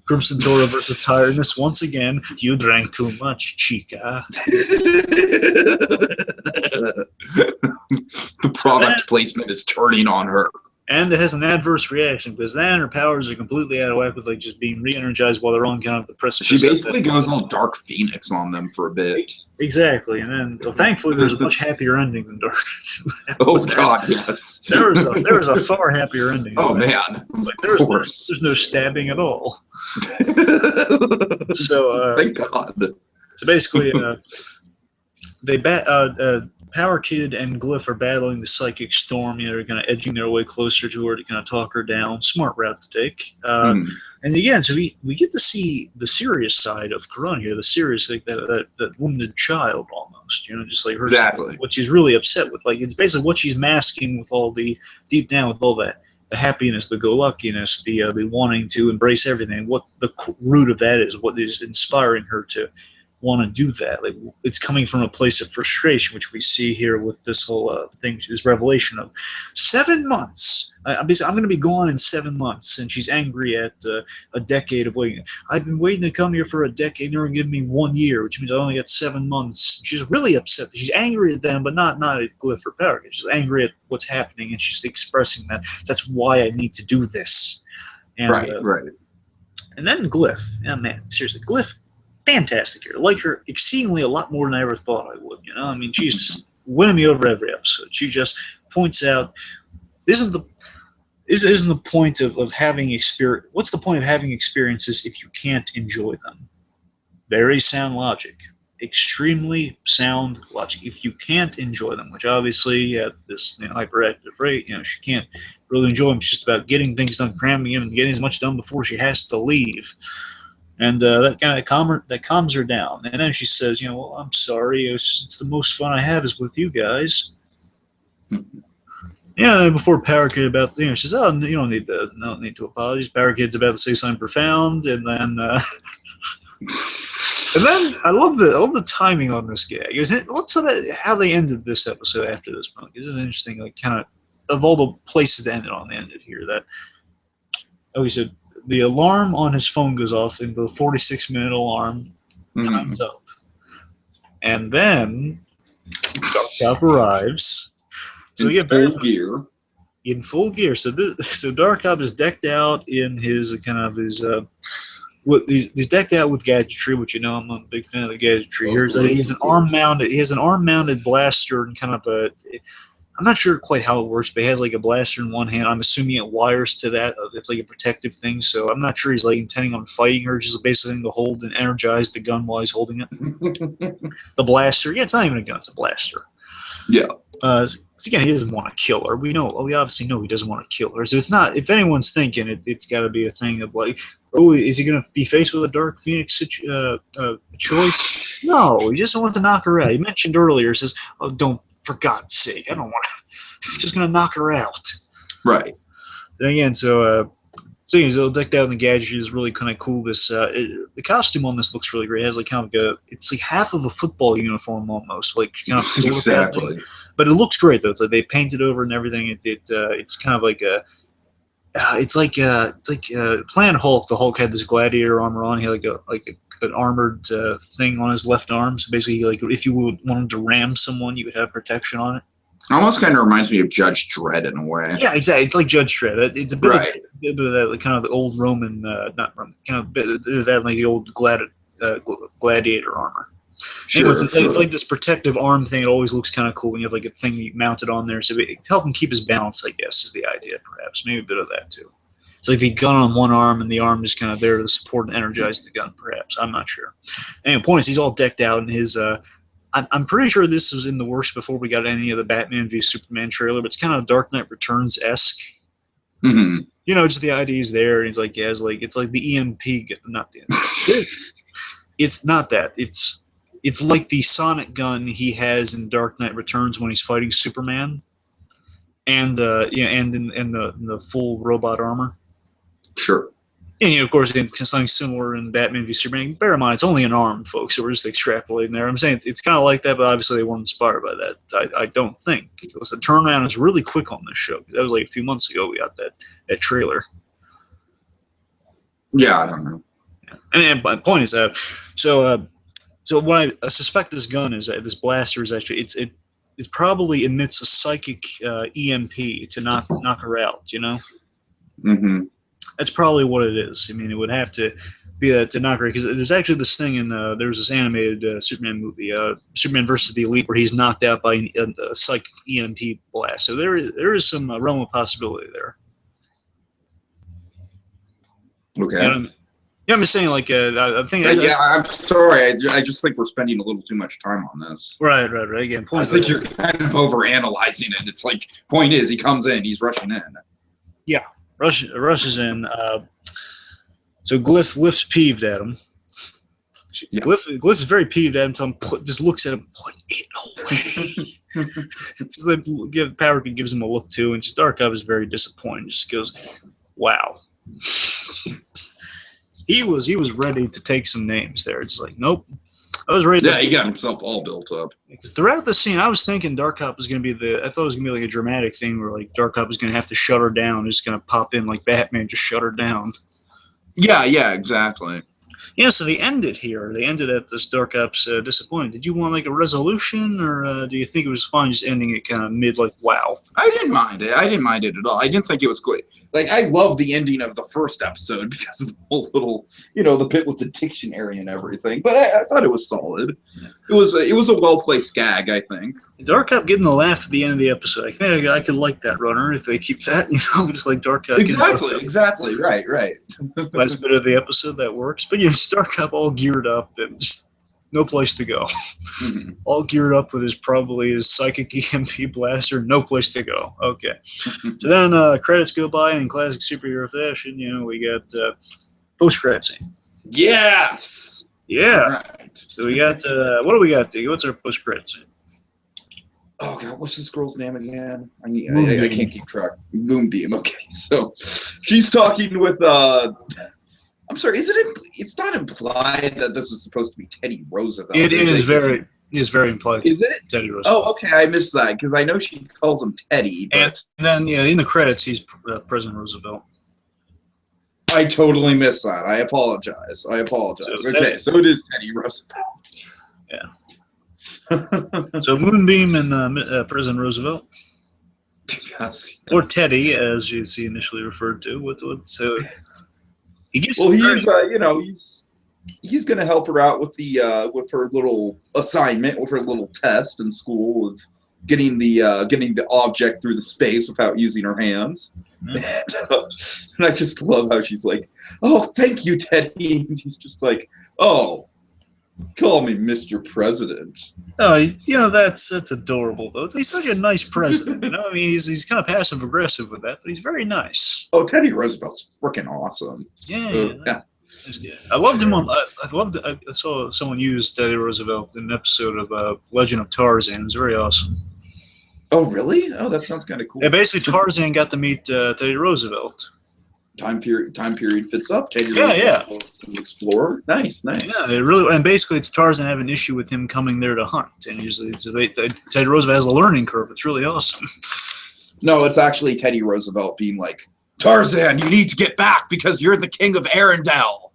Crimson Toro versus Tiredness. Once again, you drank too much, chica. The product placement is turning on her. And it has an adverse reaction because then her powers are completely out of whack with just being re-energized while they're on kind of the precipice. She basically goes all Dark Phoenix on them for a bit. Exactly, and then thankfully there's a much happier ending than Dark. Oh God, yes. There was a far happier ending. Oh man, there's no stabbing at all. So thank God. So basically, Power Kid and Glyph are battling the psychic storm. They're kind of edging their way closer to her to kind of talk her down. Smart route to take. And again, so we get to see the serious side of Corona here, the serious, like that wounded child almost. Just like her, exactly what she's really upset with. Like it's basically what she's masking with all the deep down with all that. The happiness, the go-luckiness, the wanting to embrace everything. What the root of that is, what is inspiring her to want to do that. Like it's coming from a place of frustration, which we see here with this whole thing, this revelation of 7 months. I'm going to be gone in 7 months, and she's angry at a decade of waiting. I've been waiting to come here for a decade, and they're going to give me 1 year, which means I only got 7 months. She's really upset. She's angry at them, but not at Glyph or Power. She's angry at what's happening, and she's expressing that. That's why I need to do this. And, right. And then Glyph. Oh, man, seriously, Glyph. Fantastic here. I like her exceedingly a lot more than I ever thought I would. I mean, she's just winning me over every episode. She just points out, isn't the point of having experience? What's the point of having experiences if you can't enjoy them? Very sound logic. Extremely sound logic. If you can't enjoy them, which obviously at this hyperactive rate, she can't really enjoy them. It's just about getting things done, cramming them, and getting as much done before she has to leave. And that kind of calms her down. And then she says, well, I'm sorry. It's the most fun I have is with you guys. Before Power Kid about, she says, oh, you don't need to apologize. Power Kid's about to say something profound, and then, I love the timing on this gag. Let's talk about how they ended this episode after this point. Isn't it interesting? Like, kind of all the places to end it on, they ended here. That, he said, the alarm on his phone goes off, and the 46-minute alarm time's up. And then Dark Cop arrives, So in full gear. In full gear. So Dark Cop is decked out in his he's decked out with gadgetry, which I'm a big fan of the gadgetry here. So he has an arm mounted blaster and kind of I'm not sure quite how it works, but he has like a blaster in one hand. I'm assuming it wires to that. It's like a protective thing. So I'm not sure he's like intending on fighting or just basically to hold and energize the gun while he's holding it. The blaster. Yeah, it's not even a gun. It's a blaster. Yeah. So again, he doesn't want to kill her. We obviously know he doesn't want to kill her. So it's not. If anyone's thinking it's got to be a thing of like, oh, is he going to be faced with a Dark Phoenix choice? No, he just wants to knock her out. He mentioned earlier, he says, "Oh, don't, for God's sake, I don't want to." He's just going to knock her out. Right. Then again, so he's all decked out in the gadget. Is really kind of cool. The costume on this looks really great. It has like kind of it's like half of a football uniform almost, like kind of exactly. But it looks great though. It's like they painted over and everything. It's kind of like it's like Plan Hulk. The Hulk had this gladiator armor on. He had an armored thing on his left arm. So basically, like if you would want to ram someone, you would have protection on it. Almost kind of reminds me of Judge Dredd in a way. Yeah, exactly. It's like Judge Dredd. It's a bit, right. of that, like, kind of the old Roman, not Roman, kind of bit of that, like the old gladiator armor. Sure, Anyways, it's like this protective arm thing. It always looks kind of cool when you have like a thing mounted on there. So it help him keep his balance, I guess, is the idea, perhaps. Maybe a bit of that, too. It's like the gun on one arm and the arm is kind of there to support and energize the gun, perhaps. I'm not sure. Anyway, the point is he's all decked out in his... I'm pretty sure this was in the works before we got any of the Batman v Superman trailer, but it's kind of Dark Knight Returns-esque. Mm-hmm. Just the idea's there, and he's like, yeah, it's like the EMP, not the EMP. It's not that. It's like the sonic gun he has in Dark Knight Returns when he's fighting Superman, and in the full robot armor. Sure. And of course, it's something similar in Batman v Superman. Bear in mind, it's only an arm, folks, so we're just extrapolating there. I'm saying it's kind of like that, but obviously they weren't inspired by that. I don't think. Because the turnaround is really quick on this show. That was like a few months ago we got that trailer. Yeah, I don't know. And my point is that, so what I suspect this gun is, this blaster is actually, it probably emits a psychic EMP to knock her out, Mm-hmm. That's probably what it is. I mean, it would have to be to knock her, because there's actually this thing in there was this animated Superman movie, Superman versus the Elite, where he's knocked out by a psychic EMP blast. So there is some realm of possibility there. Okay. I'm just saying, like, I think. I'm sorry. I just think we're spending a little too much time on this. Right. Again, I think you're kind of overanalyzing it. It's like, point is, he comes in, he's rushing in. Yeah. Rushes in. So Glyph's peeved at him. Yeah. Glyph is very peeved at him. So just looks at him. Put it away. Just like, Power gives him a look too, and Dark Cop is very disappointed. Just goes, "Wow." He was ready to take some names there. It's like, nope. I was ready. Yeah, he got himself all built up. Because throughout the scene, I was thinking Dark Cop was going to be I thought it was going to be like a dramatic thing where like Dark Cop was going to have to shut her down. Just going to pop in like Batman, just shut her down. Yeah, exactly. Yeah, so they ended here. They ended at this Dark Cop's disappointed. Did you want like a resolution, or do you think it was fine just ending it kind of mid, like, wow? I didn't mind it. I didn't mind it at all. I didn't think it was great. Like, I love the ending of the first episode because of the whole little, the bit with the dictionary and everything. But I thought it was solid. It was a well-placed gag, I think. Dark Cop getting the laugh at the end of the episode. I think I could like that runner if they keep that, just like Dark Cop. Exactly. Right. Last bit of the episode, that works. But Dark Cop all geared up and just no place to go. Mm-hmm. All geared up with his psychic EMP blaster, no place to go. Okay. So then credits go by in classic superhero fashion. We got post-credit scene. Yes! Yeah. Right. So we got, what do we got, Diggy? What's our post-credit scene? Oh, God, what's this girl's name again? I can't keep track. Moonbeam, okay. So she's talking with, I'm sorry, it's not implied that this is supposed to be Teddy Roosevelt. It is very implied. Is it? Teddy Roosevelt. Oh, okay, I missed that, because I know she calls him Teddy. But and then, in the credits, he's President Roosevelt. I totally missed that. I apologize. So it is Teddy Roosevelt. Yeah. So Moonbeam and President Roosevelt. Yes, or yes. Teddy, as he initially referred to. So he gives. Well, he's gonna help her out with with her little assignment, with her little test in school of getting the object through the space without using her hands. And I just love how she's like, "Oh, thank you, Teddy." And he's just like, "Oh, call me Mr. President." Oh, that's adorable though. He's such a nice president. I mean, he's kind of passive aggressive with that, but he's very nice. Oh, Teddy Roosevelt's freaking awesome. Yeah. I loved him on. I saw someone use Teddy Roosevelt in an episode of Legend of Tarzan. It was very awesome. Oh, really? Oh, that sounds kind of cool. Yeah, basically Tarzan got to meet Teddy Roosevelt. Time period fits up. Teddy Yeah. Roosevelt explorer. Nice. Yeah, it really, and basically it's Tarzan having an issue with him coming there to hunt, and usually Teddy Roosevelt has a learning curve. It's really awesome. No, it's actually Teddy Roosevelt being like, Tarzan, you need to get back because you're the king of Arendelle.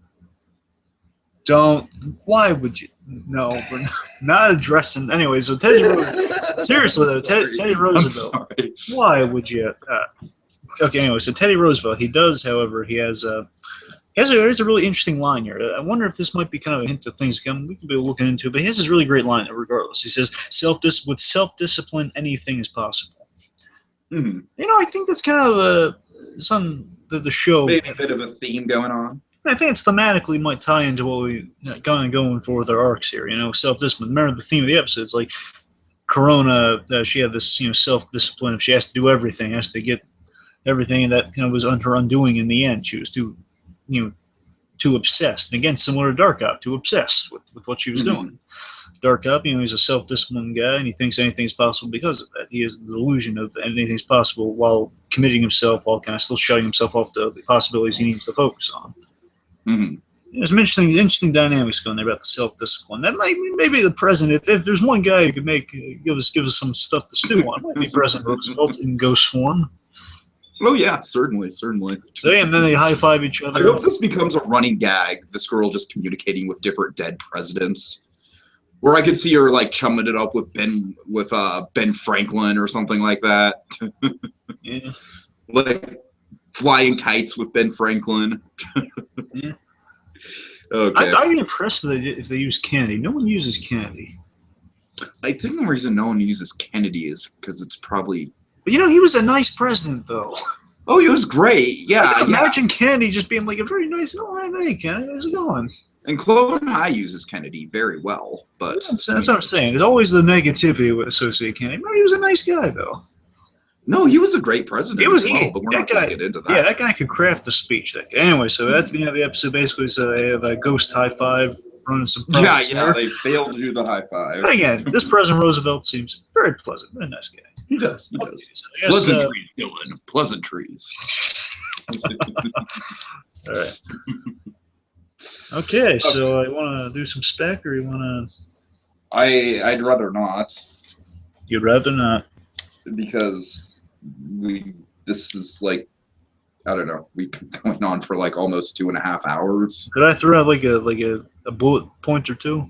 Why would you? No, we're not addressing. Anyway, so seriously though, Teddy Roosevelt. Why would you? Okay, anyway, so Teddy Roosevelt, he does, however, there's a really interesting line here. I wonder if this might be kind of a hint of things to come. We could be looking into it, but he has this really great line regardless. He says, with self-discipline, anything is possible. Mm-hmm. I think that's kind of the show. Maybe a bit of a theme going on. I think it's thematically might tie into what we going for with our arcs here. Self-discipline. Remember the theme of the episode? It's like Corona. She had this, self-discipline. If she has to do everything, has to get everything, and that kind of was her undoing in the end. She was too obsessed. And again, similar to Dark Op, too obsessed with what she was doing. Dark Op, he's a self-disciplined guy, and he thinks anything's possible because of that. He has the delusion of anything's possible while committing himself, while kind of still shutting himself off to the possibilities he needs to focus on. Mm-hmm. There's some interesting dynamics going there about the self-discipline. That might maybe the president. If there's one guy who could give us some stuff to stew on, it might be President Roosevelt in ghost form. Oh yeah, certainly. So yeah, and then they high five each other. I hope this becomes a running gag. This girl just communicating with different dead presidents, where I could see her like chumming it up with Ben Franklin or something like that. Yeah. Like flying kites with Ben Franklin. Yeah. Okay. I'd be impressed if they use Kennedy. No one uses Kennedy. I think the reason no one uses Kennedy is because it's probably. But he was a nice president, though. Oh, he was great. Yeah. I can imagine Kennedy just being like a very nice. Oh, hey, Kennedy, how's it going? And Clone High uses Kennedy very well, but that's what I'm saying. There's always the negativity with associated Kennedy. But he was a nice guy, though. No, he was a great president. But we're not going to get into that. Yeah, that guy could craft a speech. Anyway, so that's the end of the episode. Basically, so they have a ghost high five running some. Yeah, they failed to do the high five. But again, this President Roosevelt seems very pleasant, very nice guy. He does. So Pleasantries, Dylan. Pleasantries. All right. Okay, so I want to do some spec, or you want to? I'd rather not. You'd rather not, because this is like, I don't know. We've been going on for like almost 2.5 hours. Could I throw out like a bullet point or two?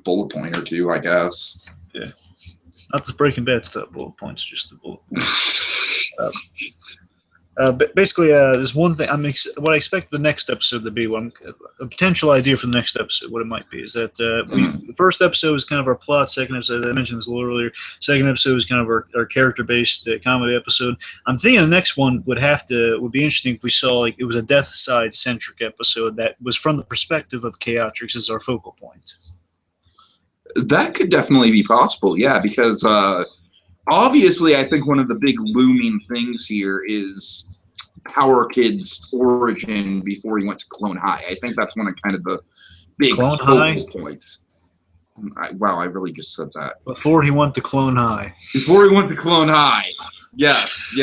Bullet point or two, I guess. Yeah. Not the Breaking Bad stuff, bullet points, just the bullet points. Basically, there's one thing what I expect the next episode to be. A potential idea for the next episode, what it might be, is that the first episode is kind of our plot. Second episode, I mentioned this a little earlier. Second episode is kind of our character-based comedy episode. I'm thinking the next one would be interesting if we saw like it was a Death Side centric episode that was from the perspective of Chaotrix as our focal point. That could definitely be possible, yeah, because obviously I think one of the big looming things here is Power Kid's origin before he went to Clone High. I think that's one of kind of the big focal points. Wow, I really just said that. Before he went to Clone High. Before he went to Clone High. Yes.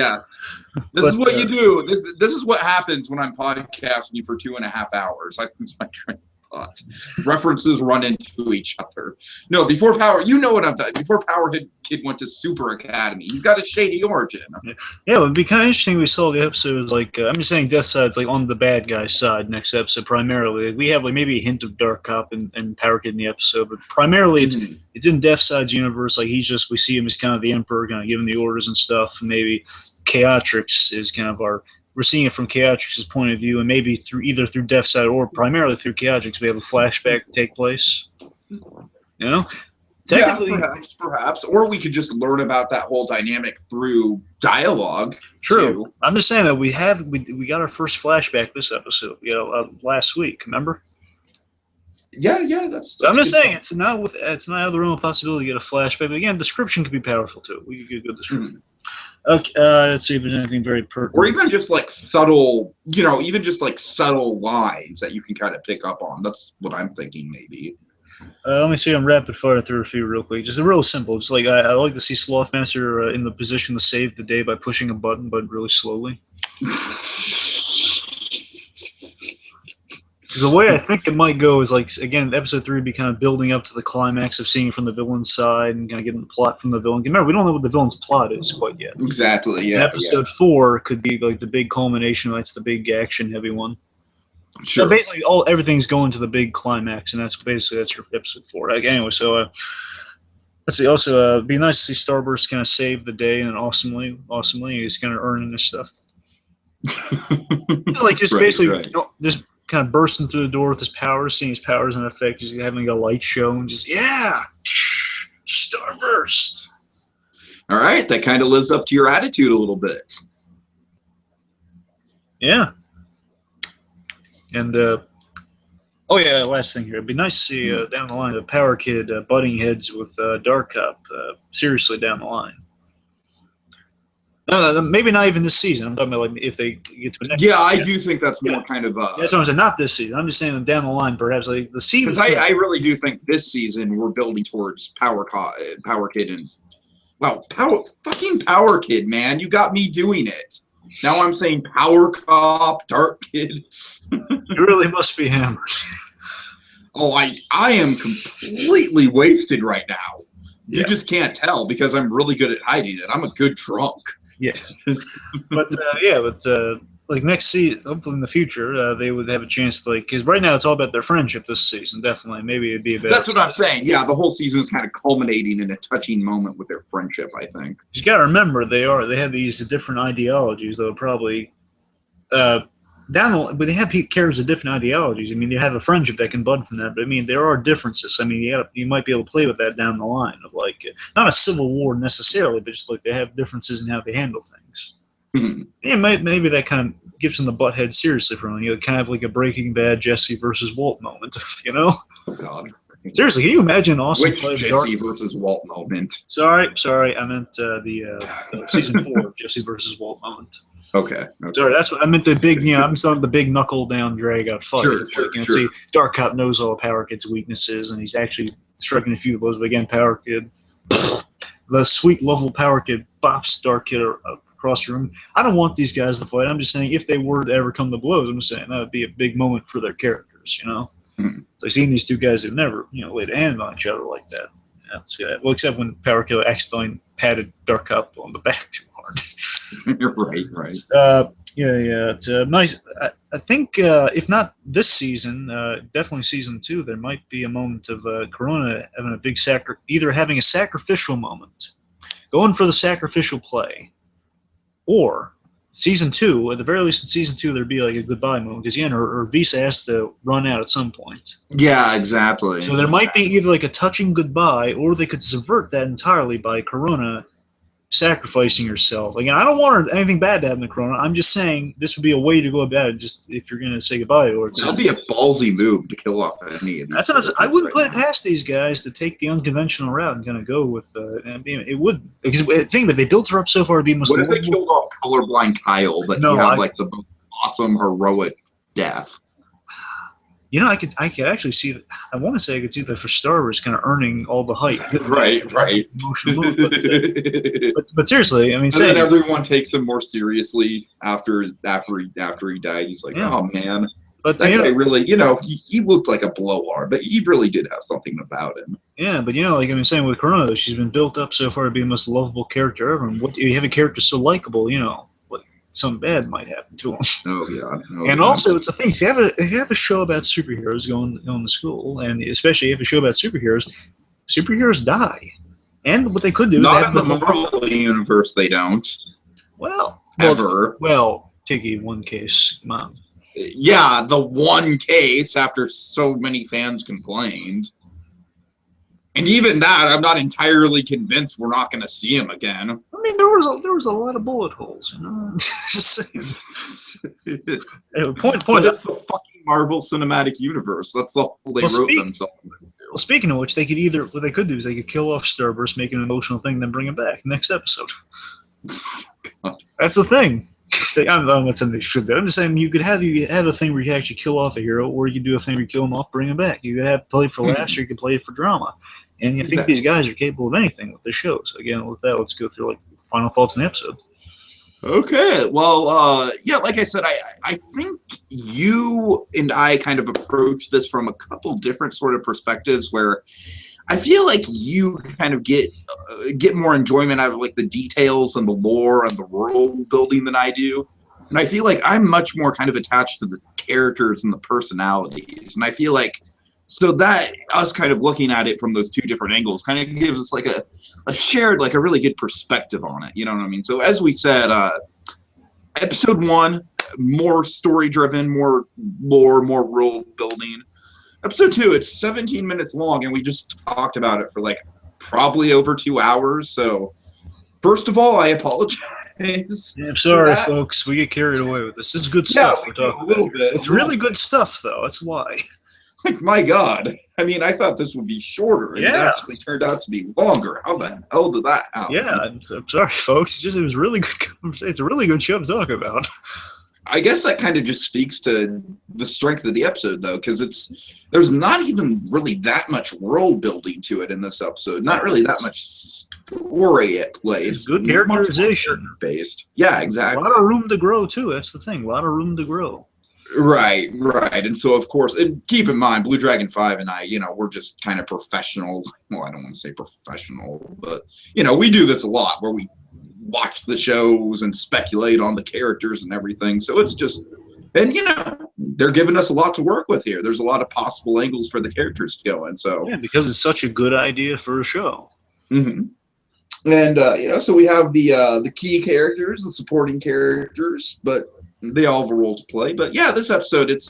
This is what you do. This is what happens when I'm podcasting you for 2.5 hours. I lose my train God. References run into each other. No, before Power, you know what I'm talking. Before Power Kid went to Super Academy, he's got a shady origin. Yeah, it would be kind of interesting. We saw the episodes like I'm just saying, Death Side's like on the bad guy's side next episode primarily. We have like maybe a hint of Dark Cop and Power Kid in the episode, but primarily it's in Death Side's universe. Like we see him as kind of the Emperor, kind of giving the orders and stuff. And maybe Chaotrix is kind of we're seeing it from Chaotrix's point of view, and maybe either through Death Side or primarily through Chaotrix, we have a flashback take place. You know, technically, yeah, perhaps, or we could just learn about that whole dynamic through dialogue. True. Too. I'm just saying that we got our first flashback this episode. Last week. Remember? Yeah. That's I'm just saying it's not out of the realm of possibility to get a flashback. But again, description could be powerful too. We could get a good description. Okay, let's see if there's anything very pertinent. Or even just like subtle, even just like subtle lines that you can kind of pick up on. That's what I'm thinking, maybe. Let me see. I'm rapid fire through a few real quick. Just real simple. Just like I like to see Slothmaster in the position to save the day by pushing a button, but really slowly. Because the way I think it might go is like, again, episode 3 would be kind of building up to the climax of seeing it from the villain's side and kind of getting the plot from the villain. Remember, we don't know what the villain's plot is quite yet. Exactly, yeah. And episode 4 could be like the big culmination, that's the big action-heavy one. Sure. So basically, everything's going to the big climax, and that's your episode 4. Like, anyway, so let's see. Also, it'd be nice to see Starburst kind of save the day, and awesomely, he's kind of earning this stuff. Like just basically, just kind of bursting through the door with his powers, seeing his powers in effect, just having a light show, and just Starburst. All right, that kind of lives up to your attitude a little bit. Yeah. And last thing here, it'd be nice to see down the line the Power Kid butting heads with Dark Cop seriously down the line. No, maybe not even this season. I'm talking about like if they get to the next. Yeah, I do think that's more kind of. That's what I'm saying. Not this season. I'm just saying that down the line, perhaps like the season. Because I really do think this season we're building towards Power Kid and fucking Power Kid, man. You got me doing it. Now I'm saying Power Cop, Dark Kid. You really must be hammered. Oh, I am completely wasted right now. You just can't tell because I'm really good at hiding it. I'm a good drunk. Yes. But like next season, hopefully in the future, they would have a chance to because right now it's all about their friendship this season, definitely. Maybe it'd be a bit. That's what I'm saying. Yeah, the whole season is kind of culminating in a touching moment with their friendship, I think. You got to remember, they have these different ideologies that will probably but they have characters of different ideologies. I mean, they have a friendship that can bud from that, but I mean, there are differences. I mean, you might be able to play with that down the line of not a civil war necessarily, but just like they have differences in how they handle things. Yeah, maybe that kind of gives them the butt head seriously for them. Kind of like a Breaking Bad Jesse versus Walt moment, Oh God. Seriously, can you imagine awesome play of Jesse versus Walt moment? Sorry, I meant the season 4 of Jesse versus Walt moment. Okay. Sorry, that's what I meant. The big, I'm talking the big knuckle down drag out fight. Sure. See, Dark Cop knows all Power Kid's weaknesses, and he's actually striking a few blows. But again, Power Kid, the sweet, lovable Power Kid bops Dark Kid across the room. I don't want these guys to fight. I'm just saying if they were to ever come to blows, I'm just saying that would be a big moment for their characters. Like seeing these two guys who've never, laid a hand on each other like that. Well, except when Power Kid accidentally patted Dark Cop on the back too hard. Right. It's nice. I think if not this season, definitely season 2, there might be a moment of Corona having a big either having a sacrificial moment, going for the sacrificial play, or season 2, at the very least in season 2, there'd be like a goodbye moment because her visa has to run out at some point. Yeah, exactly. So there might be either like a touching goodbye, or they could subvert that entirely by Corona sacrificing herself. Again, I don't want anything bad to happen to Corona. I'm just saying this would be a way to go about it. Just if you're going to say goodbye to her, that'd be a ballsy move to kill off any of these. That's what I wouldn't put it past these guys to take the unconventional route and kind of go with. It would because think about it, they built her up so far to be. What if they killed off colorblind Kyle, but you have like the most awesome heroic death? I could actually see that. I want to say I could see that for Starburst kind of earning all the hype. Right. Emotional move, but seriously, I mean, and then everyone takes him more seriously after he died. He's like, oh man. But that guy really, he looked like a blowhard, but he really did have something about him. Yeah, but like I've been saying with Chronicles, she's been built up so far to be the most lovable character ever. And what you have a character so likable, what something bad might happen to him. Oh yeah. And also, it's a thing. If you have a show about superheroes going to school, and especially if you have a show about superheroes die. And what they could do is not in the Marvel universe. They don't. Well, ever. Well, Tiki, one case, come on. Yeah, the one case after so many fans complained. And even that, I'm not entirely convinced we're not going to see him again. I mean, there was a lot of bullet holes, Just saying. Anyway, point. But it's the fucking Marvel Cinematic Universe. That's all they wrote themselves. Well, speaking of which, what they could do is they could kill off Starburst, make an emotional thing, then bring him back next episode. God. That's the thing. I'm not saying they should do. I'm just saying you could have a thing where you actually kill off a hero, or you could do a thing where you kill him off, bring him back. You could have play for laughs, or you could play it for drama. And you think these guys are capable of anything with the shows. Again, with that, let's go through final thoughts on the episode. Okay, well, yeah, like I said, I think you and I kind of approach this from a couple different sort of perspectives where I feel like you kind of get more enjoyment out of the details and the lore and the world building than I do. And I feel like I'm much more kind of attached to the characters and the personalities. And I feel like so that us kind of looking at it from those two different angles kind of gives us a shared, a really good perspective on it. You know what I mean? So as we said, episode 1, more story driven, more lore, more world building. Episode 2, it's 17 minutes long, and we just talked about it for probably over 2 hours. So first of all, I apologize. Yeah, I'm sorry, folks. We get carried away with this. This is good stuff. We're talking a little bit. It's really good stuff, though. That's why. My God. I mean, I thought this would be shorter. And It actually turned out to be longer. How the hell did that happen? Yeah, I'm sorry, folks. It was really good conversation. It's a really good show to talk about. I guess that kind of just speaks to the strength of the episode, though, because there's not even really that much world building to it in this episode. Not really that much story at play. It's good characterization. Based. Yeah, exactly. A lot of room to grow, too. That's the thing. A lot of room to grow. Right. And so, of course, and keep in mind, BlueDragonFive and I, we're just kind of professional. Well, I don't want to say professional, but, we do this a lot where we watch the shows and speculate on the characters and everything. So it's just, and, they're giving us a lot to work with here. There's a lot of possible angles for the characters to go in. So yeah, because it's such a good idea for a show. Mm-hmm. And, so we have the key characters, the supporting characters, but they all have a role to play. But yeah, this episode, it's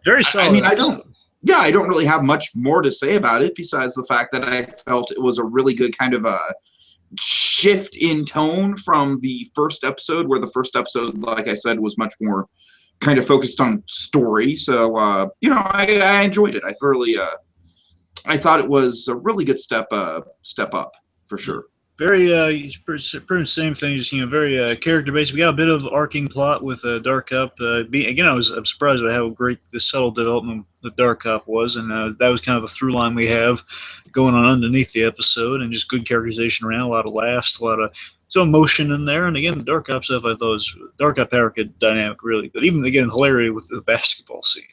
very solid. I mean, I don't really have much more to say about it besides the fact that I felt it was a really good kind of a shift in tone from the first episode, where the first episode, like I said, was much more kind of focused on story. So, I enjoyed it. I thoroughly, I thought it was a really good step up for sure. Very, pretty much same thing, just very character based. We got a bit of arcing plot with Dark Cup. I'm surprised by how great the subtle development with Dark Cup was, and that was kind of the through line we have going on underneath the episode, and just good characterization around, a lot of laughs, a lot of some emotion in there. And again, the Dark Cup stuff, I thought was Dark Cup character dynamic really good. Even again, hilarity with the basketball scene.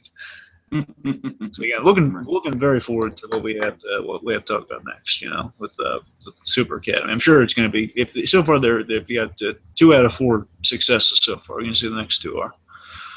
So again, looking very forward to what we have to talk about next. With the Super Academy. I'm sure it's going to be. So far they've got 2 out of 4 successes so far. We're going to see the next 2 are.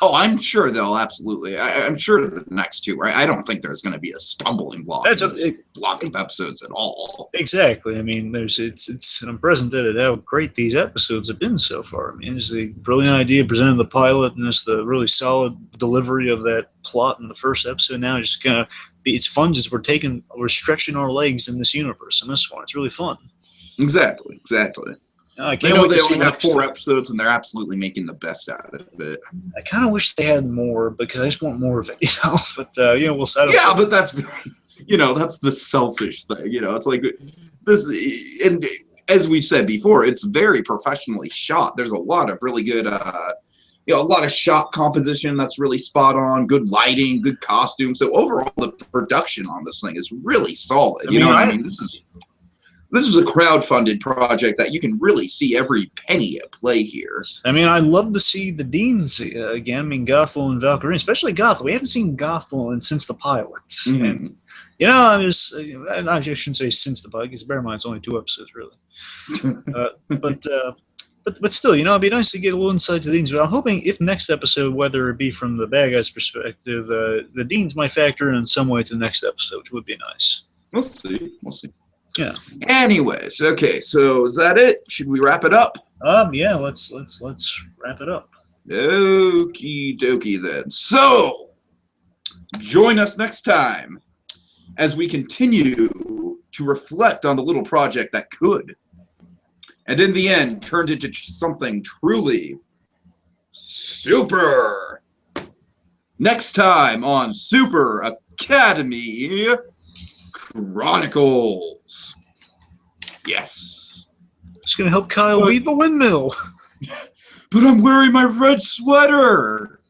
Oh, I'm sure they'll absolutely. I'm sure the next 2, right? I don't think there's going to be a stumbling block in this block of episodes at all. Exactly. I mean, it's unprecedented how great these episodes have been so far. I mean, it's the brilliant idea presented in the pilot, and it's the really solid delivery of that plot in the first episode. Now, just kind of it's fun. Just we're stretching our legs in this universe in this one. It's really fun. Exactly. I They only have 4 episodes, and they're absolutely making the best out of it. I kind of wish they had more, because I just want more of it, But we'll see. Yeah, but that's that's the selfish thing. It's like this, and as we said before, it's very professionally shot. There's a lot of really good, a lot of shot composition that's really spot on. Good lighting, good costume. So overall, the production on this thing is really solid. I mean, this is. This is a crowd-funded project that you can really see every penny at play here. I mean, I'd love to see the Deans again. I mean, Gothel and Valkyrie, especially Gothel. We haven't seen Gothel since the pilots. Mm. And, I shouldn't say since the pilot, because bear in mind, it's only 2 episodes, really. But still, it'd be nice to get a little insight to the Deans. But I'm hoping if next episode, whether it be from the bad guy's perspective, the Deans might factor in some way to the next episode, which would be nice. We'll see. We'll see. Yeah. Anyways, okay, so is that it? Should we wrap it up? Yeah, let's wrap it up. Okie dokie then. So, join us next time as we continue to reflect on the little project that could, and in the end, turned into something truly super. Next time on Super Academy Chronicles. Yes. It's going to help Kyle beat the windmill. But I'm wearing my red sweater.